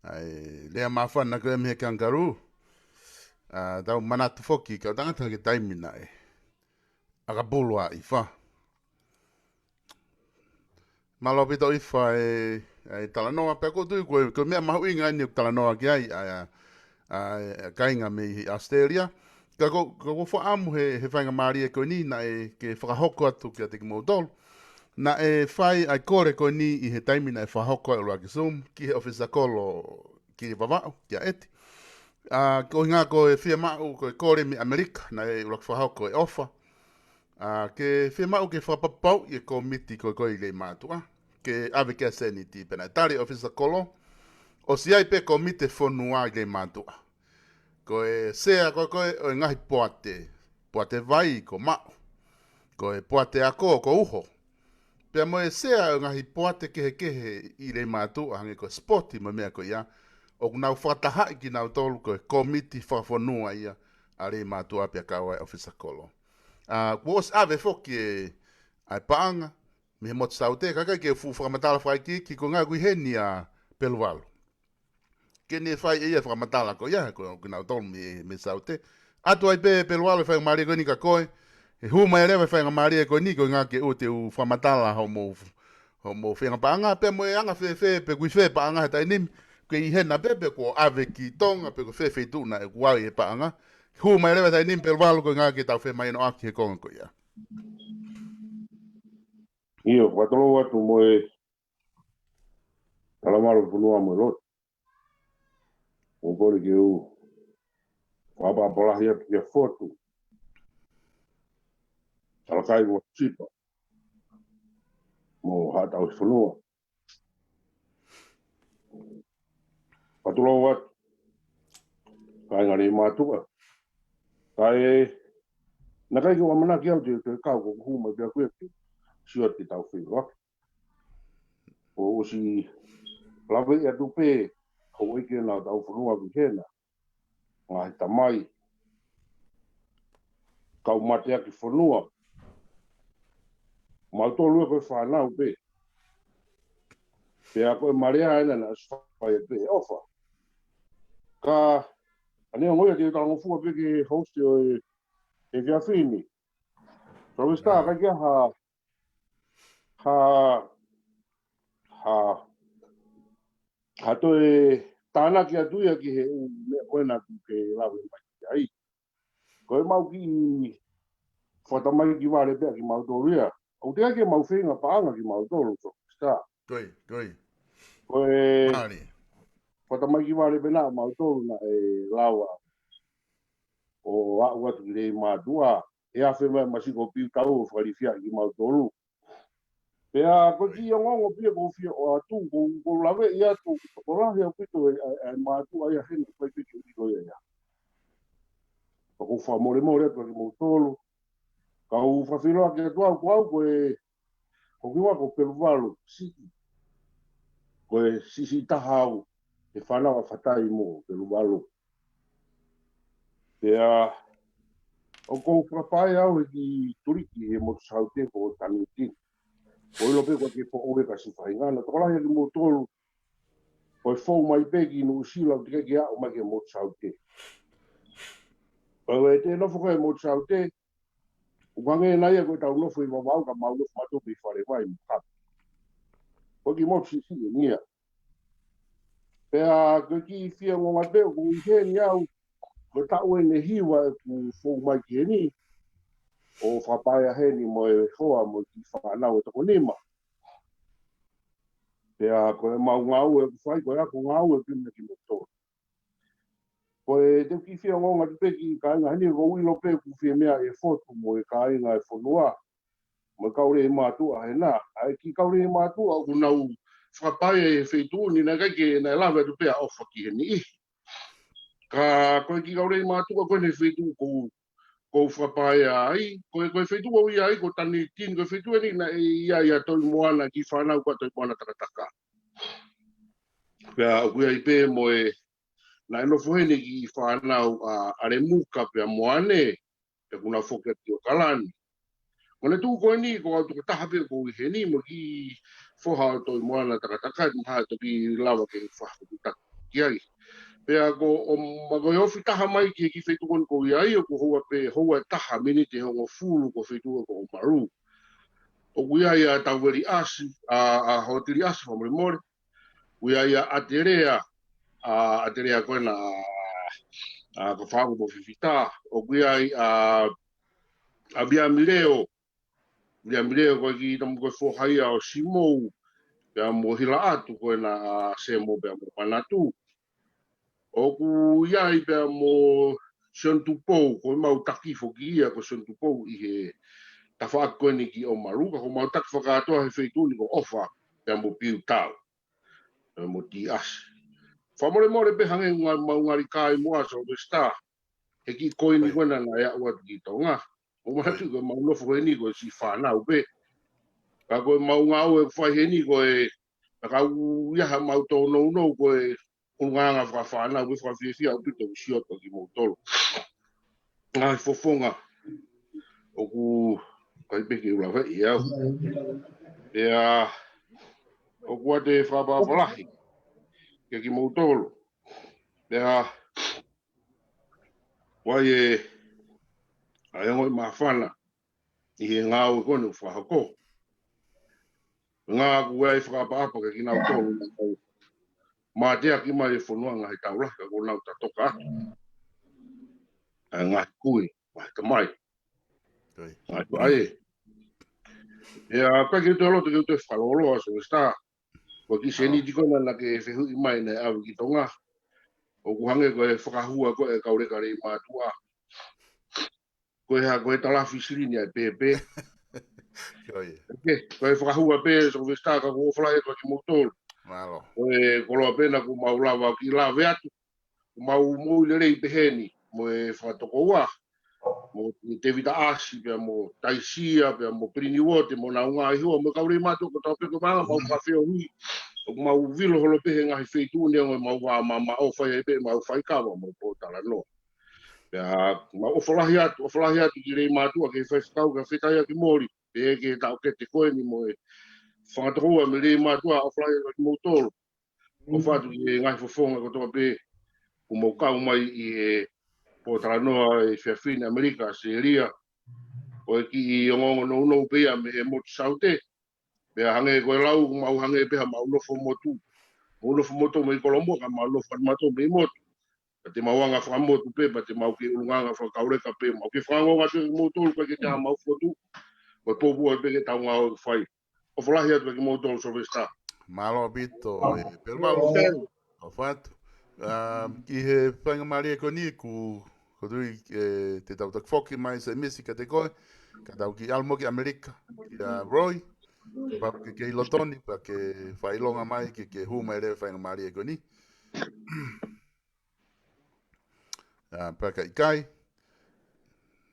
[SPEAKER 1] Ai lea mawhana koe mihe kangaroo. Tau manatu foki ka tangata ke taimina e. Aka bulua ifa. Malo bito ifa e talanoa pe ko tui koe mea mahu inga ni talanoa ki ai kainga me i Australia. Ka ko whaamu he whainga maari e koe ni na e ke whakahoko atu ki a te ki mautolu. Na e whai ai kore koe ni i he taimina e whahoko e ua ki Zoom, ki he ofisa kolo ki he wawao, ki a eti. Ko ngā koe whia mau koe kore mi Amerika, na e ua ki whahoko e ofa. Ke whia mau ke whapapau i e komiti koe koe i Leimatu'A, ke ave kia seni ti pena. Tari ofisa kolo, o si ai pe komite whanua i Leimatu'A. Koe sea koe o ngahi poate vai ko mau. Koe poate ako ko uho. Pea moe sea ngahi poate kehe i Leimatu'A hange ko spoti mo mea ko ia. O nau whakatahai ki nau tolu ko komiti whawhanua ia a Leimatu'A pia kawa e ofisa kolo. Kuos ave foki e ai paanga, mi he motu saute, kakai ke fu whakamatala whaiki ko ngā kui heni a pelualu. Kene whai ia whakamatala ko ia, ko nau tolu me saute. Atu ai pe pelualu whai maari ko ni ka koe, he huma e rewa whainga maari ko ni ko ngā ke o te u whamatala ho mo whenga paanga, pe mo e anga pe kui whe paanga he tai nimi, ke i hena pepe ko ave ki tonga pe ko whe tūna e kuawi e paanga, huma e rewa tai nimi pelualu ko ngā ke tau whe mai no aki he konga ko ia.
[SPEAKER 18] Io, watolo watu mo e talamaro punua mo lot. O kore ke u Wapa polahi atu kia fotu. Salakai mo sipa. Mo hata o whanua. Patulo wat. Kai ngari mātua. Kai nakai ki wamana ki au te kau ko huma kia kuia ki. Siot ki tau whiwa. O usi lawe ia tupe. Ko ike na tau whanua ki hena. Ngā hita mai. Kau matea ki whanua. Mautolua koe whanau pe. Pea koe marea ena na aswhai pe ofa. Ka anea ngoia te Langafua pe ke hosti o e whiawhini. So we start kai kia ha to e tāna ki atuia ki he mea koena ku ke lawe mai ki ai. Koe mau ki whatamai ki wāre pia ki mautoria. O te ake mau whenga paanga ki mautoro. So we start.
[SPEAKER 1] Goi.
[SPEAKER 18] Koe
[SPEAKER 1] Mari.
[SPEAKER 18] whatamai ki wāre pia mautoro na e lawa. O a watu ki Leimatu'A. E a whenga masiko piu tau o wharifia ki mautoro. Pea ko ki ngongo pia ko fia o atu ko lawe ia tu ko la he pito e Matua ia hen ko pito ko ia. Ko fa more to ki mo tolo. Ka u fa filo ke tu au ko e ko ki wa ko pelu valo si. Ko e si tahau e fana wa fatai mo pelu valo. Pea o ko fa pai au ki turiki e mo saute ko taniti. Ko ilo pe ko ke po o ka si fai ngana to la he mo tolo. Ko fo mai pegi no sila ke ke o mai ke mo saute. Ko e te no fo mo saute. Ukange na ia ko tau no fo i mau ka mau no mato pe fare vai mo. Ko ki mo si nia. Pea ko ki fia ngo mai pe ko ke ni au ko ta o ne hiwa ku fo mai ke ni. O fa paia he ni mo e hoa mo ki fa na o to nima. Pea ko e mau ngau e fai ko ya ko ngau e ki mo to. Ko e te ki fia ngonga te peki ka inga hini ko uilo pe ku fia mea e fotu mo e ka inga e whanua. Mo e kaure e mātua he nā. Ai ki kaure e mātua ku nau whapai e wheitu ni na kake na e lawe tu pea ofa ki he ni ihi. Ka koe ki kaure e mātua koe ne wheitu ko whapai ai. Koe wheitu au ia ai ko tani tin koe wheitu e ni na ia toi moana ki whanau kwa toi moana takataka. Pea kuia i pe mo e na ino fuhene ki whanau are muka pia moane e kuna whoke ti o kalani. Kone tū koe ni ko au tuka taha pia ko i he ni mo ki whoha o toi moana takataka ni haa to ki lawa ke whahakutak ki ai. Pea ko o magoi ofi taha mai ki e ki whetukon ko i ai o ko hoa pe hoa taha minite hongo fulu ko whetua ko o maru. O kui ai a tauweri asi, a hotiri asi whamore more. Kui ai a aterea aterea koe na ko whaku mo whiwhita. O kui ai a bia mileo koe ki tamu koe whohaia o simou. Pea mo hila atu koe na se mo pea mo panatu. O ku iai pea mo siontupou, koe mau taki whoki ia ko siontupou i he tawhaak koe ni ki o maruka. Ko mau taki whakatoa he wheituni ko ofa pea mo piu tau. Pea mo ti asi. Whamore more pe hange mau ngari kai mua so pe sta. He ki koe ni koe na ea ua ki tonga. O mahatu koe mau nofo he ni koe si whanau pe. Ka koe mau ngau e whai he ni koe na kau iaha mau tō nou koe ungaanga whawhanau e whawhiawhia au pito ki sioto ki mau tolo. Ngai fofonga o ku kai peke ula whai iau. Ea o kua te whapapalahi ke ki mau tolo. Ea wai e aengoi mawhana i he ngāu e kone whahako. Ngā kua e whakapapa ke ki nau tolo na kau. Mā tea ki mai e whanuanga he taulaka ko nau ta toka atu. Ngā kui, ngā ta mai. Ngā tu ae. Ea kai ki te aloto ki te whaloloa so e sta. Ko ki se ni tikona na ke whehu i mai na au ki tonga. O kuhange koe whakahua koe kaureka Leimatu'A. Koe ha koe talafi sirini ai pepe. Koe whakahua pe so koe staka ko whalai koe ki motol.
[SPEAKER 1] Malo.
[SPEAKER 18] Koe koloa pena ku mau lawa ki lawe atu. Mau mui le rei peheni. Mo e whakatoko ua. Mo te vita asi pia mo taisia pia mo prini wote mo na unga ihua mo kaure Leimatu'A ko tau peko manga mau kawheo hui. O mau vilo holo pehe ngahi wheitu ne o mau wā mama o whai e pe mau whai kawa mo pōtara no. Pea mau ofalahi atu ki Leimatu'A ke whaikau ka whikai ki Muli. Pe ke tau ke te koe ni mo e whakatokoa me Leimatu'A ofalahi atu ki Motoro. O whatu ki ngahi whafonga ko toa pe o mau kau mai i e pōtara noa e Whiawhine Amerika, Seria. O e ki i ongongo no unou pia me e motu saute. Pea hange koe lau mau hange peha mau lofo motu. Mau lofo motu me i Kolombo ka mau lofo mato me i motu. Pa te mauanga whakamotu pe, pa te mau ki ulunganga whakaureka pe. Mau ki whangonga te motu pa ke te ha mau fotu. Ko tōpua pe ke tau ngā o whai. O whalahi atu ki motu so vesta.
[SPEAKER 1] Malo bito, pero malo. O fato. Ki he whainga maria ko ni ku tui te tau tak whoki mai se misi ka te koe. Ka tau ki almo ki Amerika. Ki a Roy. Pa ke ilotoni, pa ke whailonga mai ke huma ere whainga maria ko ni. Pa ka ikai.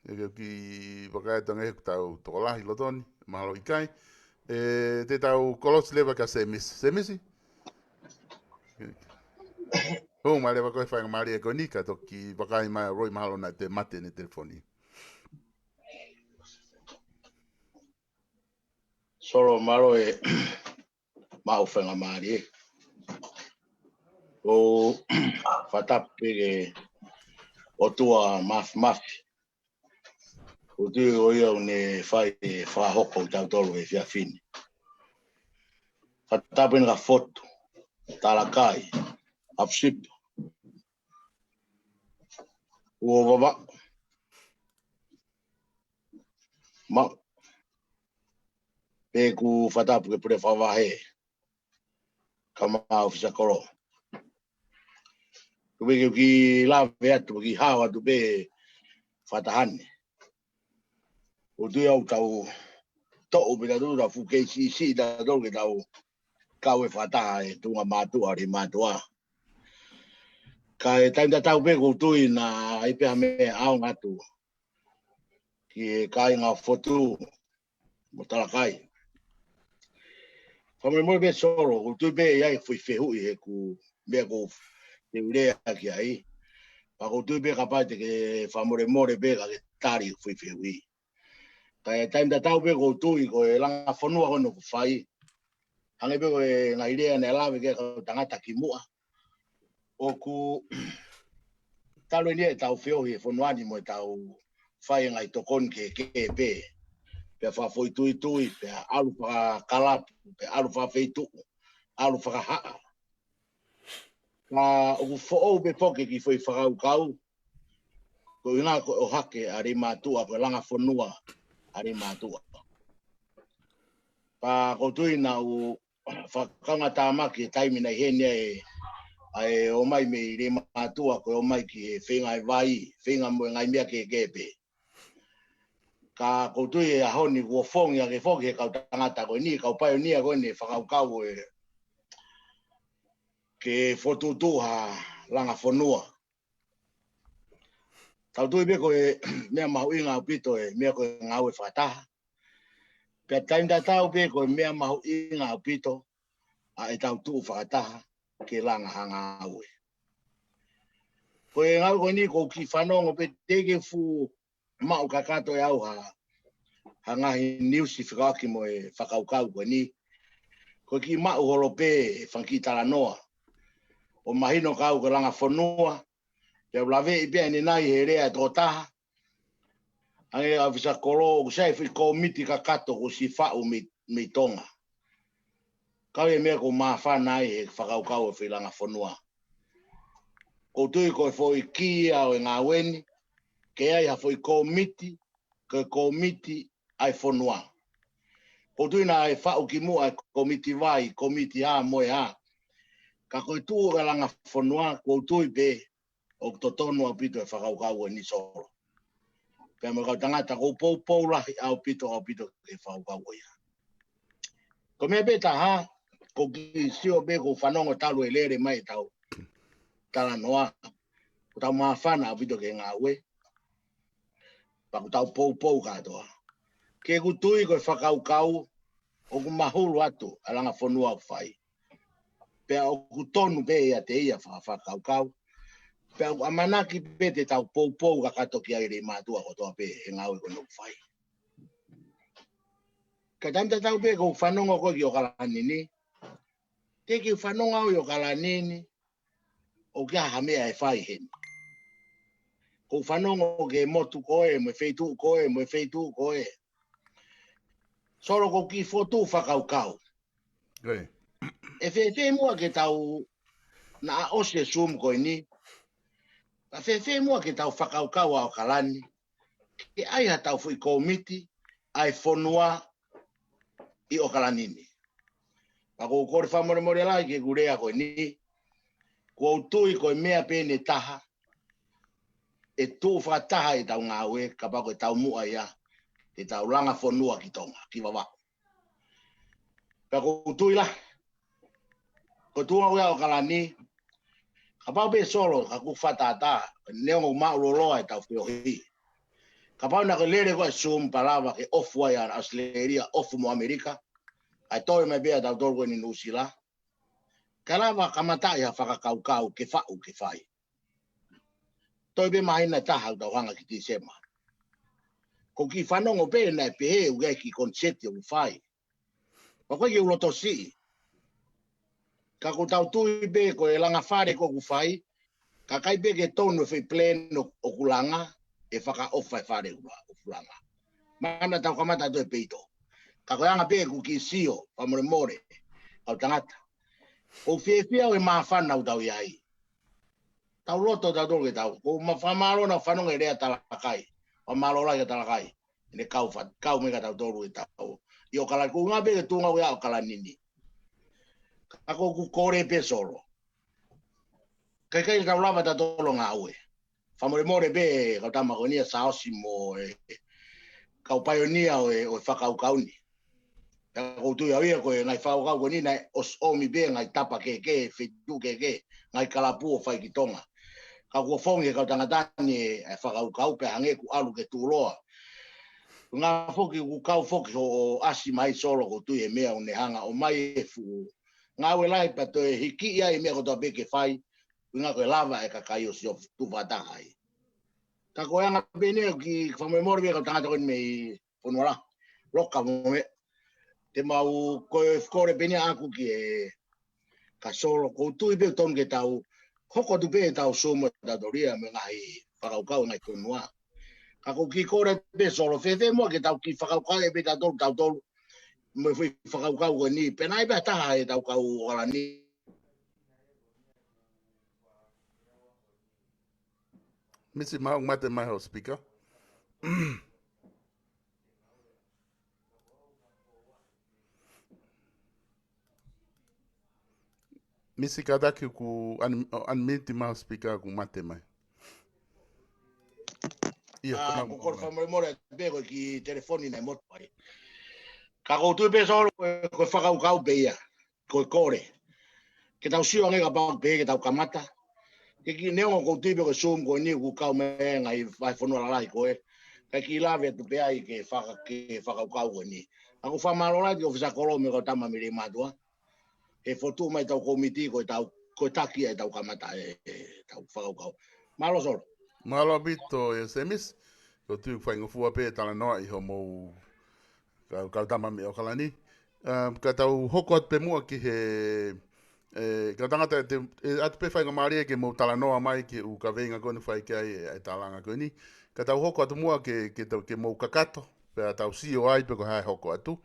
[SPEAKER 1] Ki whakaetanga e tau tokolahi lotoni. Mahalo ikai. Te tau kolos lewa ka se misi. Huma lewa koe whainga maria ko ni ka toki wakai mai a Roy mahalo na te mate ne telefoni.
[SPEAKER 12] Solo maro e mau whenga maari e. O whatape e o tua mafi. O tui o ia ne whai e whahoko tau tolu e Whiawhine. Whatape nga foto, talakai, apsipa. Ua wawa. Ma. Pe ku whatape ke pure whawahe. Kama ofisa koro. Kuweke ki lawe atu, ki hawa atu pe whatahane. O tui au tau to'u pina tūra fu KCC da tolu ke tau kau e whataha e tunga Mātua Leimatu'A. Ka e taimta tau pe kutui na ipea me au ngatu. Ki e kai ngā whotu mo talakai. Whamare mo be soro, kutui pe iai fui whehui he ku mea ku te urea ki ai. Pa kutui pe kapai te ke whamore more pe ka ke tari fui whehui. Ka e taimta tau pe kutui ko e Langafonua hono ku whai. Hange pe ko e ngā irea ne alawe ke ka tangata ki mua. O ku talo ni e tau whiohi e whonuani mo e tau whai ngai tokon ke pe. Pe whafoi tui, pe alu whaka kalapu, pe alu whaka wheitu, alu whaka haa. Ka oku who'ou pe poke ki whoi whakau kau. Ko inga ko o hake a Leimatu'A, ko Langafonua a Leimatu'A. Pa ko tui na u whakanga tāmaki e taimina i hene e o mai me Leimatu'A, ko o mai ki e whenga e vai, whenga mo ngai mea ke kepe. Ka koutu e ahoni kua whongi a ke whoki he kau tangata koe ni, kau pai o nia koe ne whakaukau e ke whotutu ha Langafonua. Tau tui me koe mea mahu inga o pito e mea koe ngau e whataha. Pea taimta tau pe koe mea mahu inga o pito a e tau tuu whakataha ke langa hanga au e. Koe ngau koe ni kou ki whanongo pe teke fu mau kakato e au hangahi niusi whikaki mo e whakaukau koe ni. Koe ki mau holo pe whanki tala noa. O mahino kau ke Langafonua. Pea ulawe i pia ni nai he rea e tō taha. Ange a visa kolo o sei whiko miti kakato ko si whau mi tonga. Kau e mea ko maa whanai he whakaukau e Langafonua. Ko tui koe fwoi kia o e ngā weni. Ke ai ha fwoi komiti. Ke komiti ai fonua. Ko tui na e whau ki mua e komiti vai, komiti ha moe ha.
[SPEAKER 7] Ka koe tū ka Langafonua, kua tui pe, o to tonu a pito e whakaukau ni soro. Pea mo kau tangata kou pou lahi au pito e whakaukau ia. Ko mea beta ha, ko ki sio be ko whanongo talu e lere mai tau tala noa. Ko tau mawhana au pito ke ngā ue. Pa ko tau pou katoa. Ke ku tui ko e whakaukau, o ku mahulu atu a Langafonua o whai. Pea o ku tonu be ia te ia whakaukau. Pea o amanaki pe te tau pou ka kato ki aere Leimatu'A ko toa pe he ngau e kono whai. Ka tanta tau pe ko whanonga ko ki o kalanini. Te ki whanonga o kalanini o kia hamea e whai hen. Ko whanonga o ke motu koe, mo feitu koe. Soro ko ki fotu whakaukau. E whewhe mua ke tau na ose sum koe ni. A whewhe mua ke tau whakaukau ao kalani. Ke aiha tau fui komiti ai fonua i o kalanini. Ako kore whamore lai ke kurea koe ni. Kua utui koe mea pene taha. E tū whataha e tau ngāwe, ka pako e tau mua ia. E tau Langafonua ki tonga, ki wawako. Ka utui la. Ko tūna ua o kalani. Ka pau pe solo, ka ku whatata. Neongo mauloloa e tau whiohi. Ka pau na ke lere koe sum palawa ke ofu ai an Australia, ofu mo Amerika. Ai toi mai bea tau tolu ni Nusila. Ka lawa kamatai ha whakakaukau ke whau ke whai. Toi be mahina taha tau hanga ki ti sema. Ko ki whanongo pe na pehe uge ki konseti o whai. Ma koe ki uloto si. Ka ko tau tui be ko e langa whare ko ku whai. Ka kai be ke tonu e plan o kulanga. E whaka ofa e whare o kulanga. Mana tau kamata to e peito. Ka koe anga pe ku ki sio, more. Au tangata. Ko whiawhia o e mawhana u tau iai. Tau loto tau toke tau. Ko whamaro na whanonga e rea talakai. Whamaro lai ka talakai. Ine kau mega tau toru e tau. I o kalani. Ko ngā peke tūnga ua o kalanini. Ako ku kore pe solo. Kai tau lava tau tolo ngā ue. Whamore pe kau tamakonia saosi mo kau paionia o e whakaukauni. Ko tui au ia koe ngai whakau koe ni nai os omi be ngai tapa keke, whitu keke, ngai kalapu o whai ki tonga. Ka kua whongi kau tangatani e whakaukau pe hange ku alu ke tūloa. Ngā whoki ku kau whoki o asi mai solo ko tui e mea o nehanga o mai e fu. Ngā ue lai pato e hiki ia e mea ko toa peke whai. Ngā koe lava e kakai o sio tu whatahai. Ka koe anga pene ki whamemori mea kau tangata koe mei whanua loka mo me. Te mau koe kore pene aku ki e ka solo ko tui pe tom ke tau. Hoko tu pe tau sumo tatoria me ngai whakaukau ngai tonua. Ka ko ki kore pe solo whewhe mua ke tau ki whakaukau e pe tau tolu. Me whi whakaukau koe ni. Penai pe taha e tau kau ora ni.
[SPEAKER 1] Misi mahong mate mai ho speaker. Misi kadaki ku unmute mahong speaker ku mate mai.
[SPEAKER 7] Ko kore whamemori pe koe ki telefoni nei motu pari. Ka ko tui pe solo koe whakaukau pe ia. Koe kore. Ke tau sio ange ka pao pe ke tau kamata. Ke ki neongo ko tui pe koe sum koe ni ku kau me ngai vai whanua lalai koe. Ka ki lawe atu pe ai ke whakaukau koe ni. Ako whamaro lai ki ofisa kolo me ko tama mi Leimatu'A. He fotu mai tau komiti koe tau koe taki e tau kamata e tau whakaukau. Malo solo.
[SPEAKER 1] Malo bito e semis. Ko tui whaingofua pe tala noa i ho mou kau tama me o kalani. Ka tau hoko at pe mua ki he ka tangata atu pe whainga maria ke mou tala noa mai ki u ka veinga koni whai ke ai e talanga koni. Ka tau hoko atu mua ke mou kakato. Pe tau sio ai pe ko hai hoko atu.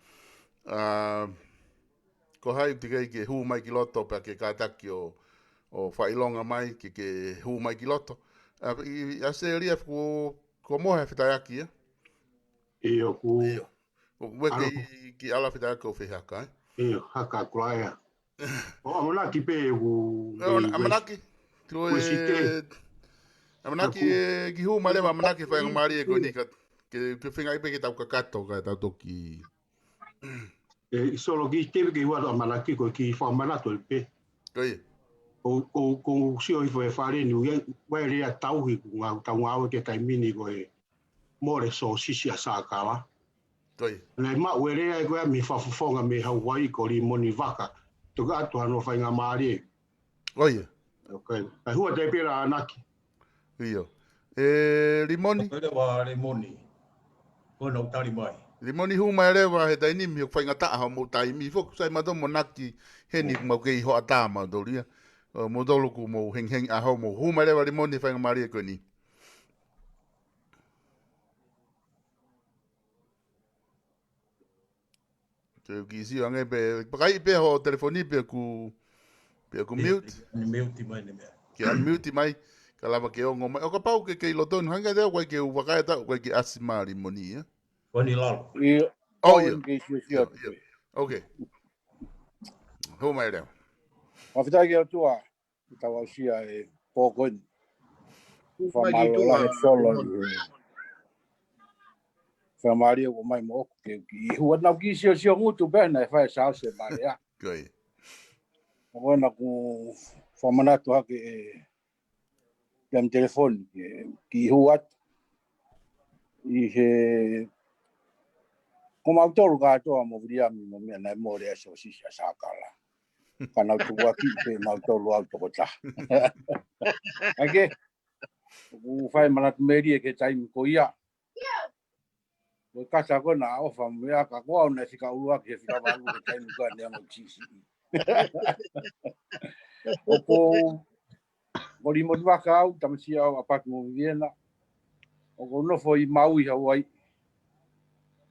[SPEAKER 1] Ko hai tikai ke hu mai ki loto pe ke kataki o whailonga mai ke hu mai ki loto. A se ria ko mohe whitaiaki e?
[SPEAKER 12] Iyo ku...
[SPEAKER 1] Weke ki ala whitaiaki o whihaka,
[SPEAKER 12] Iyo, haka kulaia. O amanaki pe u
[SPEAKER 1] Amanaki. Tu amanaki ki hu male amanaki fa ngari ko ni ka ke finga ipe ki tau kakato ka tau toki.
[SPEAKER 12] E solo ki te ke wa amanaki ko ki fa manato el pe.
[SPEAKER 1] Koi.
[SPEAKER 12] Ko sio i foi fare ni wa rea tau hi nga tau nga ke kai mini ko e more so sisi asakala.
[SPEAKER 1] Koi.
[SPEAKER 12] Le ma were ai ko mi fa fonga me Hawaii ko li moni vaka. To ga to no fa nga mari.
[SPEAKER 1] Oye.
[SPEAKER 12] Okay. Ai hua te pera anaki.
[SPEAKER 1] Io. Limoni?
[SPEAKER 16] Pere wa limoni. Ko no tari mai.
[SPEAKER 1] Limoni hu mai rewa he taini mi fa nga ta ha mo tai mi fo sai ma do monaki he ni mo ke ho ata ma do ria. Mo do lu ku mo heng a ho mo hu mai rewa limoni fa nga mari ko ni. Te ki si ange pe kai pe ho telefoni pe ku mute.
[SPEAKER 16] Ni mute mai ni me.
[SPEAKER 1] Ke unmute mai. Kalama ke ongo mai. O ka pau ke loton hanga de wa ke u waka ta wa ke asima limoni ya.
[SPEAKER 16] Wani lalo.
[SPEAKER 1] Oh yeah. Okay. Hu mai rewa.
[SPEAKER 5] Mawhitai ki atua, i tau au sia e pōkoini. Whamalo lahe solo ni. Whamaria o mai mo oku ke ki. Hua nau ki sio ngutu bena e whae sao se marea.
[SPEAKER 1] Koi.
[SPEAKER 5] Wana ku whamanatu hake e tem telefoni ki huat. I he ko mautoro ka atoa mo vriami mo mea nai mo rea so sisi a sakala. Kana tu waki pe mautoro au toko ta. Ake. Ku whai manatu meri ke taimi ko ia. Ko kasa ko na ofa mea ka ko au na fika ulua ke fika walu ke taimi ko ne mo tisi. Oko mori mo waka au tamasi au apaki mo viena. Oko no foi maui Hawaii.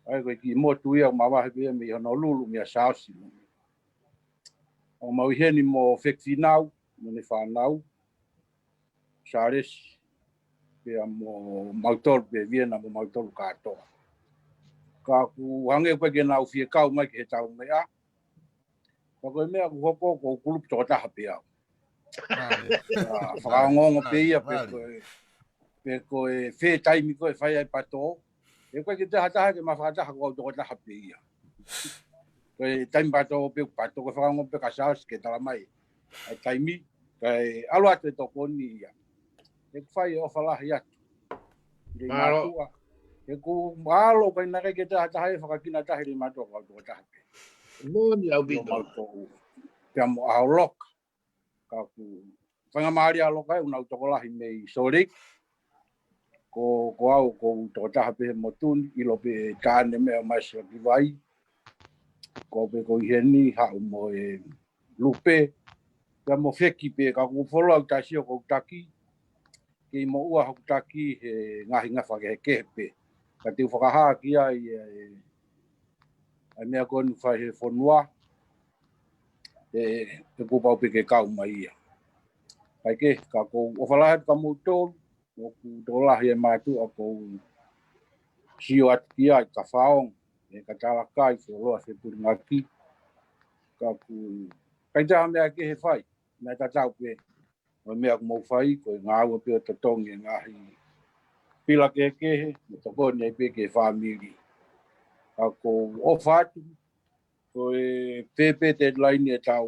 [SPEAKER 5] Ai ko ki mo tu ia ma wa he me no lulu me sausi. O mau heni mo fekti nau mo ne fa nau. Sares pe mo mautor pe viena mo mautor ka to. Ka ku hange ko ke nau fie kau mai ke tau me a. Ko me ko ko kulup to ta hape a. Fa ngongo pe ia pe ko e fe tai mi ko e fai ai pato. E ko ke te hata ke ma fa ta ko to ta hape ia. Ko e tai pato pe pato ko fa ngongo pe ka sa ke tala mai. Ai tai mi kai alo ate to ko ni ia. E fai o fala ia. Leimatu'A. E ku malo kai na ke te hata hai fa kina ta hiri mato ko to ta hape.
[SPEAKER 18] Moni au bito.
[SPEAKER 5] Te amo a lok. Ka ku whanga maari a lokai unau tokolahi mei sorik. Ko au ko toko taha pe motuni ilo pe tāne mea maisa ki vai. Ko pe ko iheni hau mo e lupe. Ka mo feki pe ka ku wholo au tasio ko taki. Ki mo ua hau taki he ngahi ngawha ke he kepe. Ka te whakahaa ki ai mea konu whai he whonua. E kupau pe ke kau mai ia. Kai ke ka ko o whalahat ka mutolu. O ku tolahi e mātua ko sio ati ai ka whaong. E ka talakai so loa se puri ngaki. Ka ku kai taha mea ke he whai. Mea tatau pe. O mea ku mau whai ko ngā ua pe o tatongi ngahi. Pila ke he. Me tokoni ai pe ke whamiri. Ka ko o whatu. Ko e pepe te laini e tau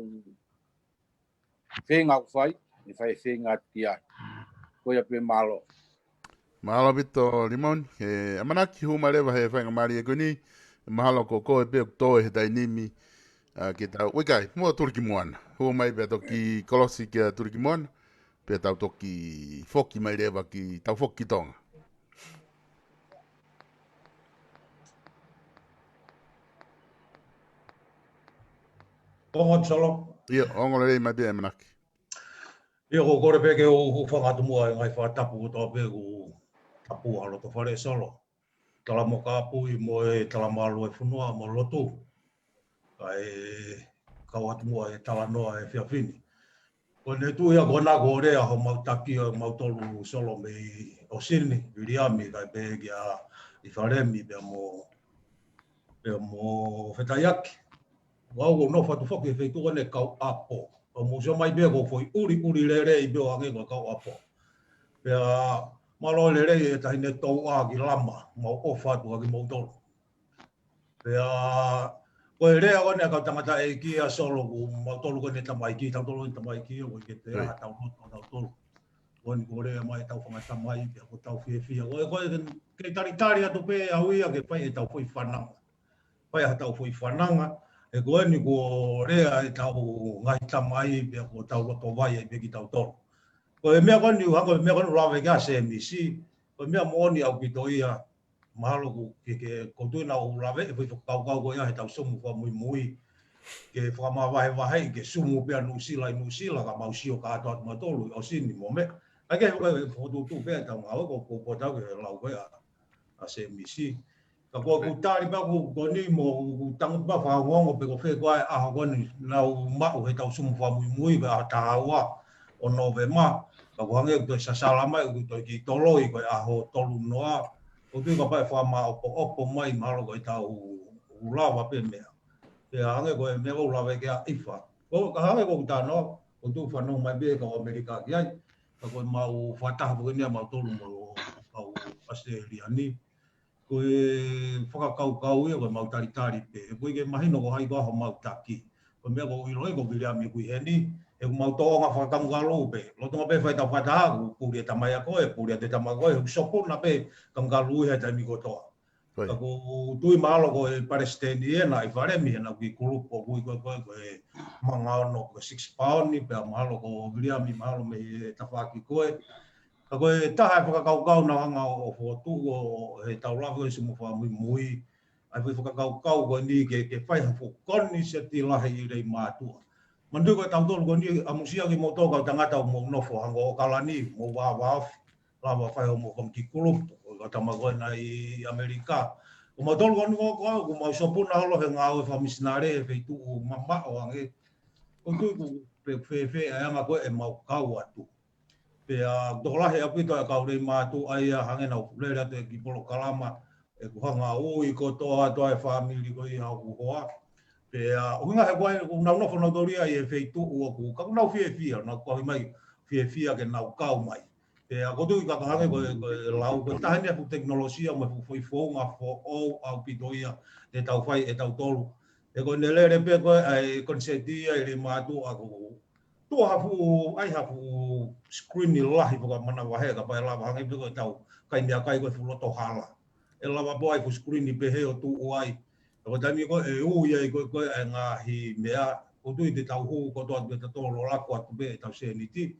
[SPEAKER 5] whenga whai. E whai whenga ati ai. Ko ia pe malo.
[SPEAKER 1] Mahalo bito limon he amanaki hu mare he whanga mari e kuni mahalo ko ko e pe to he dai nimi ke ta wikai mo turki moana hu mai pe to ki kolosi ke turki moana pe ta to ki foki mai reva ki ta foki tonga
[SPEAKER 16] Tonga solo.
[SPEAKER 1] Ia ongo le mai pe amanaki.
[SPEAKER 16] Ia ko kore pe ke o whangatu mua ngai whatapu o tō pe o tapu alo to whare solo. Tala mo ka pui mo e tala malo e whunua mo lotu. Kai kau atu mua e tala noa e whiawhini. Ko ne tu ia kona ko rea ho mautaki o mautolu solo me o Sydney, Viriami, kai pe kia i wharemi pe mo whetaiaki.
[SPEAKER 19] Wau no fa tu foki fe tu ne kau apo. O mo so mai be go foi uri lere I be o ange go kau apo. Pea malo lere e tahi ne tau a ki lama, mau o fatu a ki mau tolu. Pea koe rea kone a kau tangata e ki a solo ku mau tolu kone tamai ki, tau tolu tamai ki, o ke te aha tau roto tau tolu. Kone ko rea mai tau whanga tamai, pea ko tau fia. Koe ke taritari atu pe a uia ke pai e tau fui whananga. Pai a tau fui whananga, e koe ni ko rea e tau ngai tamai, pea ko tau roto vai e pe ki tau tolu. Ko mea koni hako mea koni rawe ka se misi ko mea moni au pito ia mahalo ku ke ko tu na u rawe e foi kau ko ia he tau sumu fa mui ke fa ma vai ke sumu pe nu sila ka mau sio ka to ma tolu o sini mo me ake ko tu pe tau ma ko tau ke lau ko a se misi ka ko tari pa ko ni mo tang pa fa ngongo pe ko fe ko a ko ni na u ma he tau sumu fa mui ba ta wa o novema ka wange ko sa salama ko ki toloi ko a ho tolu noa o tu ka pa fa ma opo mai malo ko ta u lava pe me e ange ko me ko lava ke ifa ko ka hange ko ta no o tu fa no mai be ko amerika ki ai ka ko ma u fa ta ko ni ma tolu mo ka u australia ni ko e kau ia ko mau tari pe ko ke mahino ko hai ko ho mau taki ko me ko ilo ko bilia mi ku heni e mau to nga fa kam galu pe lo to pe fa ta fa ta ku dia tamai ko e ku dia te tamai ko e so po na pe kam galu he ta mi ko to ko tu malo ko e palestini na I fare mi na ki kulu ko e manga no ko 6 pound ni pe malo ko bilia mi malo me ta fa ki ko e ka koe taha e whakakau na hanga o whotu o he taurawa e sumu wha mui. Ai whi whakakau koe ni ke whaiha whukoni se ti lahi I rei mātua. Mandu koe tau tolu koe ni a musia ki mo tōkau tangata o mo nofo hanga o kalani mo wāwāwhi. Lawa whaiho mo kom ki kulupu o tama koe na I Amerika. O ma tolu koe ni koe ko mau sopuna holo he ngā oe whamisnare e wheitu o mamma o ange. O tui ku whewhe a anga koe e mau kau atu. Pe a dohlahe a pito e kaurei mātu ai a hangena o pulera te ki polo kalama e kuhanga ui ko toa toa e whamili ko I hau kuhoa. Pe a unga he koe ku nau nofo nau toria I e wheitu ua ku kaku nau whia nau kohi mai whia ke nau kau mai. Pe a kotu I kakahange ko e lau ko tahine pu teknolosia me fu fui whonga fo o au pito ia te tau whai e tau tolu. E ko ne lere pe koe ai konsetia I re mātu a ku tu hafu ai hafu screen ni lahi poka mana wahe ka pai lava hangi peko tau kai mea kai ko fuloto hala e lava po ai fu screen ni pehe o tu uai ko tami ko e u ia ko e nga hi mea o tu te tau hu ko to te to lo la ko tu be tau se ni ti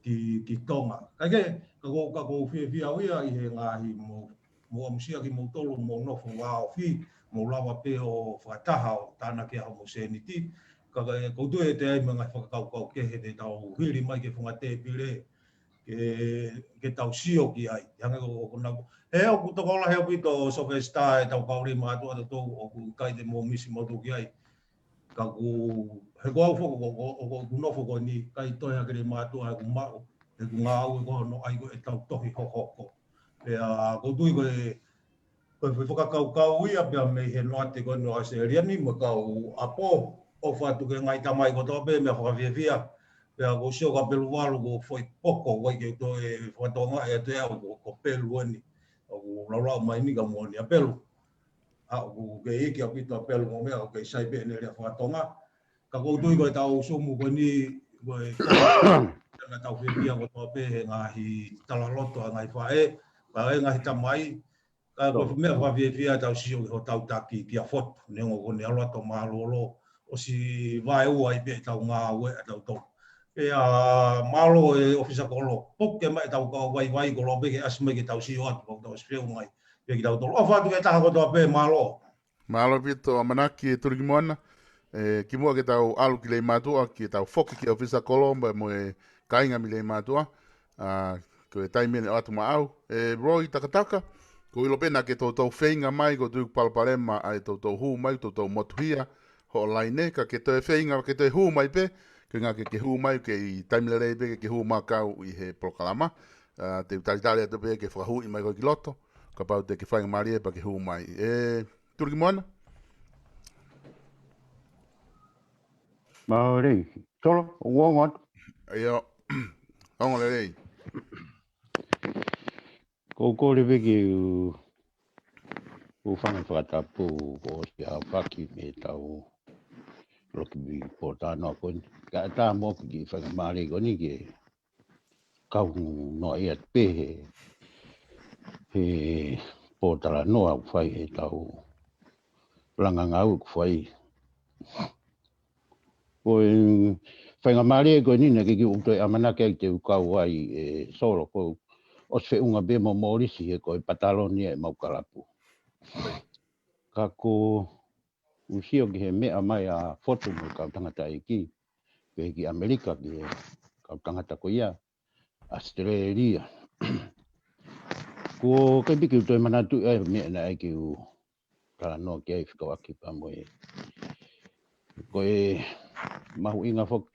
[SPEAKER 19] ki tonga ka ke ka ko fi ia I he nga hi mo amsia ki mo tolo mo no fo wa fi mo lava pe o fataha o tana ke mo se ni ti ka ko tu e te ai mga whakakau ke he te tau hiri mai ke whunga te pire ke tau sio ki ai. Hanga ko na he o ku toko la he o pito soke sta e tau kauri mātua te tau o ku kai te mo misi motu ki ai. Ka ku he ko au foko o ku nofo ko ni kai toia kere mātua e ku mao e ku ngā au e ko no ai ko e tau tohi hoko. Pe a ko tui ko e ko whakakau ia pia me he noate ko no ase riani mo kau apo o whatu ke ngai tamai ko tope me whakawhiawhia. Pea ko sio ka pelu walu ko foi poko wai ke to e whatonga e te au ko pelu ani. O laulau mai ni ka muani a pelu. A ko ke iki a pita pelu mo mea ko ke saipe ne rea whatonga. Ka koutui ko e tau sumu ko ni ko e tanga tau whiawhia ko tope he ngahi talaloto a ngai whae. Ka e ngahi tamai. Ka ko mea whawhiawhia tau sio ho tau taki ki a foto. Nengo ko ne aloa to mālolo. O si vai ua I pe tau ngā ue a tau tau. E a malo e ofisa kolo. Poke mai tau kau vai ko lo beke asme ke tau sio atu. Kau tau speu mai. Pe ki tau tolo. O whatu ke taha ko toa pe malo.
[SPEAKER 1] Malo pito a manaki e turi ki moana. Ki mua ke tau alu ki Leimatu'A ki tau foki ki ofisa kolo. Mo e kainga mi Leimatu'A. Ko e taimene o atu maau. Roy takataka. Ko ilo pena ke tau whainga mai ko tuku palpalema ai tau hu mai tau motuhia. Ho laine ka ke te whainga ke te hu mai pe. Ke ngā ke hu mai ke I taimile pe ke hu makau I he prokalama. Te utaritari atu pe ke whahui mai ko ki loto. Ka pau te ke whainga marie pa ke hu mai. Turi ki moana?
[SPEAKER 20] Maori. Tolo, ngot.
[SPEAKER 1] Ayo. Ongo le rei.
[SPEAKER 20] Ko le veki u whangawhakatapu ko si a whaki me tau loki mi po tāna koni. Ka tā mōki ki whangamari koni ki kau no ia pehe he po tala noa whai he tau langangau whai. Ko whangamari koni na ki utoi amanake te ukau ai e solo ko o se unga be mo morisi he ko patalonia e maukalapu. Ka ko usio ki he mea mai a foto mo kau tangata e ki. Pe ki Amerika ki he kau tangata ko ia. Australia. Ko kai piki utoi manatu e mea na e ki u kala no ki ai whikawaki pa mo e. Ko e mahu inga fok.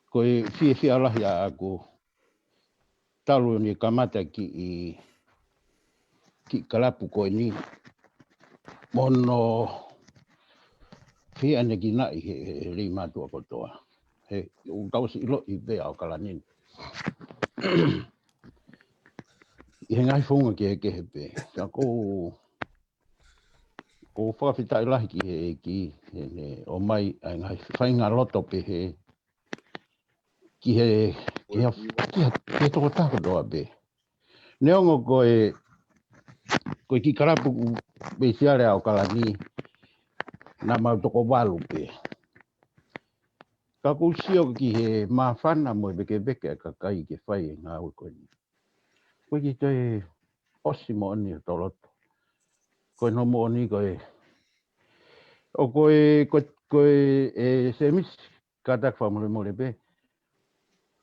[SPEAKER 20] Ko e fie alahi a ako talu ni kamata ki kalapu ko ni. Mono fi ane ki nai he Leimatu'A kotoa. He u tausi ilo i vea o kalanin. I he ngai whunga ki he kehe pe. Ka ko whakawhitai lahi ki he ki o mai ai ngai whainga loto pe he ki he toko tako doa pe. Neongo koe ki karapu pe siare au kalani na mau toko walu pe. Ka kusio ki he mawhana mo beke ka kai ke whai ngā ui koe ni. Koe ki te osi mo oni o toloto. Koe no mo oni koe. O koe e se mis katak whamore more pe.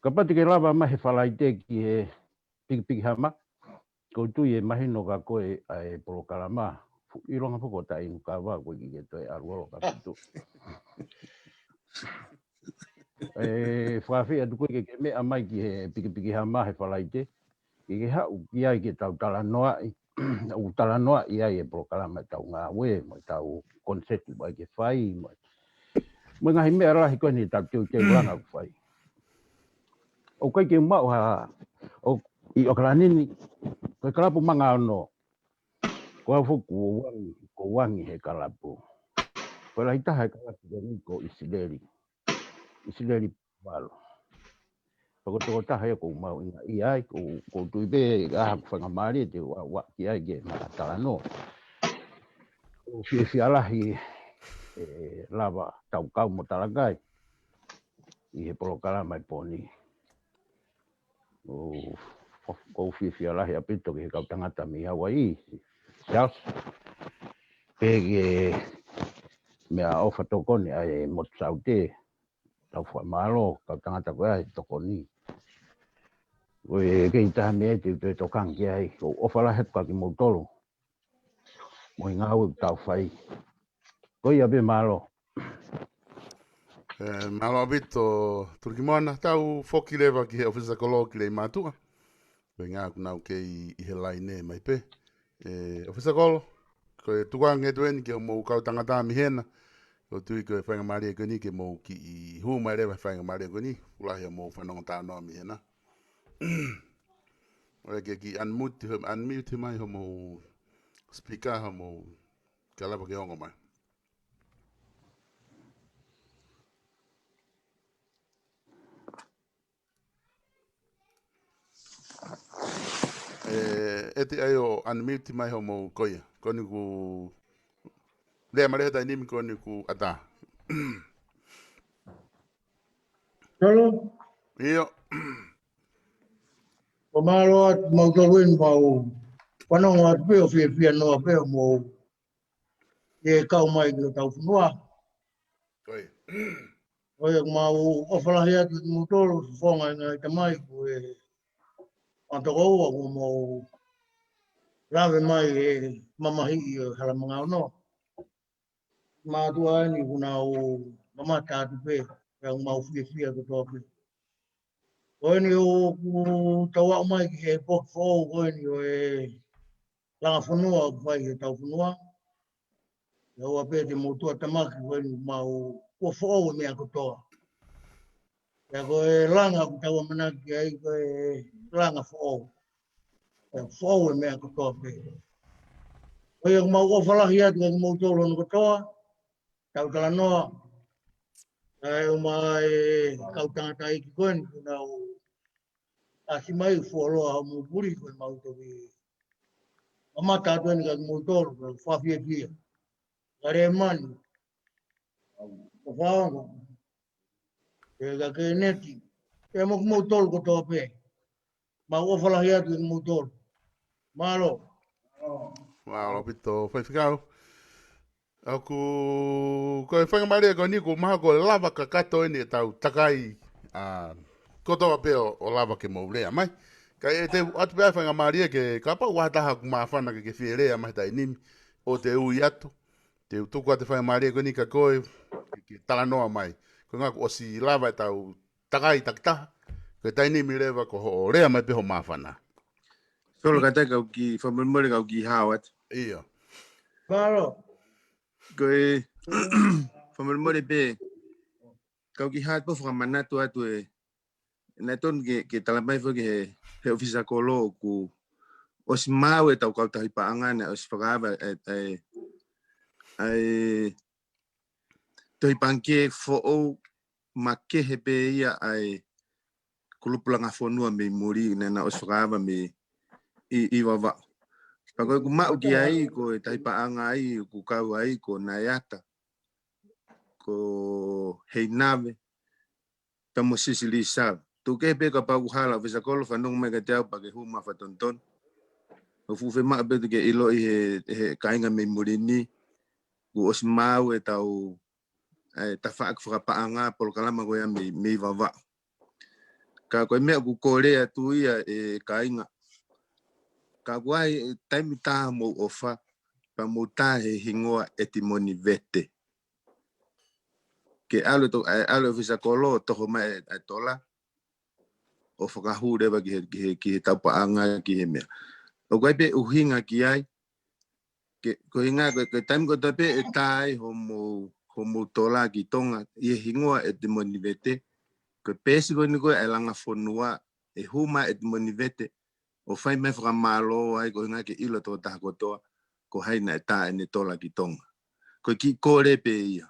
[SPEAKER 20] Ka pati ke lava mahe whalai te ki he piki hama. Ko tui e mahi no ka koe ai polo kalama. I ronga poko ta inu ka wā koe ki ke toi aruolo ka pitu. Whawhi atu koe ke mea mai ki he piki hama he whalai te. Ki ke hau ki ai ke tau tala noa i. U tala noa i ai e polo kalama tau ngā ue. Mo tau konseti mai ke whai. Mo ngahi mea rahi koe ni tau teu te uranga ku whai. O koe ke mau ha. I o kalanini. Koe kalapu manga ono. Ko fuku ko wangi he kalapu. Ko la ita he kalapu ko isileri. Isileri walo. Ko to ta he ko mau i ai ko tui be a whangamari te wa ki ai ge tala no. O fi alahi lava tau kau mo talagai. I he polo kalama i poni. Ko fi alahi apito ki he kau tangata mi Hawaii. Sias. Pege mea ofa tokoni ai mo saute tau wha malo kau tangata koe ai tokoni. Koe kei taha mea te te tokang ki ai. Ko ofa la hepa ki mo tolo. Mo i ngau tau whai. Koe ia be malo.
[SPEAKER 1] Malo abito turkimona tau foki lewa ki he ofisa kolo ki Leimatu'A. Koe ngā kunau ke i he laine mai pe. Ofisa kolo. Koe tukang e tuen ki o mou kau tangata mi hena. Ko tui koe whaingamari e koni ke mou ki i hu mai rewa whaingamari e koni. Ulahi o mou whanonga tānoa mi hena. Oe ke ki unmute mai ho mou speaker ho mou kalapa ke hongo mai. Eti ai o unmute mai ho mou koia. Koni ku lea mareha tai nimi koni ku ata.
[SPEAKER 4] Tolo.
[SPEAKER 1] Iyo.
[SPEAKER 4] O malo at magawin mau. Panong at peo fia no peo mo. E kau mai ki tau whanua.
[SPEAKER 1] Koi.
[SPEAKER 4] O e mau ofalahi atu mo tolo whonga ngai tamai ko e antakoua ko mau lawe mai e mamahi i o halamanga ono. Mātua ni kuna o mamata atu pe. E mau fia ko tō pe. Koe ni o ku tawa mai ki he pok fōu koe ni o e Langafonua ku whai he tau whanua. E o ape te motua tamaki koe ni mau ua fo'ou mea kotoa. Ia koe langa ku taua manaki ai koe langa fo'ou. Fo'ou mea kotoa pe. Koe ang mau ofalahi atu ang mau tolo no kotoa. Tau tala noa. Ai o mai kau tangata iki koen kuna o asi mai fuoloa o Muli koen mau toki. Amata atu ni kak mau tolo ko fafia kia. Kare mani. O whaongo. E ka ke neti. E mo mau tolo kotoa pe. Mau ofalahi atu ang mau tolo. Malo.
[SPEAKER 1] Malo pito whaifikau. Aku koe whangamarea ko ni ko maha ko lava ka kato ene tau takai kotoa peo o lava ke maurea mai. Kai e te atu pea whangamaria ke kapa wataha ku maa whana ke whierea mai tai nimi o te ui atu. Te utuku a te whangamaria ko ni ka koe ke talanoa mai. Ko ngā ko osi lava e tau takai takitaha. Ko tai nimi rewa ko ho rea mai peho maa whana.
[SPEAKER 8] Solo kata kau ki whamurumuri kau ki hawat.
[SPEAKER 1] Ia.
[SPEAKER 4] Malo.
[SPEAKER 8] Koe whamurumuri pe kau ki hawat po whakamanatua atu e nai ton ke talamai fo ke he ofisa kolo ku os mau e tau kau tahi paanga na os whakaba ai tahi pangke fo o make he pe ia ai kulupu Langafonua me Muli na os whakaba me i wawa. Pakoe ku mau ki ai ko e tahi paanga ai ku kau ai ko naiata ko hei nave tamo sisili sa. Tu ke pe ka pau hala ofisa kolo whanong me ka teau pa ke huma whatonton. O fuwe maa betu ke ilo i he kainga me Muli ni ku os mau e tau ta whaak whakapaanga polo kalama koe me wawa. Ka koe mea ku korea tu ia e kainga. Ka koe taimi taha mo ofa pa mo taha he hingoa etimoni vete. Ke alo ofisa kolo toho mai e tola o whakahu rewa ki he taupaanga ki he mea. O koe pe uhinga ki ai ko hinga ko taimi ko tape e tai homo tola ki tonga i hingoa etimoni vete. Ko pesi ko ni ko e Langafonua e huma etimoni vete. O whai me whakamalo ai ko hinga ke ilo tō taha kotoa ko haina e tae ne tola ki tonga. Ko ki kore pe ia.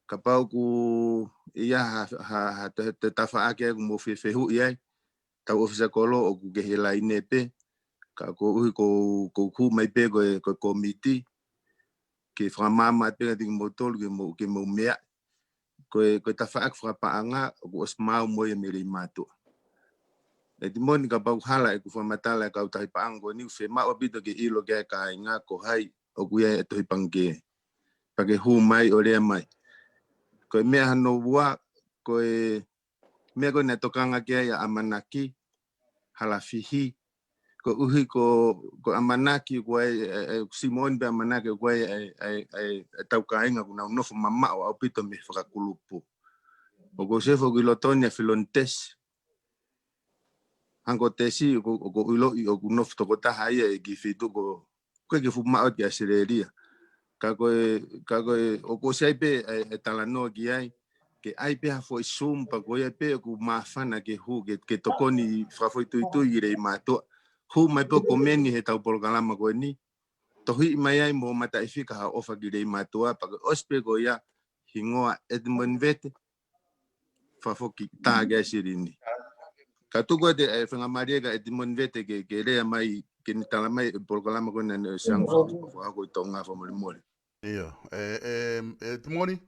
[SPEAKER 8] Ka pau ku ia ha te tawha ake ku mo whiwhihu i ai. Tau ofisa kolo o ku kehe lai ne pe. Ka ko uhi ko ku mai pe ko komiti. Ke whakamama pe ngati mo tolu ke mo mea. Ko tawha ake whakapaanga o ku os mau moe me Leimatu'A. E ti moni ka pau hala e ku whamatala e kau tahi paanga ko ni whe maa wapito ke ilo ke ka inga ko hai o ku ia e tohi pangke. Pake hu mai o rea mai. Ko mea hano ua ko mea ko ne tokanga ke ia amanaki halafihi. Ko uhi ko amanaki ko Simon be amanaki ko tau kainga ko na unofo mama o au pito me whakakulupu. O ko sefo ko ilotonia filontes. Hanko tesi ko ilo i o kunof toko taha ia e ki fitu ko ke fuma o ki asireria. Ka koe o ko sei pe e talanoa ki ai ke ai pe hafo i sumpa ko ia pe ku mafana ke hu ke tokoni whafo i tuitu i Leimatu'A. Hu mai pe komeni he tau polo kalama ko ni. Tohi mai ai mo mata i fika ha ofa ki Leimatu'A pa ko ospe ko ia hingoa Edmund Vete. Whafo ki tāge asirini. Ka tuko te e whangamaria ka Edmund Vete ke rea mai ke ni tala mai polo kalama ko na siang whako i tonga whamorimori.
[SPEAKER 1] Ia, te moni,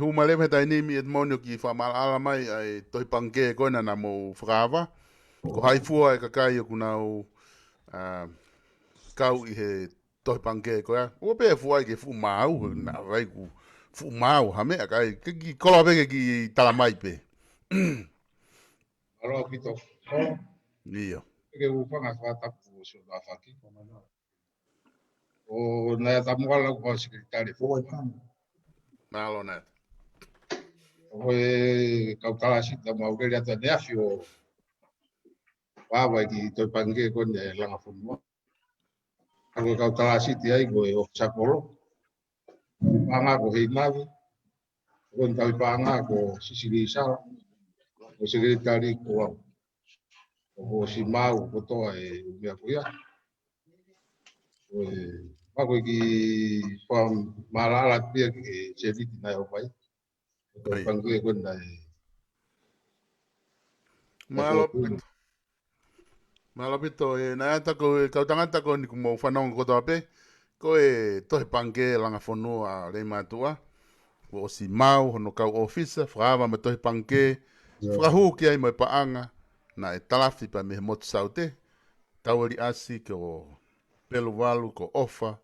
[SPEAKER 1] huma lewe tai nimi e moni ki whamala mai ai tohi pangke koina na mo whakawa. Ko haifua e kakai o kunau kau i he tohi pangke koia. Ua pe fua i ke fu mau, na vai ku fu mau, ha mea kai, ki koloa peke ki talamai pe.
[SPEAKER 7] Alo pito.
[SPEAKER 1] Ia.
[SPEAKER 7] Ke upanga whatapu so da whaki. O na tamuala ko sekretari.
[SPEAKER 1] Malo na.
[SPEAKER 7] O kautala sita maureli ata neafio. Wawa ki toi pange ko ne Langafonua. Ako kautala sita ai ko o sakolo. Panga ko hei navi. Kon tau panga ko sisilisa o sekretari ko o si mau ko to e mea ko ia o pa ko ki pam malala pia ki se viti na o pai ko pangue ko na
[SPEAKER 1] Malapito e na ata ko kau tangata ko ni mo fanong ko tope ko e to pange Langafonua Leimatu'A o si mau hono kau office frava me to pange frahu ki ai mo paanga na e talafi pa me mot saute tawari asi ko pelo walu ko ofa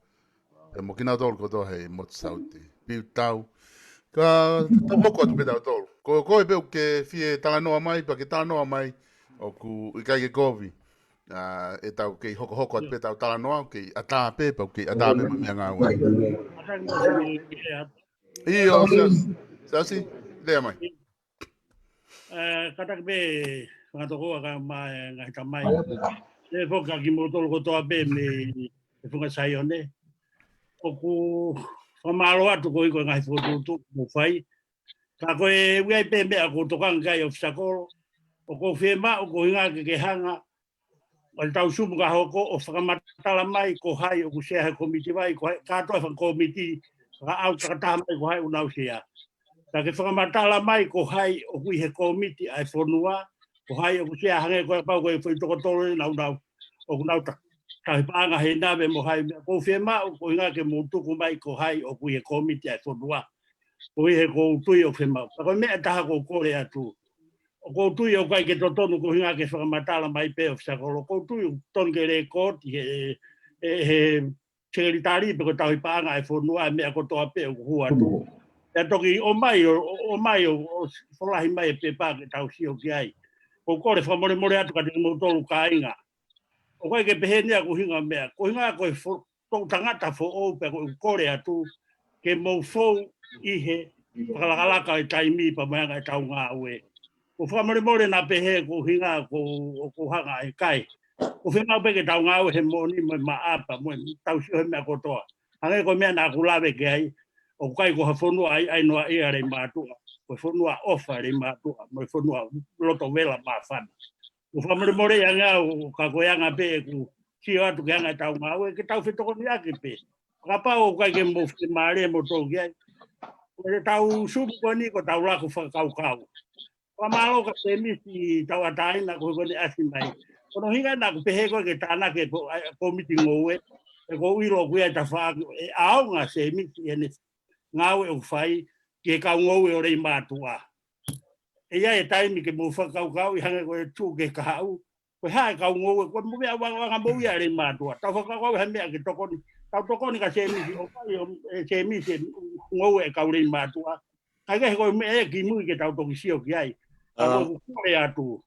[SPEAKER 1] e mo kina tol ko to he mot saute pi tau ka to mo ko pe tol ko e pe ke fie talanoa mai pa ke talanoa mai o ku i kai ke kovi e tau ke hoko at pe tau talanoa ke ata pe pa ke ata pe me nga wa io sasi le mai
[SPEAKER 9] kata ke ngato ko ka mai ngai ka mai le foka ki mo tolo ko to abe me e funga sai one o ku famalo atu ko iko ngai fo tu mo fai ka ko e wi pe me ko to kan kai of sakolo o ko fema o ko inga ke hanga o tau sumu ka hoko o whakamatala mai ko hai o ku sea he komiti mai ko katoa whan komiti ka au takataha mai ko hai unau sea. Ka ke whakamatala mai ko hai o kui he komiti ai whonua ko hai o ku sea hange ko pau ko e whai tokotoro ni nau nau o ku nau tahi paanga he nawe mo hai ko whiema o ko inga ke mūtuku mai ko hai o kui he komiti ai whonua ko i he ko utui o whiema. Ka ko mea taha ko kore atu. O ko tui o kai ke totonu ko hinga ke whakamatala mai pe o whakolo. Ko tui o ton ke re koti he sekretari pe ko tau paanga e whonua e mea ko toa pe o hua tu. E toki o mai o wholahi mai e pe pā ke tau si o ki ai. Ko kore whamore more atu ka te mo tolu ka inga. O kai ke pehenia ko hinga mea. Ko hinga ko e tau tangata fo o pe ko kore atu ke mo fou ihe whakalakalaka e taimi pa meanga e tau ngā ue. Ko whamore na pehe ko hinga ko hanga e kai. Ko whenau peke tau ngau he moni mo maapa mo tau si he mea kotoa. Hange ko mea na kulawe ke ai. O kai ko ha whonua ai noa ea rei mātua. Ko whonua ofa rei mātua. Mo whonua loto vela mawhana. Ko whamore ia ngau ka ko anga pe ku sio atu ke anga tau ngau e ke tau whetoko ni ake pe. Ka pao kai ke mo whemare mo tau ki ai. Ko tau supu ko ni ko tau lako whakau kau. Pamalo ka semisi tau atai na ko ni asi mai. Kono hinga na ko pehe ko ke tana ke komiti ngowe. E ko iro ku e ta fa e au nga semisi ene ngau e fai ke ka ngowe o rei matua. E ia e taimi ke mo fa kau kau i hanga ko e tu ke kau. Ko ha ka ngowe ko mo ia wanga mo ia rei matua. Tau fa kau ha mea ke tokoni. Tau tokoni ka semisi o kai e semisi ngowe e ka rei matua. Kai ke ko me e ki mu ke tau toki sio ki ai. Ako kore atu.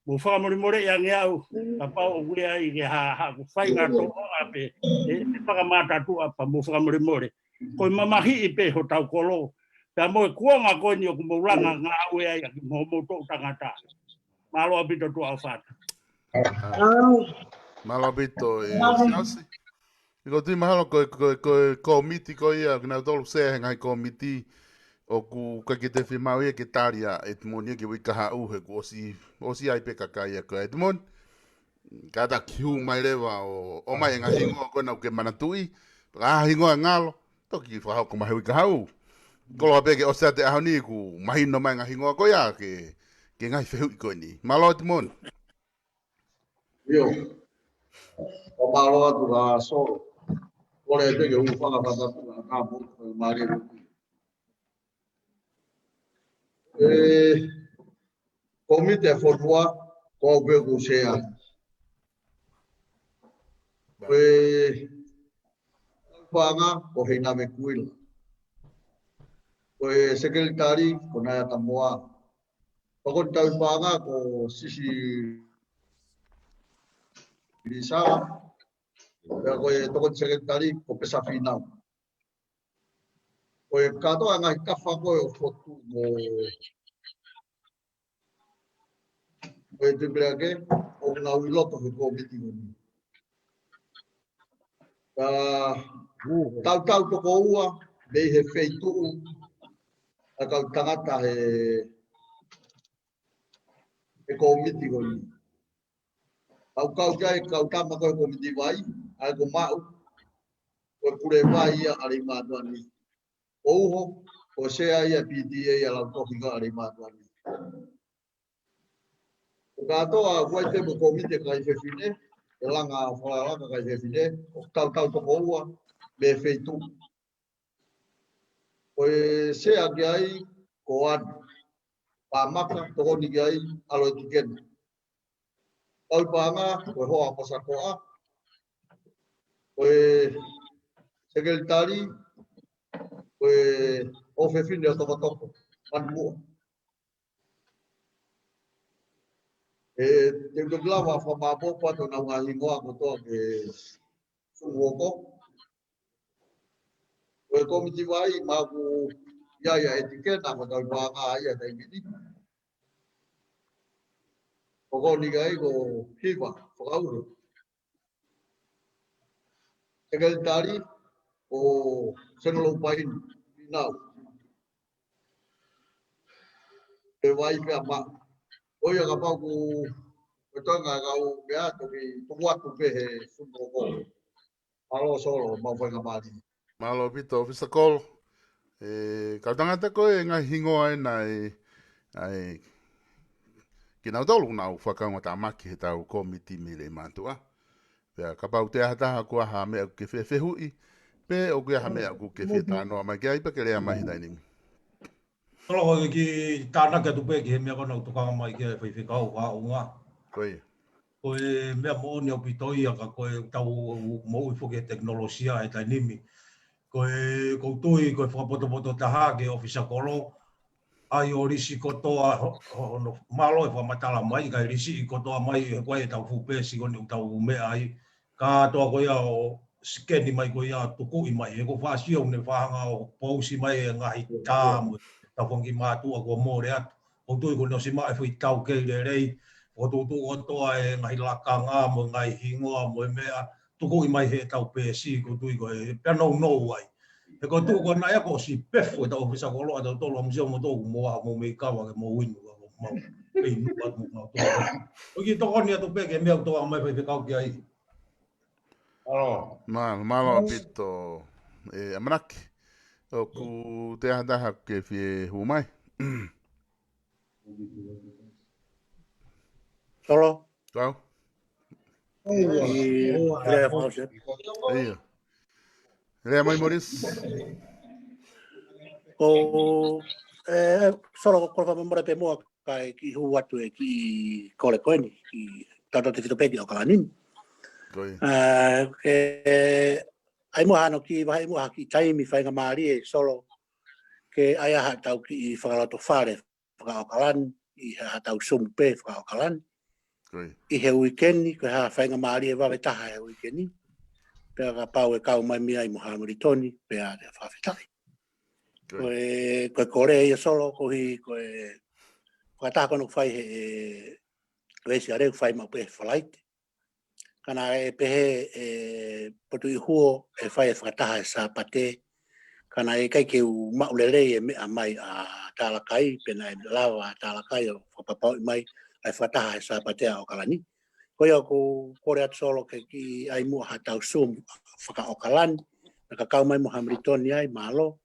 [SPEAKER 9] Mo whamore ia ngeau. Ka pao o kure ai ke ha ku whai ngā tō ape. E whakamata tu apa mo whamore. Ko mamahi i pe ho tau kolo. Pea mo e kuonga koe ni o ku mauranga ngā ue ai ki mo tō tangata. Malo apito tu au whata.
[SPEAKER 1] Malo apito e siasi. Iko tui mahalo ko komiti ko ia kina tolu sehe ngai komiti. O ku ka ke te whimau ia ke tāria e te moni ke wika hau he ku osi ai pe kakai ko e te mon ka ta kiu mai rewa o mai nga hingo ko na ke manatui ka hingo ngalo to ki fa ko mai wika hau ko lo pe ke osa te ahoni ku mai no mai nga hingo ko ya ke ngai fehu ko ni malo te mon
[SPEAKER 6] yo o malo atu ga so ore te ke u fa pa ta ka bu mari komite whonua ko peku sea. Koe whanga ko heina me kuila. Koe sekretari ko naya tamoa. Pakon tau whanga ko sisi risa. Koe tokon sekretari ko pesa finau. Koe katoa ngai kawha koe o whotu mo koe te breake o ngā uiloto he komiti ngoni. Tau toko ua, mei he wheituu, a kau tangata he komiti ko ni. Kau kai kau tama ko komiti vai, ai ko mau, ko pure vai ia Leimatu'A ni. Ouho, o sea ia PTA ia lau toki ka Leimatu'A ni. O katoa kuai te mo komiti kai fefine, e langa whalanga kai fefine, o tau toko ua, me feitu. O e sea ki ai, ko anu. Pamaka, toko ni ki ai, alo tikena. Kau panga, ko hoa posakoa, ko e sekretari, ko e o fefine o toko, manmua. E te utoglawa whamapo pato na ngā hingoa ko toa ke sumuoko. O e komiti wai, māku iaia etikena, ko tau panga aia taimini. O koni kai ko hiwa, whakauro. Sekretari, o senolo painu, inau. E wai pia maa. Oia ka pau ku tonga kau mea toki tukuatu pehe sumuoko. Alo solo, mau whainga maari.
[SPEAKER 1] Malo pito, ofisa kol. Kau tangata koe ngā hingoa e ai ki nau tolu nau whakaunga tā maki he tau komiti mi Leimatu'A. Pea ka pau te ahataha kua ha mea ke whewhui, pe o kia ha mea ku ke whetanoa mai kia ipa ke rea mahi tainimi.
[SPEAKER 19] Tolo ko ki tānaka tupe ki he mea kona utukanga mai ki e whaiwhikau whaunga.
[SPEAKER 1] Koe.
[SPEAKER 19] Koe mea mooni au pitoi aka koe tau mo i whuke teknolosia e tainimi. Koe koutui koe whakapoto taha ke ofisa kolo. Ai o risi kotoa no malo e whamatala mai kai risi i kotoa mai e koe e tau whupesi koni u tau mea ai. Ka toa koe o skeni mai koe a tuku i mai. E ko whaasio ne whahanga o pousi mai e ngahi tāmu. Tau whangi mātua ko mōre atu. Koutui ko nosi mai whi tau kei re rei. O tūtu o toa e ngahi laka ngā mo ngahi hingoa mo e mea. Tuku i mai he tau pēsi koutui ko e penau nou ai. E ko tu ko na e ko si pefu e tau ofisa ko loa tau tolo museo mo tōku moa mo me kawa ke mo winu ko mau peinu atu mo tōku. O ki toko ni atu peke mea toa mai whi kau ki ai. Alo.
[SPEAKER 1] Malo pito amanaki. O ku te ahataha ke whi humai.
[SPEAKER 5] Tolo.
[SPEAKER 1] Kau?
[SPEAKER 5] Rea whause.
[SPEAKER 1] Eia. Rea mai Moris.
[SPEAKER 5] Ko solo ko fa memora pe mo kai ki hu atu e ki kole koeni ki tata te fito peki o kalanin.
[SPEAKER 1] Koe.
[SPEAKER 5] Ai mo hano ki vai mo haki taimi whainga maari e solo ke ai aha tau ki i whakalato whare whakaokalan i ha tau sumpe whakaokalan. I he weekendi ko ha whainga maari e wawe taha he weekendi. Pea ka pau e kau mai mia i Mohamedi Toni pea te whawhetai. Koe kore ia solo ko hi koe whakataha kono whai he reisi a reu whai mau pehe whalaite. Kana e pehe potu i huo e whai e whakataha e sa pate. Kana e kai ke u maulelei e mea mai a tālakai, pena e lawa a tālakai o whapapau i mai ai whakataha e sa pate a o kalani. Koe au ko kore atu solo ke ki ai mua ha tau sum whaka o kalani. Na ka kau mai Mohamedi Toni ai malo.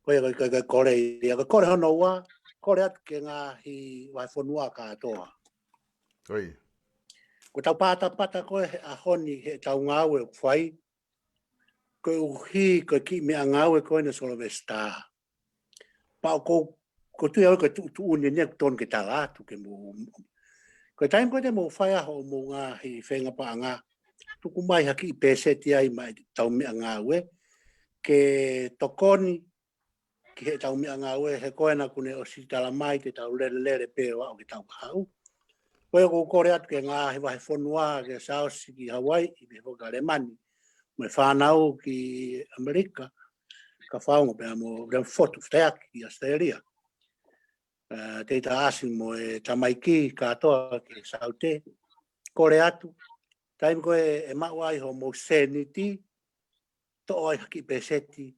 [SPEAKER 5] Koe kore ia ka kore hono ua, kore atu ke ngā hi waifonua ka atoa.
[SPEAKER 1] Koe.
[SPEAKER 5] Ko tau pata koe a honi he tau ngāwe o whai. Koe uhi koe ki mea ngāwe koe na solo vesta. Pao ko tui au koe tu unia nia ton ke tala atu ke mo. Koe taim koe te mo whai aho mo ngā hi whenga pa ngā. Tuku mai haki i peseti ai mai tau mea ngāwe. Ke tokoni ki he tau mea ngāwe he koe na kune o si tala mai te tau lere peo au ke tau kahau. Koe ko kore atu ke ngā he wahe whanua ke Saosi ki Hawaii i me hoka Remani. Me whanau ki Amerika ka whaunga pēr mo Langafonua whateaki i Australia. Teita asi mo e tamaiki katoa ki Saute. Kore atu. Taimi koe e maua i ho mo seniti. To oi haki peseti.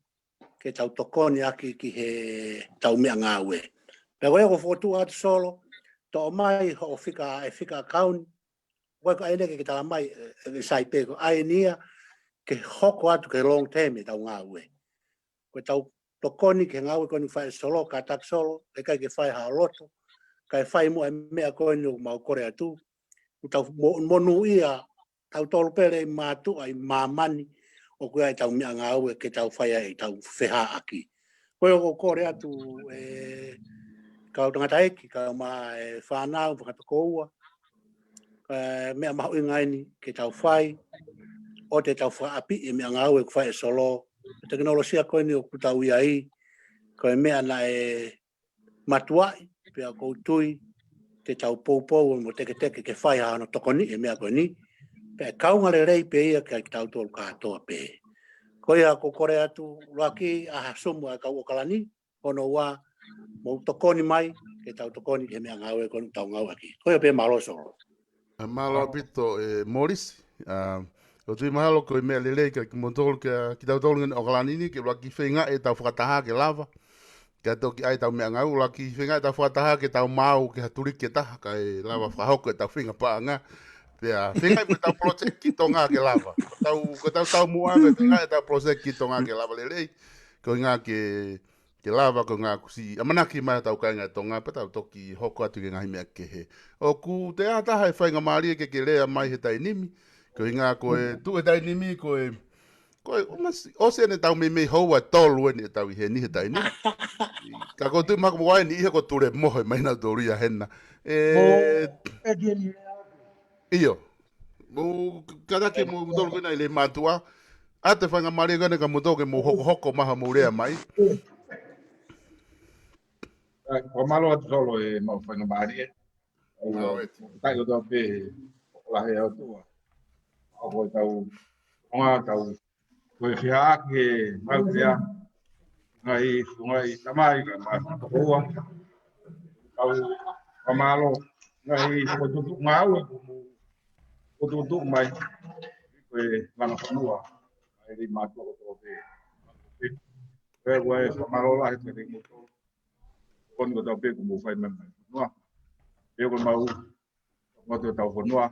[SPEAKER 5] ke tau tokoni aki ki he tau mea ngā ue. Pea koe ko fotu atu solo, to mai ho fika kauni, koe ko aine ke tala mai sai pe ko ainia ke hoko atu ke long term tau ngā ue. Koe tau tokoni ke ngā ue koni whae solo, ka tak solo, e kai ke whae ha loto, kai whae mua mea koni o mau kore atu, tau monu ia, tau tolu pere i mātua i māmani, o koe ai tau mea ngā ue ke tau whaia i tau wheha aki. Koe o kore atu kau tangata eki, kau ma whanau, whakatoko ua, mea mahu ingaini ke tau whai, o te tau whaapi i mea ngā ue whae solo, teknolosia koe ni o kutau ia i, koe mea na matuai, pia koutui, te tau poupou mo teke ke whai hana tokoni e mea koe ni, pia kaunga le rei pe ia kia ki tau tolu katoa pe. Koe a ko kore atu, laki aha sumu a kau okalani, ono wa mo tokoni mai, ke tau tokoni e mea ngāwe koni tau ngau aki. Koe pe malo soro.
[SPEAKER 1] Malo pito Morris, o tui mahalo koe mea lelei ka ki montolo ki tau tolu ngani okalani ni, ke laki whenga e tau whakataha ke lava, kia toki ai tau mea ngau, laki whenga e tau whakataha ke tau mau ke haturi ke taha, ka e lava whahoko e tau whenga paa ngā, pia whenga e tau project ki to ngā ke lava, ko tau mua koe whenga e tau project ki to ngā ke lava lelei, ko ngā ke lava ko ngā kusi, amanaki mai tau kainga to ngā, pa tau toki hoko atu ke ngahi mea ke he. O ku te ataha e whainga maari ke lea mai he tainimi, ko ngā koe tu e tainimi, koe ose ne tau me houa tolu e tau i he ni he tainimi. Ka ko tu mako wai ni ihe ko ture mohe mai na doria henna. Iyo. Mo kada ke mo tolu kena i Leimatu'A, a te whainga maari kane ka mo toke mo hoko maha mo rea mai.
[SPEAKER 6] Ko malo atu solo e mau whainga maari e. Tai o tau pe lahe au tua. Au koe tau onga tau koe whia ke mau kia ngai tamai ka maa tokoa. Tau kamalo ngai koe tutuk ngau e ko tutuk mai koe Langafonua ai Leimatu'A o tau pe. Koe koe kamalo lahe te Leimatu'A. Kon ko tau pe ko mo whai memai. Peo ko mau ko tau whanua.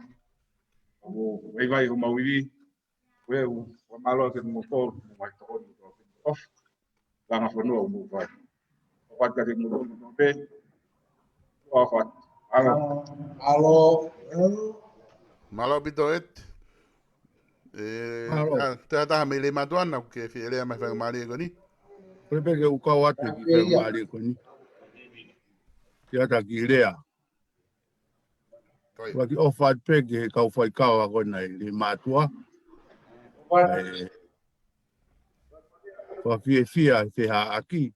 [SPEAKER 6] O vai o mau iwi. Koe o malo ke mo tol mo mai tokon ko tau. Langafonua mo vai. O whata ke mo tol pe. O what. Alo. Alo.
[SPEAKER 1] Malo pito et. Te ataha me Leimatu'A na ke whielea mai whainga maari e koni.
[SPEAKER 7] Koe peke ukau atu ki whainga maari e koni. Te ata ki rea. Waki ofat peke he kau whai kawa kona i Leimatu'A. Whawhie whia i wheha aki.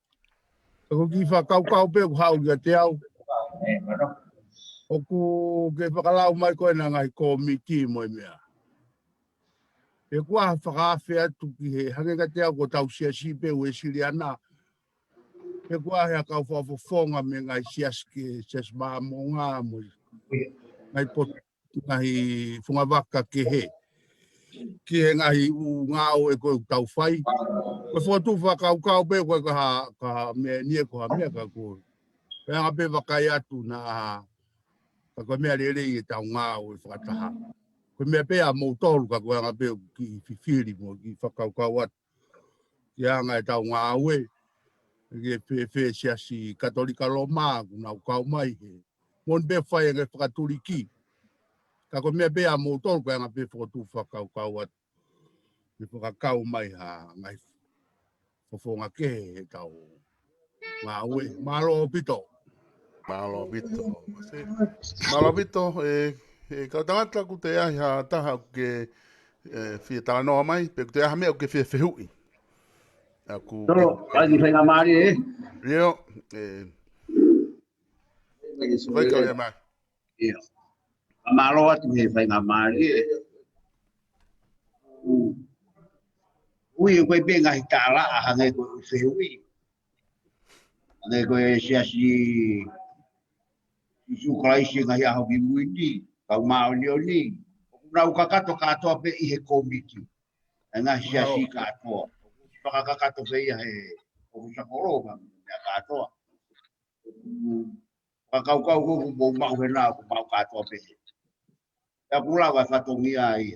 [SPEAKER 7] Kako ki whakau pe ku hau kia te au. Oku ke whakalau mai koe na ngai komiti mo i mea. E kua whakawhi atu ki he hangega te au ko tau siasi pe ue siri ana. E kua hea kau whawhonga me ngai siaske sias maa mo ngā mo. Ngai potu ngai whungawaka ke he. Ki he ngai u ngāo e koe tau whai. Koe whotu whakau pe koe ka mea nie ko ha mea ka koe. Pea ngā pe wakai atu na ka koe mea rerei e tau ngāo e whakataha. Koe mea pea mou tolu ka koe ngā pe ki whiwhiri mo ki whakau atu. Ki anga e tau ngāo e. Ki whe siasi katolika lo maa kuna ukau mai he. Mon pe whai ngai whakaturiki. Ka koe mea pea mou tolu koe ngā pe whotu whakau atu. Ki whakakau mai ha ngai whawhonga ke he tau ngāo e. Malo pito.
[SPEAKER 1] Malo pito. Malo pito ka tangata ku te ahi ha taha ke whia tala noa mai, pe ku te aha mea ku ke whia whihui.
[SPEAKER 15] Tolo, ai ki whainga maari e?
[SPEAKER 1] Rio, vai ka ia mai.
[SPEAKER 15] Ia. A malo atu he whainga maari e. Ui e koe pe ngahi tāla a hange koe whihui. Hange koe siasi sukalaisi ngahi aho ki muiti, kau mao ni o ni. Rau kakato katoa pe i he komiti. E ngahi siasi katoa. Whakakakato pe ia he
[SPEAKER 7] o sa koro ma ya ka to ka kau ko mo ma o na ko ma ka to pe ya pula wa fa to mi ai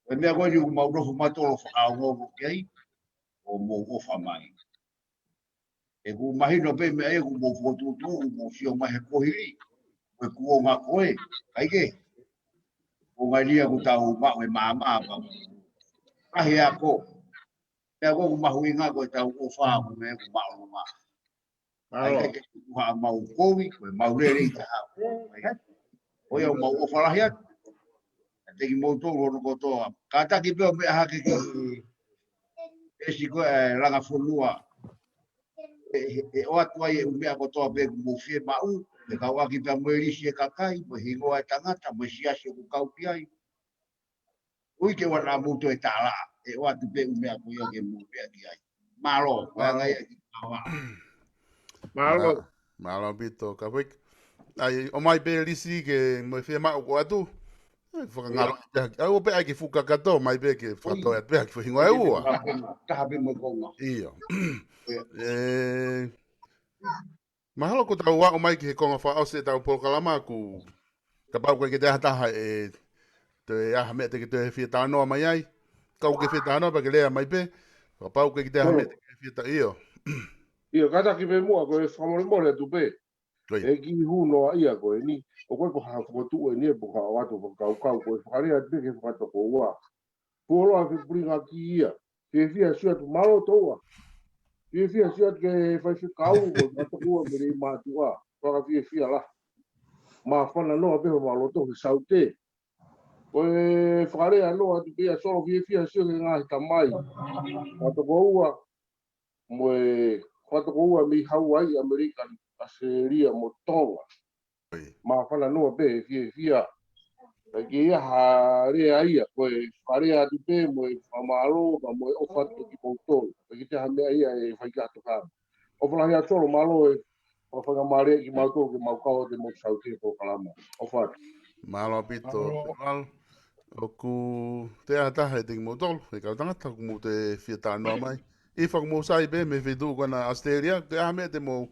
[SPEAKER 7] e me ko ju ma do ma to fa ka ngo ke o mo o fa mai e ku ma hi no pe me e ku mo fo tu mo si o ma he ko hi ko ku o ma ko e kai ke o ma lia ku ta o ma e ma ma ba ka he a ko ya ko ma hu nga ko ta o fa ko me ku ma o ma ai ke ku ha ma o ko wi ko ma re re ta o yo ma o fa la ya te ki mo to ro ko to ka ta ki pe me ha ki e si ko Langafonua e o atu ai u mea kotoa pe mo fie ma u e ka waki pe mo eri si e kakai mo hingo ai tangata mo si asi ku kau pi ai ui ke wana muto e tala e o atu pe u mea ko yo ke mo pe ki ai malo wa ngai ki awa
[SPEAKER 1] malo malo pito ka wik ai o mai pe lisi ke mo fie ma ko atu Fuka ngalo pe ai o pe ai ke fuka kato mai pe ke fato e pe ke hingo ai ua
[SPEAKER 7] ta be mo ko
[SPEAKER 1] iyo mahalo ko tau wa o mai ke konga fa o se tau por kalama ku ka pau ke te hata e te a me te ke te fie ta no mai ai ka ke fie ta no pa ke le mai pe ka pau ke te ha me te ke fie ta iyo
[SPEAKER 18] kata ki pe mua ko e whamore more tu pe. E ki huno ia ko e ni. O koe ko haa whakatu e ni e puka o ato whakau ko e whakarea te ke whakato ko ua. Polo a whipuringa ki ia. Ke fia sia tu malo toa. Ke fia sia ke whaiwhikau ko e whakato ua me rei mātua. Whaka fia la. Ma whana noa peho malo to ke saute. Ko e whakarea noa tu pia solo fia sia ke ngahi tamai. Whakato ko ua. Mo e whakato ko ua mi Hawaii American Australia mo tonga. Ma whana noa pe fia. Ke ia ha rea ia, koe wharea atu pe, mo e whamalo, mo e ofatu ki pautolo. Ke te hamea ia e whaikato ka. O whalahi a tolo malo e whakamarea ki mautolo ke maukao te mo sautia po kalama. O whatu.
[SPEAKER 1] malo pito mal o ku te ata he te mo tol e ka tangata ku mo te fie ta no mai i fa mo sai be me vidu ko na Australia te ha me te mo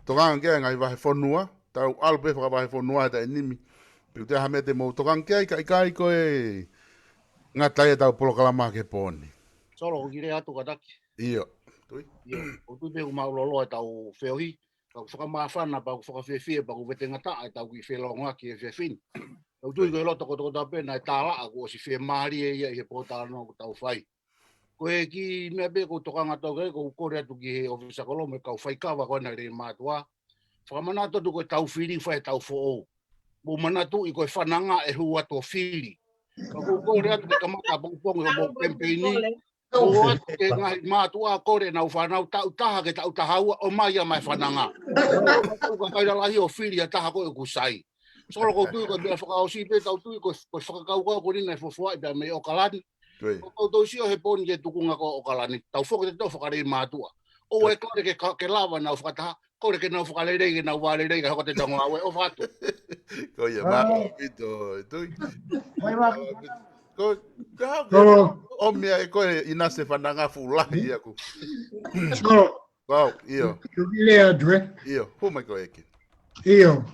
[SPEAKER 1] to gang ke ngai va fonua tau albe fa va fonua ta nimi te ha me te mo to gang ke kai ko e ngata e tau polo kalama ke poni
[SPEAKER 7] solo o gire atu kataki
[SPEAKER 1] iyo tui
[SPEAKER 7] iyo o tu pe ma lolo e tau feohi ka whakamawhana pa whakawhiwhia pa ku vete ngata e tau ki whelonga ki e whewhin o tu i koe loto koto ta pena e tāla a ko si whe maari e ia i he pōtara no tau whai ko e ki mea pe ko tokanga tau kei ko kore atu ki he ofisa kolome kau whai kawa koina Leimatu'A whakamanato tu koe tau whiri whai tau who'o mo manatu i koe whananga e hua to whiri ka ko kore atu ke kamata pongpong o mo campaigni o atu ke ngai Matua kore na whanau tau taha ke tau tahaua o mai a mai whananga o ka kaira lahi o whiri a taha koe kusai solo ko tu ko bia whakao si pe tau tu ko whakakau ko ni nei fofua i me o kalani o tau si o he poni ke tukunga ko o kalani tau foko te tau whakarei Matua o e kore ke lava na whakataha kore ke na whakarei ke na wale rei ke hoko te tango awe o whatu
[SPEAKER 1] ko ia ma pito tui ko o mea e koe ina se whananga fulahi aku wow iyo
[SPEAKER 14] Lea dwe.
[SPEAKER 1] Iyo, hu mai koe eke.
[SPEAKER 14] Iyo.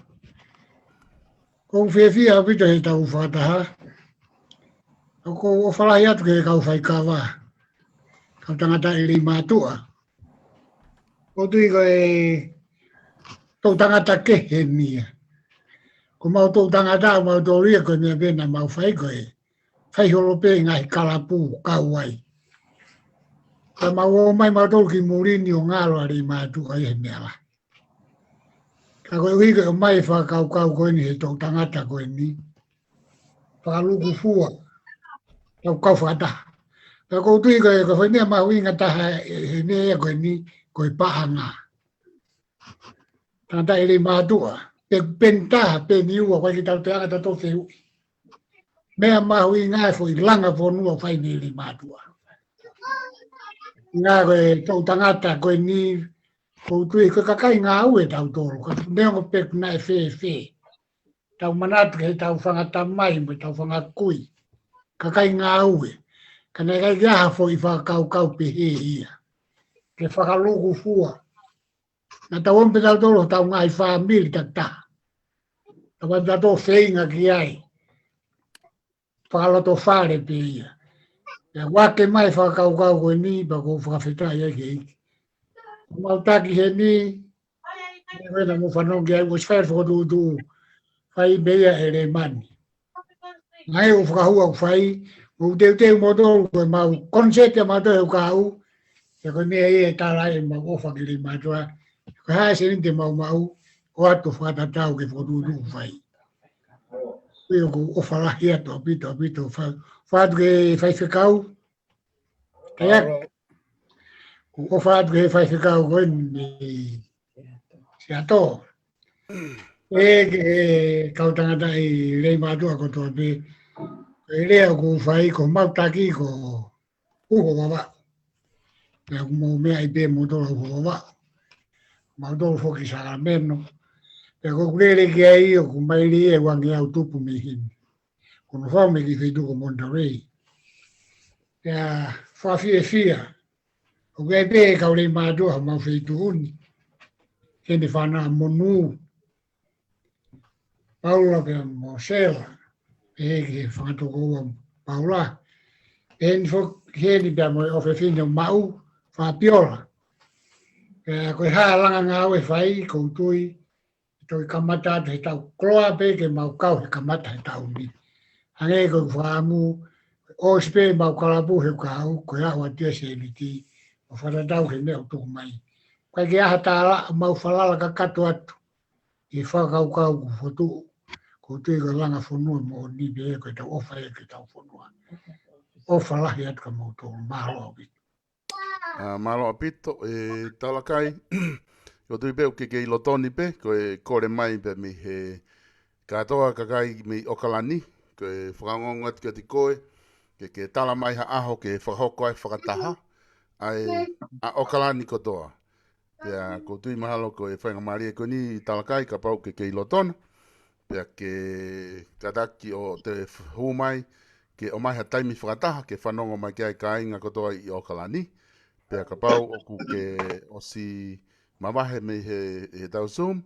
[SPEAKER 14] Kong whiawhia pita he tau whataha. Ko o whalahi atu ke kau whai kawa. Kau tangata e Leimatu'A. O tui koe tau tangata ke he nia. Ko mau tau tangata mau tau ria koe mea pena mau whai koe. Whai holope ngai kalapu kauai. Ka mau o mai mau tau ki Muli ni o ngalo a Leimatu'A he mea la. Ka koe ui koe o mai whakau koe ni he tau tangata koe ni. Whakaluku fua. Tau kau whakataha. Ka kou tui koe whai mea mahu inga taha he mea koe ni koe pahanga. Tangata e Leimatu'A. Pen taha, pen iua koe ki tau te anga tato te hui. Mea mahu inga e fwoi Langafonua whai ni Leimatu'A. Ngā koe tau tangata koe ni kou tui koe kakai ngā ue tau toro. Ka neongo peku na e whee. Tau manatu he tau whangata mai mo tau whangakui. Kakai ngā ue. Ka nei kai gaha fo i whakau pe he ia. ke whakaluku fua. Na tau mpe tau tolo tau ngai whamiri tata. Tau mpe tau whainga ki ai. Whakaloto whare pe ia. Ya wake mai whakaukau koe ni pa ko whakawhetai ai ke iki. Mautaki he ni, e wena mo whanongi ai, was whaer whakatutu whai bea e re mani. Ngai o whakahua o whai, o teu moto koe mau konsete mato e ukau, e koe mea e tala e mau ofa ki re matua, koe hae se ninte mau, o atu whakatatau ke whakatutu whai. Koe o ko ofa lahi atu apito, whatu ke whai whekau, kaya, ofa atu ke whai whekau koe ni, si ato. E kautangata i Leimatu'A ko toa pe, e rea ko whai ko mautaki ko uho wawa. Pea ko mo mea i pe motora uho wawa. Mautoro foki Sacramento. Pea ko kurere ki ai o ko mairi e wangi au tupu mi hini. Kono whaume ki whitu ko Monterey. Pea whawhie fia. O kai pe kau Leimatu'A mau whitu uni. Kene whanaa monu. Paula pe mo sela. E ke whakatoko ua Paula. En fo heli pe mo o fe fino mau fa piola. E ko ha langa nga we fai ko tui to kamata te tau kloa pe ke mau kau he kamata he tau ni. Ange ko fa mu o spe mau kala pu he kau ko ya wa te se ni ti o fa tau he me o tu mai. Ka ke ha ta la mau fala ka katu atu. I fa kau kau ko tu ko tui ko Langafonua mo ni be ko te ofa e ke tau fonua. O whalahi atu ka mauto malo api.
[SPEAKER 1] Malo apito, talakai, o tui peo ke i lotoni pe, ko e kore mai pe mi he katoa kakai mi okalani, ko e whakangonga atu ki koe, ke tala mai ha aho ke whakahoko ai whakataha, ai a okalani kotoa. Pea ko tui mahalo ko e whainga maria ko ni talakai ka pau ke i lotona, pea ke kataki o te humai, ke o mai ha taimi whakataha, ke whanongo mai ke ai ka inga kotoa i okalani, pea ka pau o ku ke o si mawahe me he tau Zoom,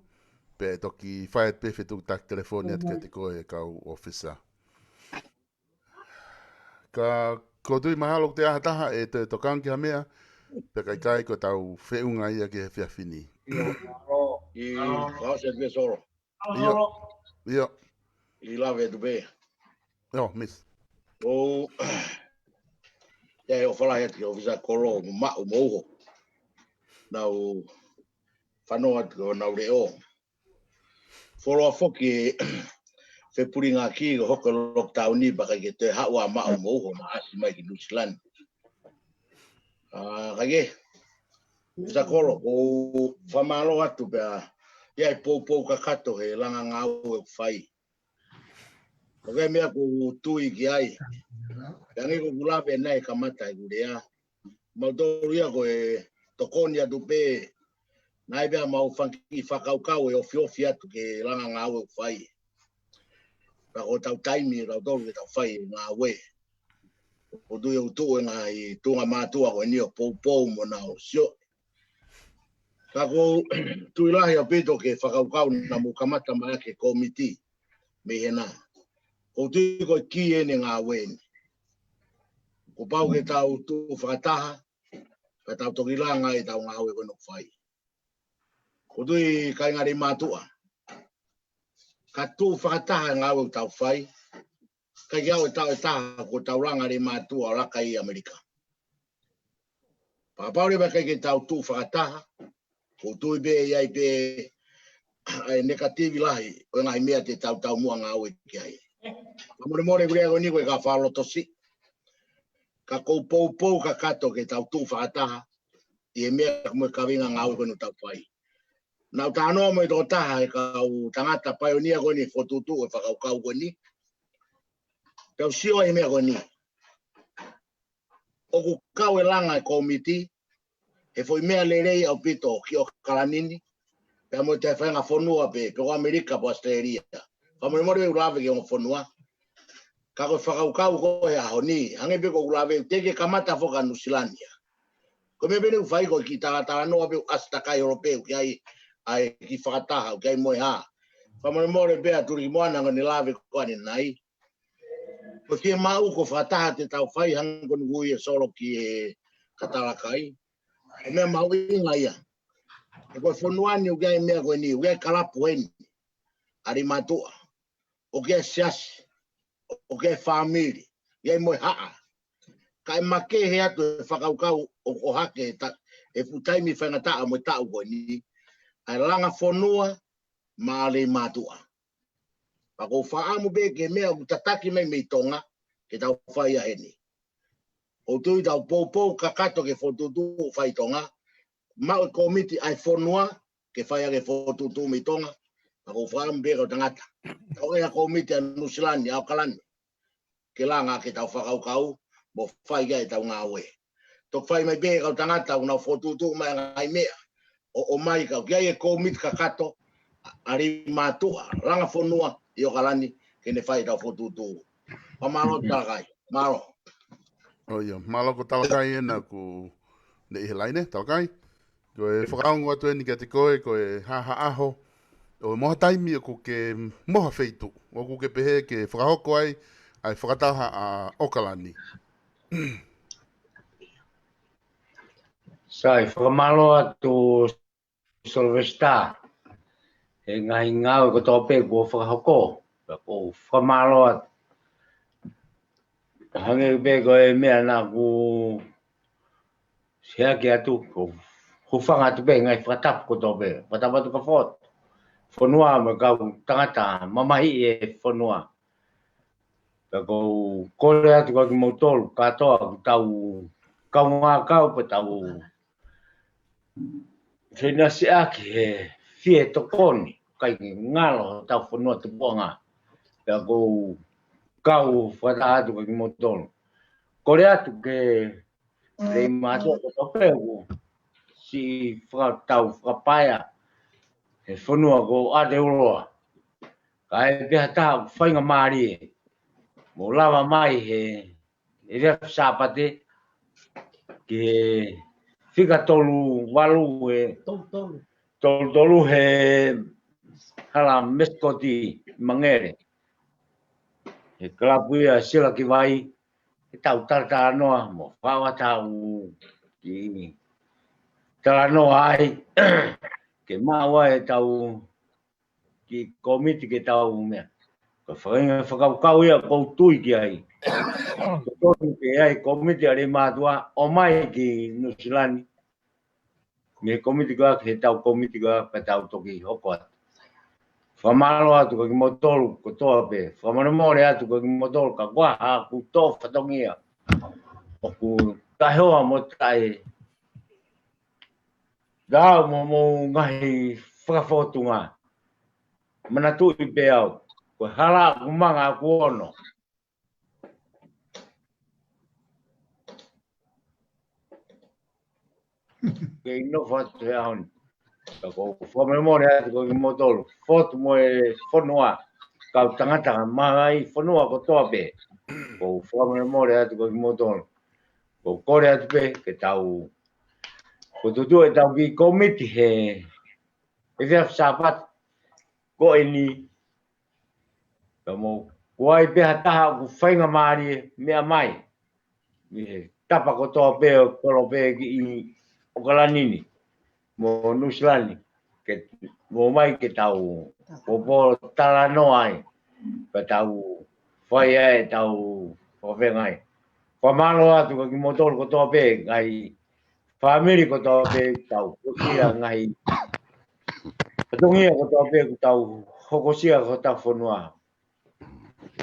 [SPEAKER 1] pea toki whae pewe tuk tak telefoni atu ke te koe kau ofisa. Ka kodui mahalo te aha taha e te tokangi ha mea, pea kai ko tau whiunga ia ke he whiawhini.
[SPEAKER 12] I whaose te soro.
[SPEAKER 1] Ia.
[SPEAKER 12] I lawe tu pe.
[SPEAKER 1] Yo, miss.
[SPEAKER 12] O e o whalahi ati o visa koro o mouho. Nau whanoa atu o nau reo. Wholoa whoki fe puri ngā ki o hoka lockdown ni baka ke te hawa ma o mouho ma asi mai ki New Zealand. Kage, visa koro o whamalo atu pea ia i pou kakato he langa ngau e whai. O kai mea ko tui ki ai. Yangi ko kulape nai kamata i kurea. Mautoru ia ko e tokoni atu pe nai bea mau whanki whakaukau e ofi atu ke langa ngau e whai. Ka o tau taimi rau toru ke tau whai ngā we. O tui au tu e ngā i tunga mātua ko e nio pou mo nao sio. Ka ko tui lahi a pito ke whakaukau na mu kamata mai ke komiti me hena. Ko tui ko ki ene ngā weni. Ko pau ke tau tu whakataha, ka tau tokilanga i tau ngā ue kono whai. Ko tui kai ngā Leimatu'A. Ka tu whakataha ngā ue tau whai, ka kiau e tau e taha ko tau ranga Leimatu'A o laka i Amerika. Papaure ba kai ke tau tu whakataha, ko tui be iai be negativi lahi, o ngai mea te tau mua ngā ue ki ai. More grea ko ni koe ka whalotosi. Ka kou pou ka kato ke tau tu whakataha, i e mea mo ka winga ngā ue kono tau whai. Nau tānoa mo i tō taha e kau tangata paionia koni whotutu e whakaukau koni. Pau sio e mea koni. O ku kau e langa e komiti, e foi mea lerei au pito ki o kalanini, pea mo te whainga whonua pe o Amerika po Australia. Whamore e ulawe ki o whonua. Ka koe whakaukau ko e aho ni, hange pe ko ulawe teke kamata whoka Nusilania. Ko me bene fai ko ki ta no abe asta kai europeu ki ai ki whakataha ki ai moe ha. Whamare more bea turi moana ngani lawe ko ane nai. Ko kia mau ko whakataha te tau whai hango ngui e solo ki e katarakai. E mea mau inga ia. E koe whonuani o gai mea koe ni, o gai kalapu eni. Leimatu'A. O gai siasi. O gai whamiri. Gai moe haa. Kai make he atu e whakaukau o hake e putaimi whangataa mo tau koe ni. Ai Langafonua ma Leimatu'A. Pako whaamu be ke mea utataki mai mei tonga ke tau whai a heni. O tui tau pou kakato ke whotutu whai tonga. Mau komiti ai whonua ke whai a ke whotutu mei tonga. Pako whaamu be ko tangata. Tau ea komiti a Nusilani au kalani. Ke langa ke tau whakaukau mo whai gai tau ngā oe. Tok whai mai be ko tangata una whotutu mai ngai mea. O mai kau kia e komiti kakato a Leimatu'A Langafonua i o kalani ke ne whai tau whotutu. Pamaro talakai. Maro.
[SPEAKER 1] O ia, malo ko talakai e na ku ne ihe laine, talakai. Ko e whakaungu atu e ni kia te koe, ko e haha aho. O moha taimi o ku ke moha feitu. O ku ke pehe ke whakahoko ai whakataha a Okalani.
[SPEAKER 15] Sai, whakamalo atu Solvesta. E ngai ngau ko tope ko whakahoko. Ko whakamalo atu. Hange be ko e mea na ku sea ki atu ko hufanga atu be ngai whakatap ko tope. Whakatap atu ka whot. Whanua me kau tangata mamahi e whanua. Ko kore atu ka ki mautolu katoa ku tau kau ngā kau pa tau whina si aki he fie tokoni kai ngalo tau whanua te puanga. Ko kau whata atu ka ki mautolu. Kore atu ke Leimatu'A ko topeu si whakatau whakapaya he whanua ko ate uroa. Ka e peha taha whainga maari e. Mo lava mai he ref sapate ke whika tolu walu e tolu he hala meskoti mangere. He klapuia sila ki vai e tau tarata anoa mo whawata u ki taranoa ai ke maua e tau ki komiti ke tau mea. Ka whakaukau ia kou tui ki ai. Ka tonu ke ai komiti a Leimatu'A o mai ki Nusilani. Me komiti ka he tau komiti ka pa tau toki hoko atu. Whamalo atu ka ki motolu ko toa pe. Whamanamore atu ka ki motolu ka waha ku tō whatongia. O ku tahoa mo tai. Dao mo ngahi whakawhotunga. Mana tui pe au. Ko hala kumanga ku ono. Ke ino whatu he ahoni. Ko whamamore atu ko ki motolu. Whotu mo e whanua. Kau tangata mai whanua ko toa pe. Ko whamamore atu ko ki motolu. Ko kore atu pe ke tau. Ko tutu e tau ki komiti he. E whia sapat. Ko e ni. Mo kuai peha taha ku whainga maari mea mai. Tapa ko toa pe o kolo pe ki i Okalanini. Mo Nusilani. Mo mai ke tau. Ko po tala no ai. Ka tau whai ai tau whawhenga ai. Whamalo atu ka ki motolo ko toa pe ngai. Whamiri ko toa pe tau. Kusia ngai. Patungia ko toa pe ku tau. Hokosia ko tau whanua.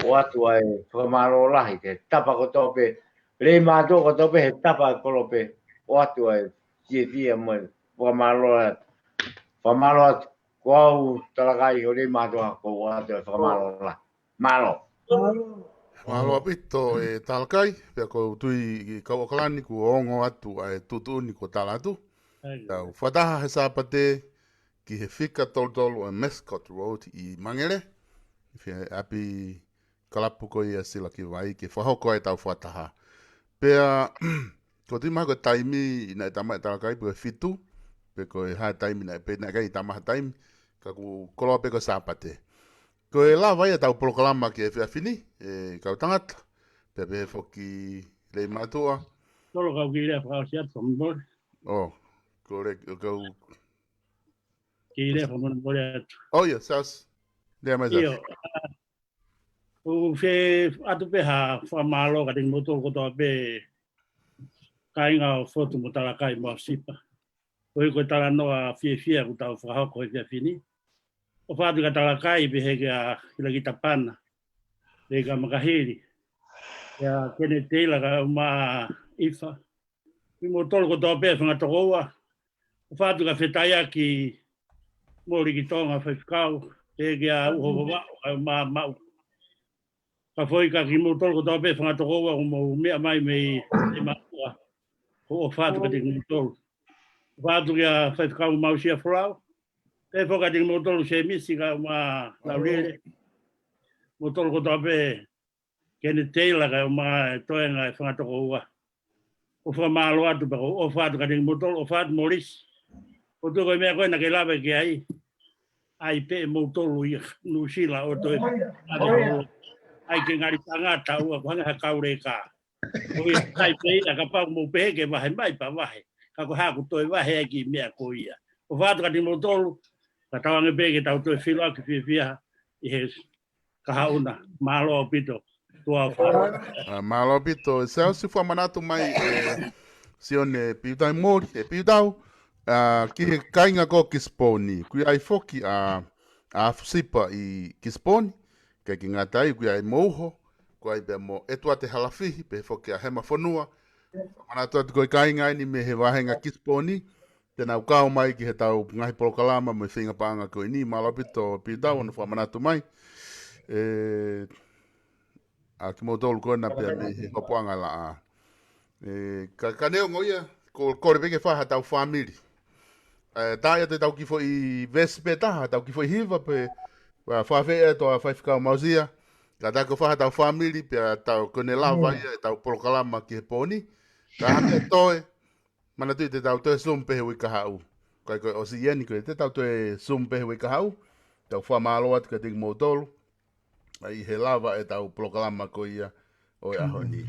[SPEAKER 15] O atu ai whamalo lahi ke tapa ko toa pe. Leimatu'A ko toa pe he tapa kolo pe. O atu ai fia mo whamalo atu. Whamalo atu. Ko au talakai o Leimatu'A ko o atu ai whamalo lahi. Malo.
[SPEAKER 1] Malo apito e talakai. Pea ko tui ki kau Okalani ku ongo atu ai tutuni ko talatu. Tau whataha he sapate ki he whika tolu e Mascot Road i Mangere. Whia api kalapu ko ia sila ki vai ki whahoko ai tau whataha. Pea Ko ti ma ko taimi ina tama ta kai pe fitu pe ko ha taimi na pe na kai tama taimi ka ku kolo pe ko sapate. Ko e la vai tau programa ke fe fini e ka tangat pe pe foki Leimatu'A.
[SPEAKER 9] Tolo kau kile fa sia tombol.
[SPEAKER 1] Oh, correct. Go.
[SPEAKER 9] Kile fa mon bolet.
[SPEAKER 1] Oh, yes, yes. Dia mais
[SPEAKER 9] Io o fe atu pe ha fa malo ka ding motor ko to be kai nga foto mo tala kai mo sipa. Ko ko tala no a fie ko tau fa ko e fini. O fa ka tala kai be he ga kila kita pana. Le ga makahiri. Ya kene tela ka ma ifa. Mi motor ko to be fa to wa. O fa ka fetaya ki Muli ki tonga whaikau, e kia uho wa ma ka foi ka ki mo tolo ko tape whangatoko wa mo mea mai me Leimatu'A ko o whātu ka tiki mo tolo. Whātu kia whaikau mau sia whrau, te whoka tiki mo tolo se misi ka ma laurele, mo tolo ko tape kene teila ka ma toenga e whangatoko wa. O whamalo atu pa o whātu ka tiki mo tolo, o whātu moris. O tuko e mea koe na ke lawe ki ai. Ai pe mo tolu i Nusila o to ai ke ngari tangata ua hanga kaure ka o i kai pe a ka pa mo pe ke vai mai pa vai ka ko ha ko to vai ki me ko ia o va tra di mo tolu ka ta nge pe ke ta to filo ki fia i he ka ha una malo pito to a fa
[SPEAKER 1] Malo pito, se foi manatu mai se one pita mori e pitau ki he kainga ko kisponi kui ai foki a sipa i kisponi ka ki ngatai kui ai moho ko ai be mo etua te halafihi pe foki a hema fonua manatu atu ko kainga ni me he wahenga kisponi te nau kao mai ki he tau ngahi polokalama me whinga paanga ko ni malo pito pitau ono foi manatu mai a ki mo tolu kona pe me he hopoanga la a ka neo ngoia ko kore peke whaha tau family. Taia te tau ki fo i vespe taha, tau ki fo i hiva pe whawhe e toa whaifika o mauzia. Ka tako whaha tau family pe tau kone lava ia e tau polokalama ki he poni. Ka hame toe, mana tui te tau toe sum pehe wika hau. Kai koe osi ieni koe te tau toe sum pehe wika hau. Tau whamalo atu ka tiki motolu. Ai he lava e tau polokalama ko ia o e aho ni.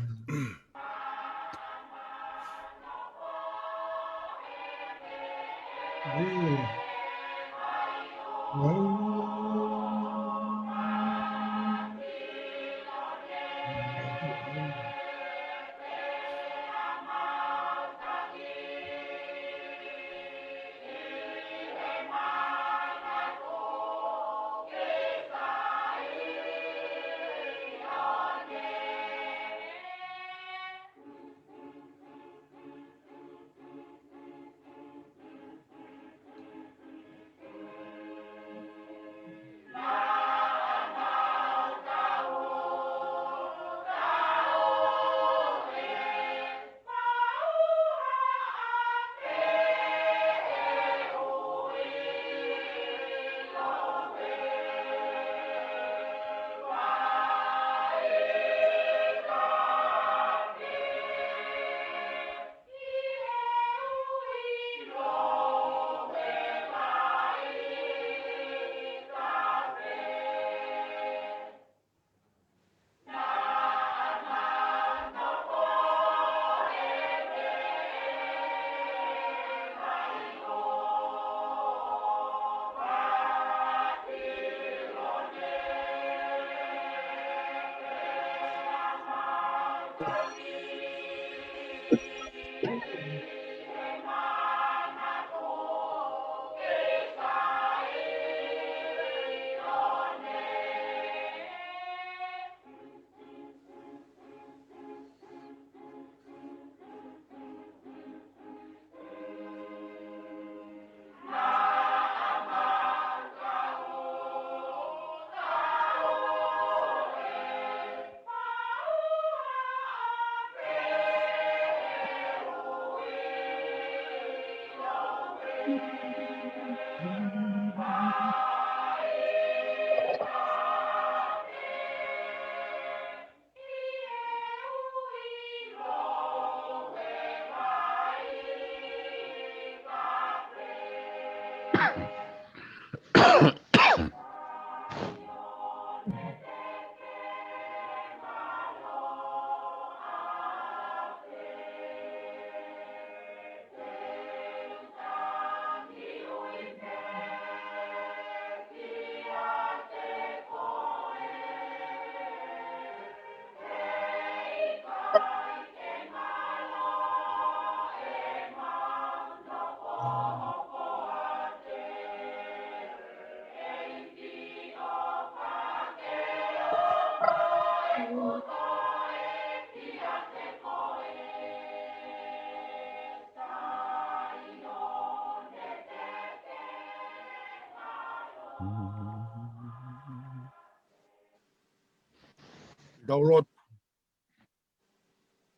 [SPEAKER 7] daulot.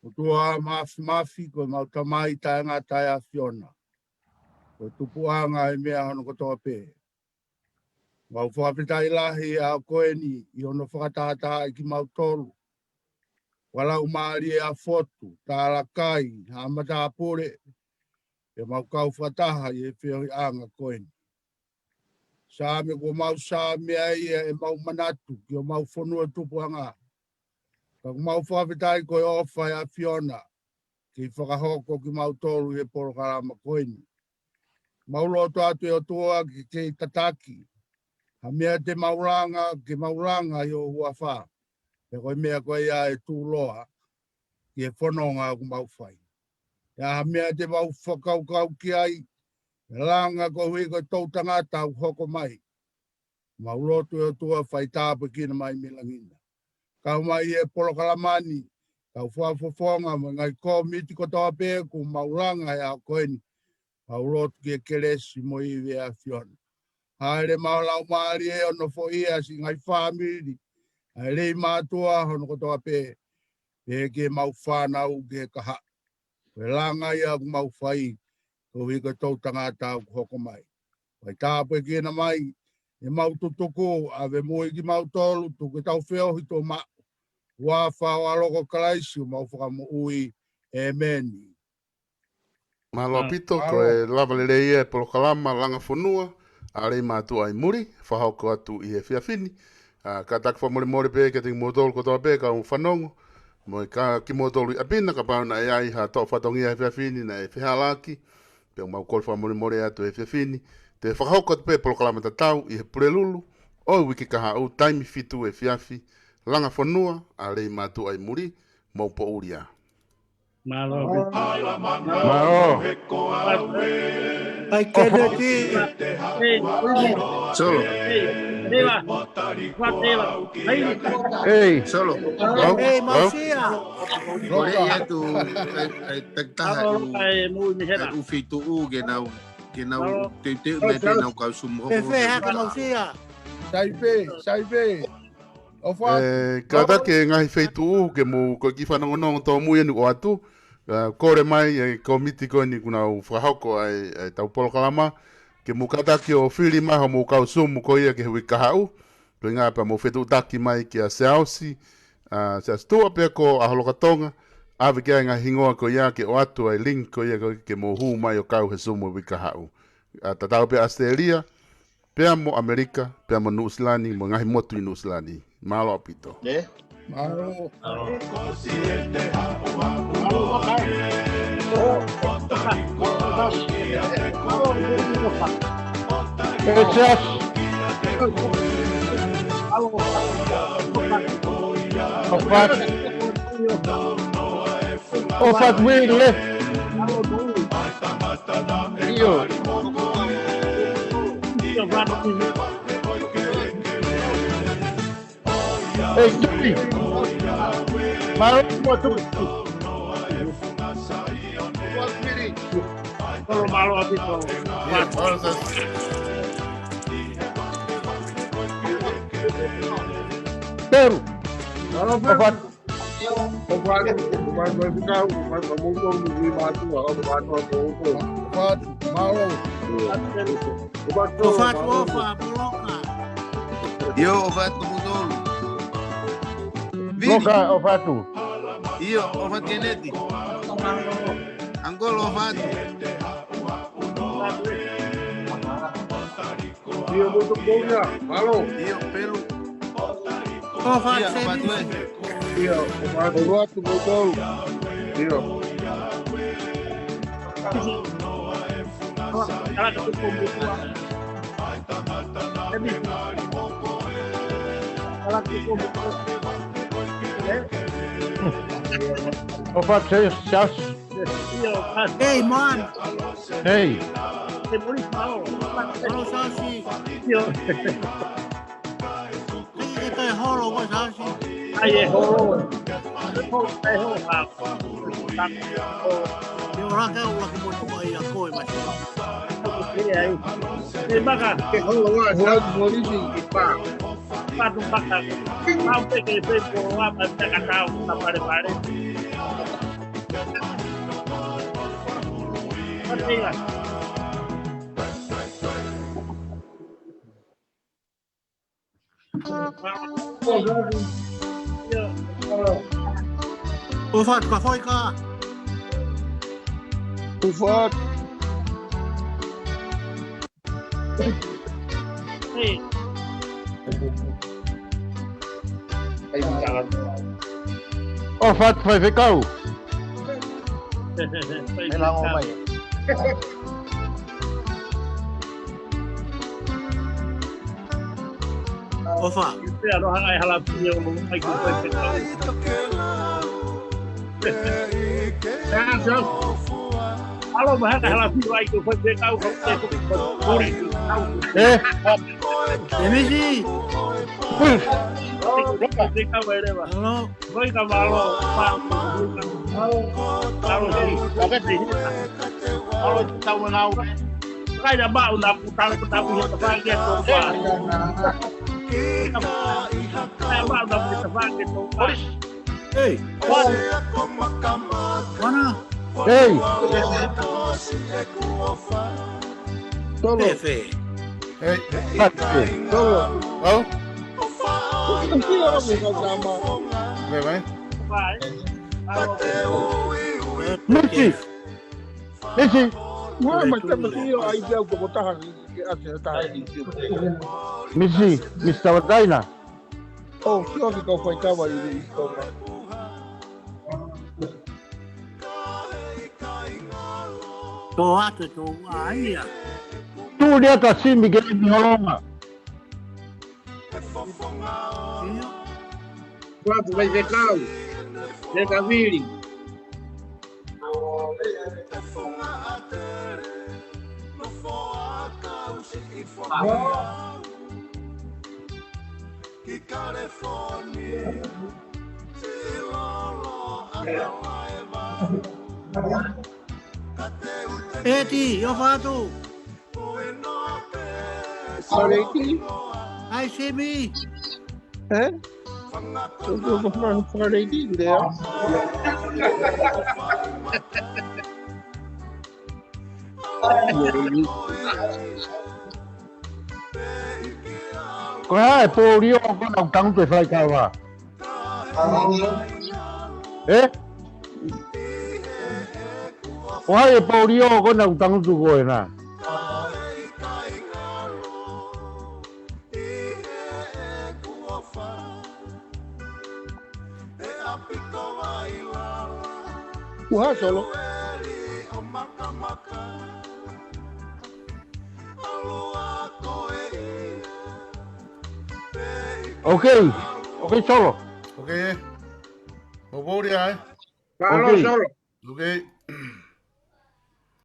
[SPEAKER 7] O tua mafi ko mau tamai tai ngā tai a Fiona. Ko tupuanga e mea hono kotoa pē. Mau whakapitai lahi a koe ni i ono whakatata i ki mau tolu. Walau maari e a fotu, tāla kai, ha mata pore. E mau kau whataha i e whioi anga koe ni. Sāme ko mau sāme ai e mau manatu ki o mau whanua tupuanga. Ka mau whakapitai koe ofa e a Fiona. Ki whakahoko ki mau tolu i e porokarama koe ni. Mau loto atu e o tua ki te tataki. Ha mea te mauranga ki mauranga i o huawha. E koe mea koe ia e tūloa ki e whanonga ku mau whai. Ia ha mea te mau whakaukau ki ai. E langa ko hui koe tau tangata au hoko mai. Mau loto e o tua whai tāpu kina mai milangina. Kau mai e polokalamani. Kau whawhawhonga mo ngai ko miti ko toa pē ku mauranga e a koe ni. Mau loto ki e keresi mo i wea Fiona. Haere maulau maari e ono fo ia si ngai whamiri. Ai Leimatu'A hono kotoa pē. Pē ke mau whanau ke kaha. Pe langa ia ku mau whai. Ko hika tau tangata ku hoko mai. Wai tāpu e kena mai. E mau tutoko ave moi ki mau tolu. Tuke tau wheo hito ma. Wa whao aloko kalaisi mau whakamo ui e meni.
[SPEAKER 1] Malo apito ko e lava le reia e polokalama Langafonua. A Leimatu'A i Muli, whahauko atu i e whiawhini. Ka tak wha mole pē, ka tingi motolu kotoa pē, ka un whanongo. Mo ka ki motolu i apina, ka pauna e ai ha tō whatongi e whiawhini na e whihalaki. Pē mau kol wha mole atu e whiawhini. Te whahauko atu pē polokalama tatau i he purelulu. O wiki ka hau taimi fitu e whiawhi. Langafonua, a Leimatu'A i Muli, mau po uria.
[SPEAKER 9] Malo.
[SPEAKER 1] Malo.
[SPEAKER 5] Ai Kennedy.
[SPEAKER 17] Solo.
[SPEAKER 1] Hey.
[SPEAKER 17] Solo.
[SPEAKER 5] Hey, Mausia.
[SPEAKER 17] Kore ia tu taktaha u fitu u ke nau te me pe nau kau sumo.
[SPEAKER 5] Pefe haka Mausia.
[SPEAKER 7] Saipe.
[SPEAKER 1] Kata ke ngai feitu ke mo ko ki whanongo nongo tō mui anu o atu. Kore mai e komiti ko ni kuna u whahauko ai tau polokalama. Ke mo kata ki o whiri mai ho mo kau sumu ko ia ke hui kahau. Ko ngā pa mo whetu taki mai ki a seausi. Se astua pia ko a holokatonga. Ave kia ngā hingoa ko ia ke o atu ai link ko ia ke mo hu mai o kau he sumu hui kahau. Tatau pia Australia. Pea mo Amerika. Pea mo Nuusilani. Mo ngahi motu i Nuusilani. Malo apito.
[SPEAKER 7] Malo.
[SPEAKER 20] Ofat wile. Io. Hey, Tui. Malo tu. Solo malo apito. Peru. Ofat.
[SPEAKER 17] Yo, ofat mudol.
[SPEAKER 20] Loka ofatu.
[SPEAKER 17] Io, ofat Kennedy. Angolo ofatu.
[SPEAKER 6] Io molto buona. Malo.
[SPEAKER 17] Io pelu.
[SPEAKER 5] Ofat
[SPEAKER 6] Io, ofat mudol. Io.
[SPEAKER 20] Ofat chas.
[SPEAKER 5] Hey, man.
[SPEAKER 20] Hey.
[SPEAKER 5] Hey, Muli, malo. Malo sasi. Yo. Ito e holo ko sasi. Ai e holo. Ai holo pa. Yo raka ula ki mo tuwa i a koe mai. Hey, ai. Hey, baka.
[SPEAKER 6] Che holo wa, sa Maurizio ki pa.
[SPEAKER 9] Patu pakai. Mau pergi pepo apa mereka tahu apa pare. Pergilah.
[SPEAKER 5] Ufat ka foi ka.
[SPEAKER 18] Ufat.
[SPEAKER 9] Hey.
[SPEAKER 20] Ufat vai ficou.
[SPEAKER 9] Elang omai.
[SPEAKER 5] Ofa.
[SPEAKER 9] Saya rohang ay halapi yang ay kumpul. Kalau bahasa halapi ay kumpul kau kumpul.
[SPEAKER 5] Ini sih.
[SPEAKER 9] Halo. Voy kamalo. Kalau sih, tapi sih. Kalau tahu menau. Kaya ba una putal petabu yang terpakai topa. Kaya ba una terpakai topa.
[SPEAKER 5] Hey. Mana?
[SPEAKER 20] Hey.
[SPEAKER 5] Tolo.
[SPEAKER 1] Hey.
[SPEAKER 20] Tolo.
[SPEAKER 1] Oh.
[SPEAKER 20] Vai. Misi. Misi.
[SPEAKER 18] Wah, macam begitu idea untuk tahan ke atas tahan.
[SPEAKER 20] Misi, Mr. Wadaina.
[SPEAKER 18] Oh, siapa kau fight kawan ini kau?
[SPEAKER 5] Toa tu toa ya.
[SPEAKER 20] Tu dia tak sih bikin ngolong.
[SPEAKER 18] Quanto vai ver kau? Dia tak willing.
[SPEAKER 5] Eti, eu fato.
[SPEAKER 18] Sorry,
[SPEAKER 5] I see me.
[SPEAKER 18] eh? Tudo bom, sorry dia.
[SPEAKER 20] Có ai polio có đồng trắng tuyệt vời cao à? Ê? Có ai polio có đồng trắng tuyệt vời nè?
[SPEAKER 18] Wah, solo.
[SPEAKER 20] Ok, ok solo.
[SPEAKER 1] Ok. Một vô đi ai.
[SPEAKER 18] Solo, solo.
[SPEAKER 1] Ok.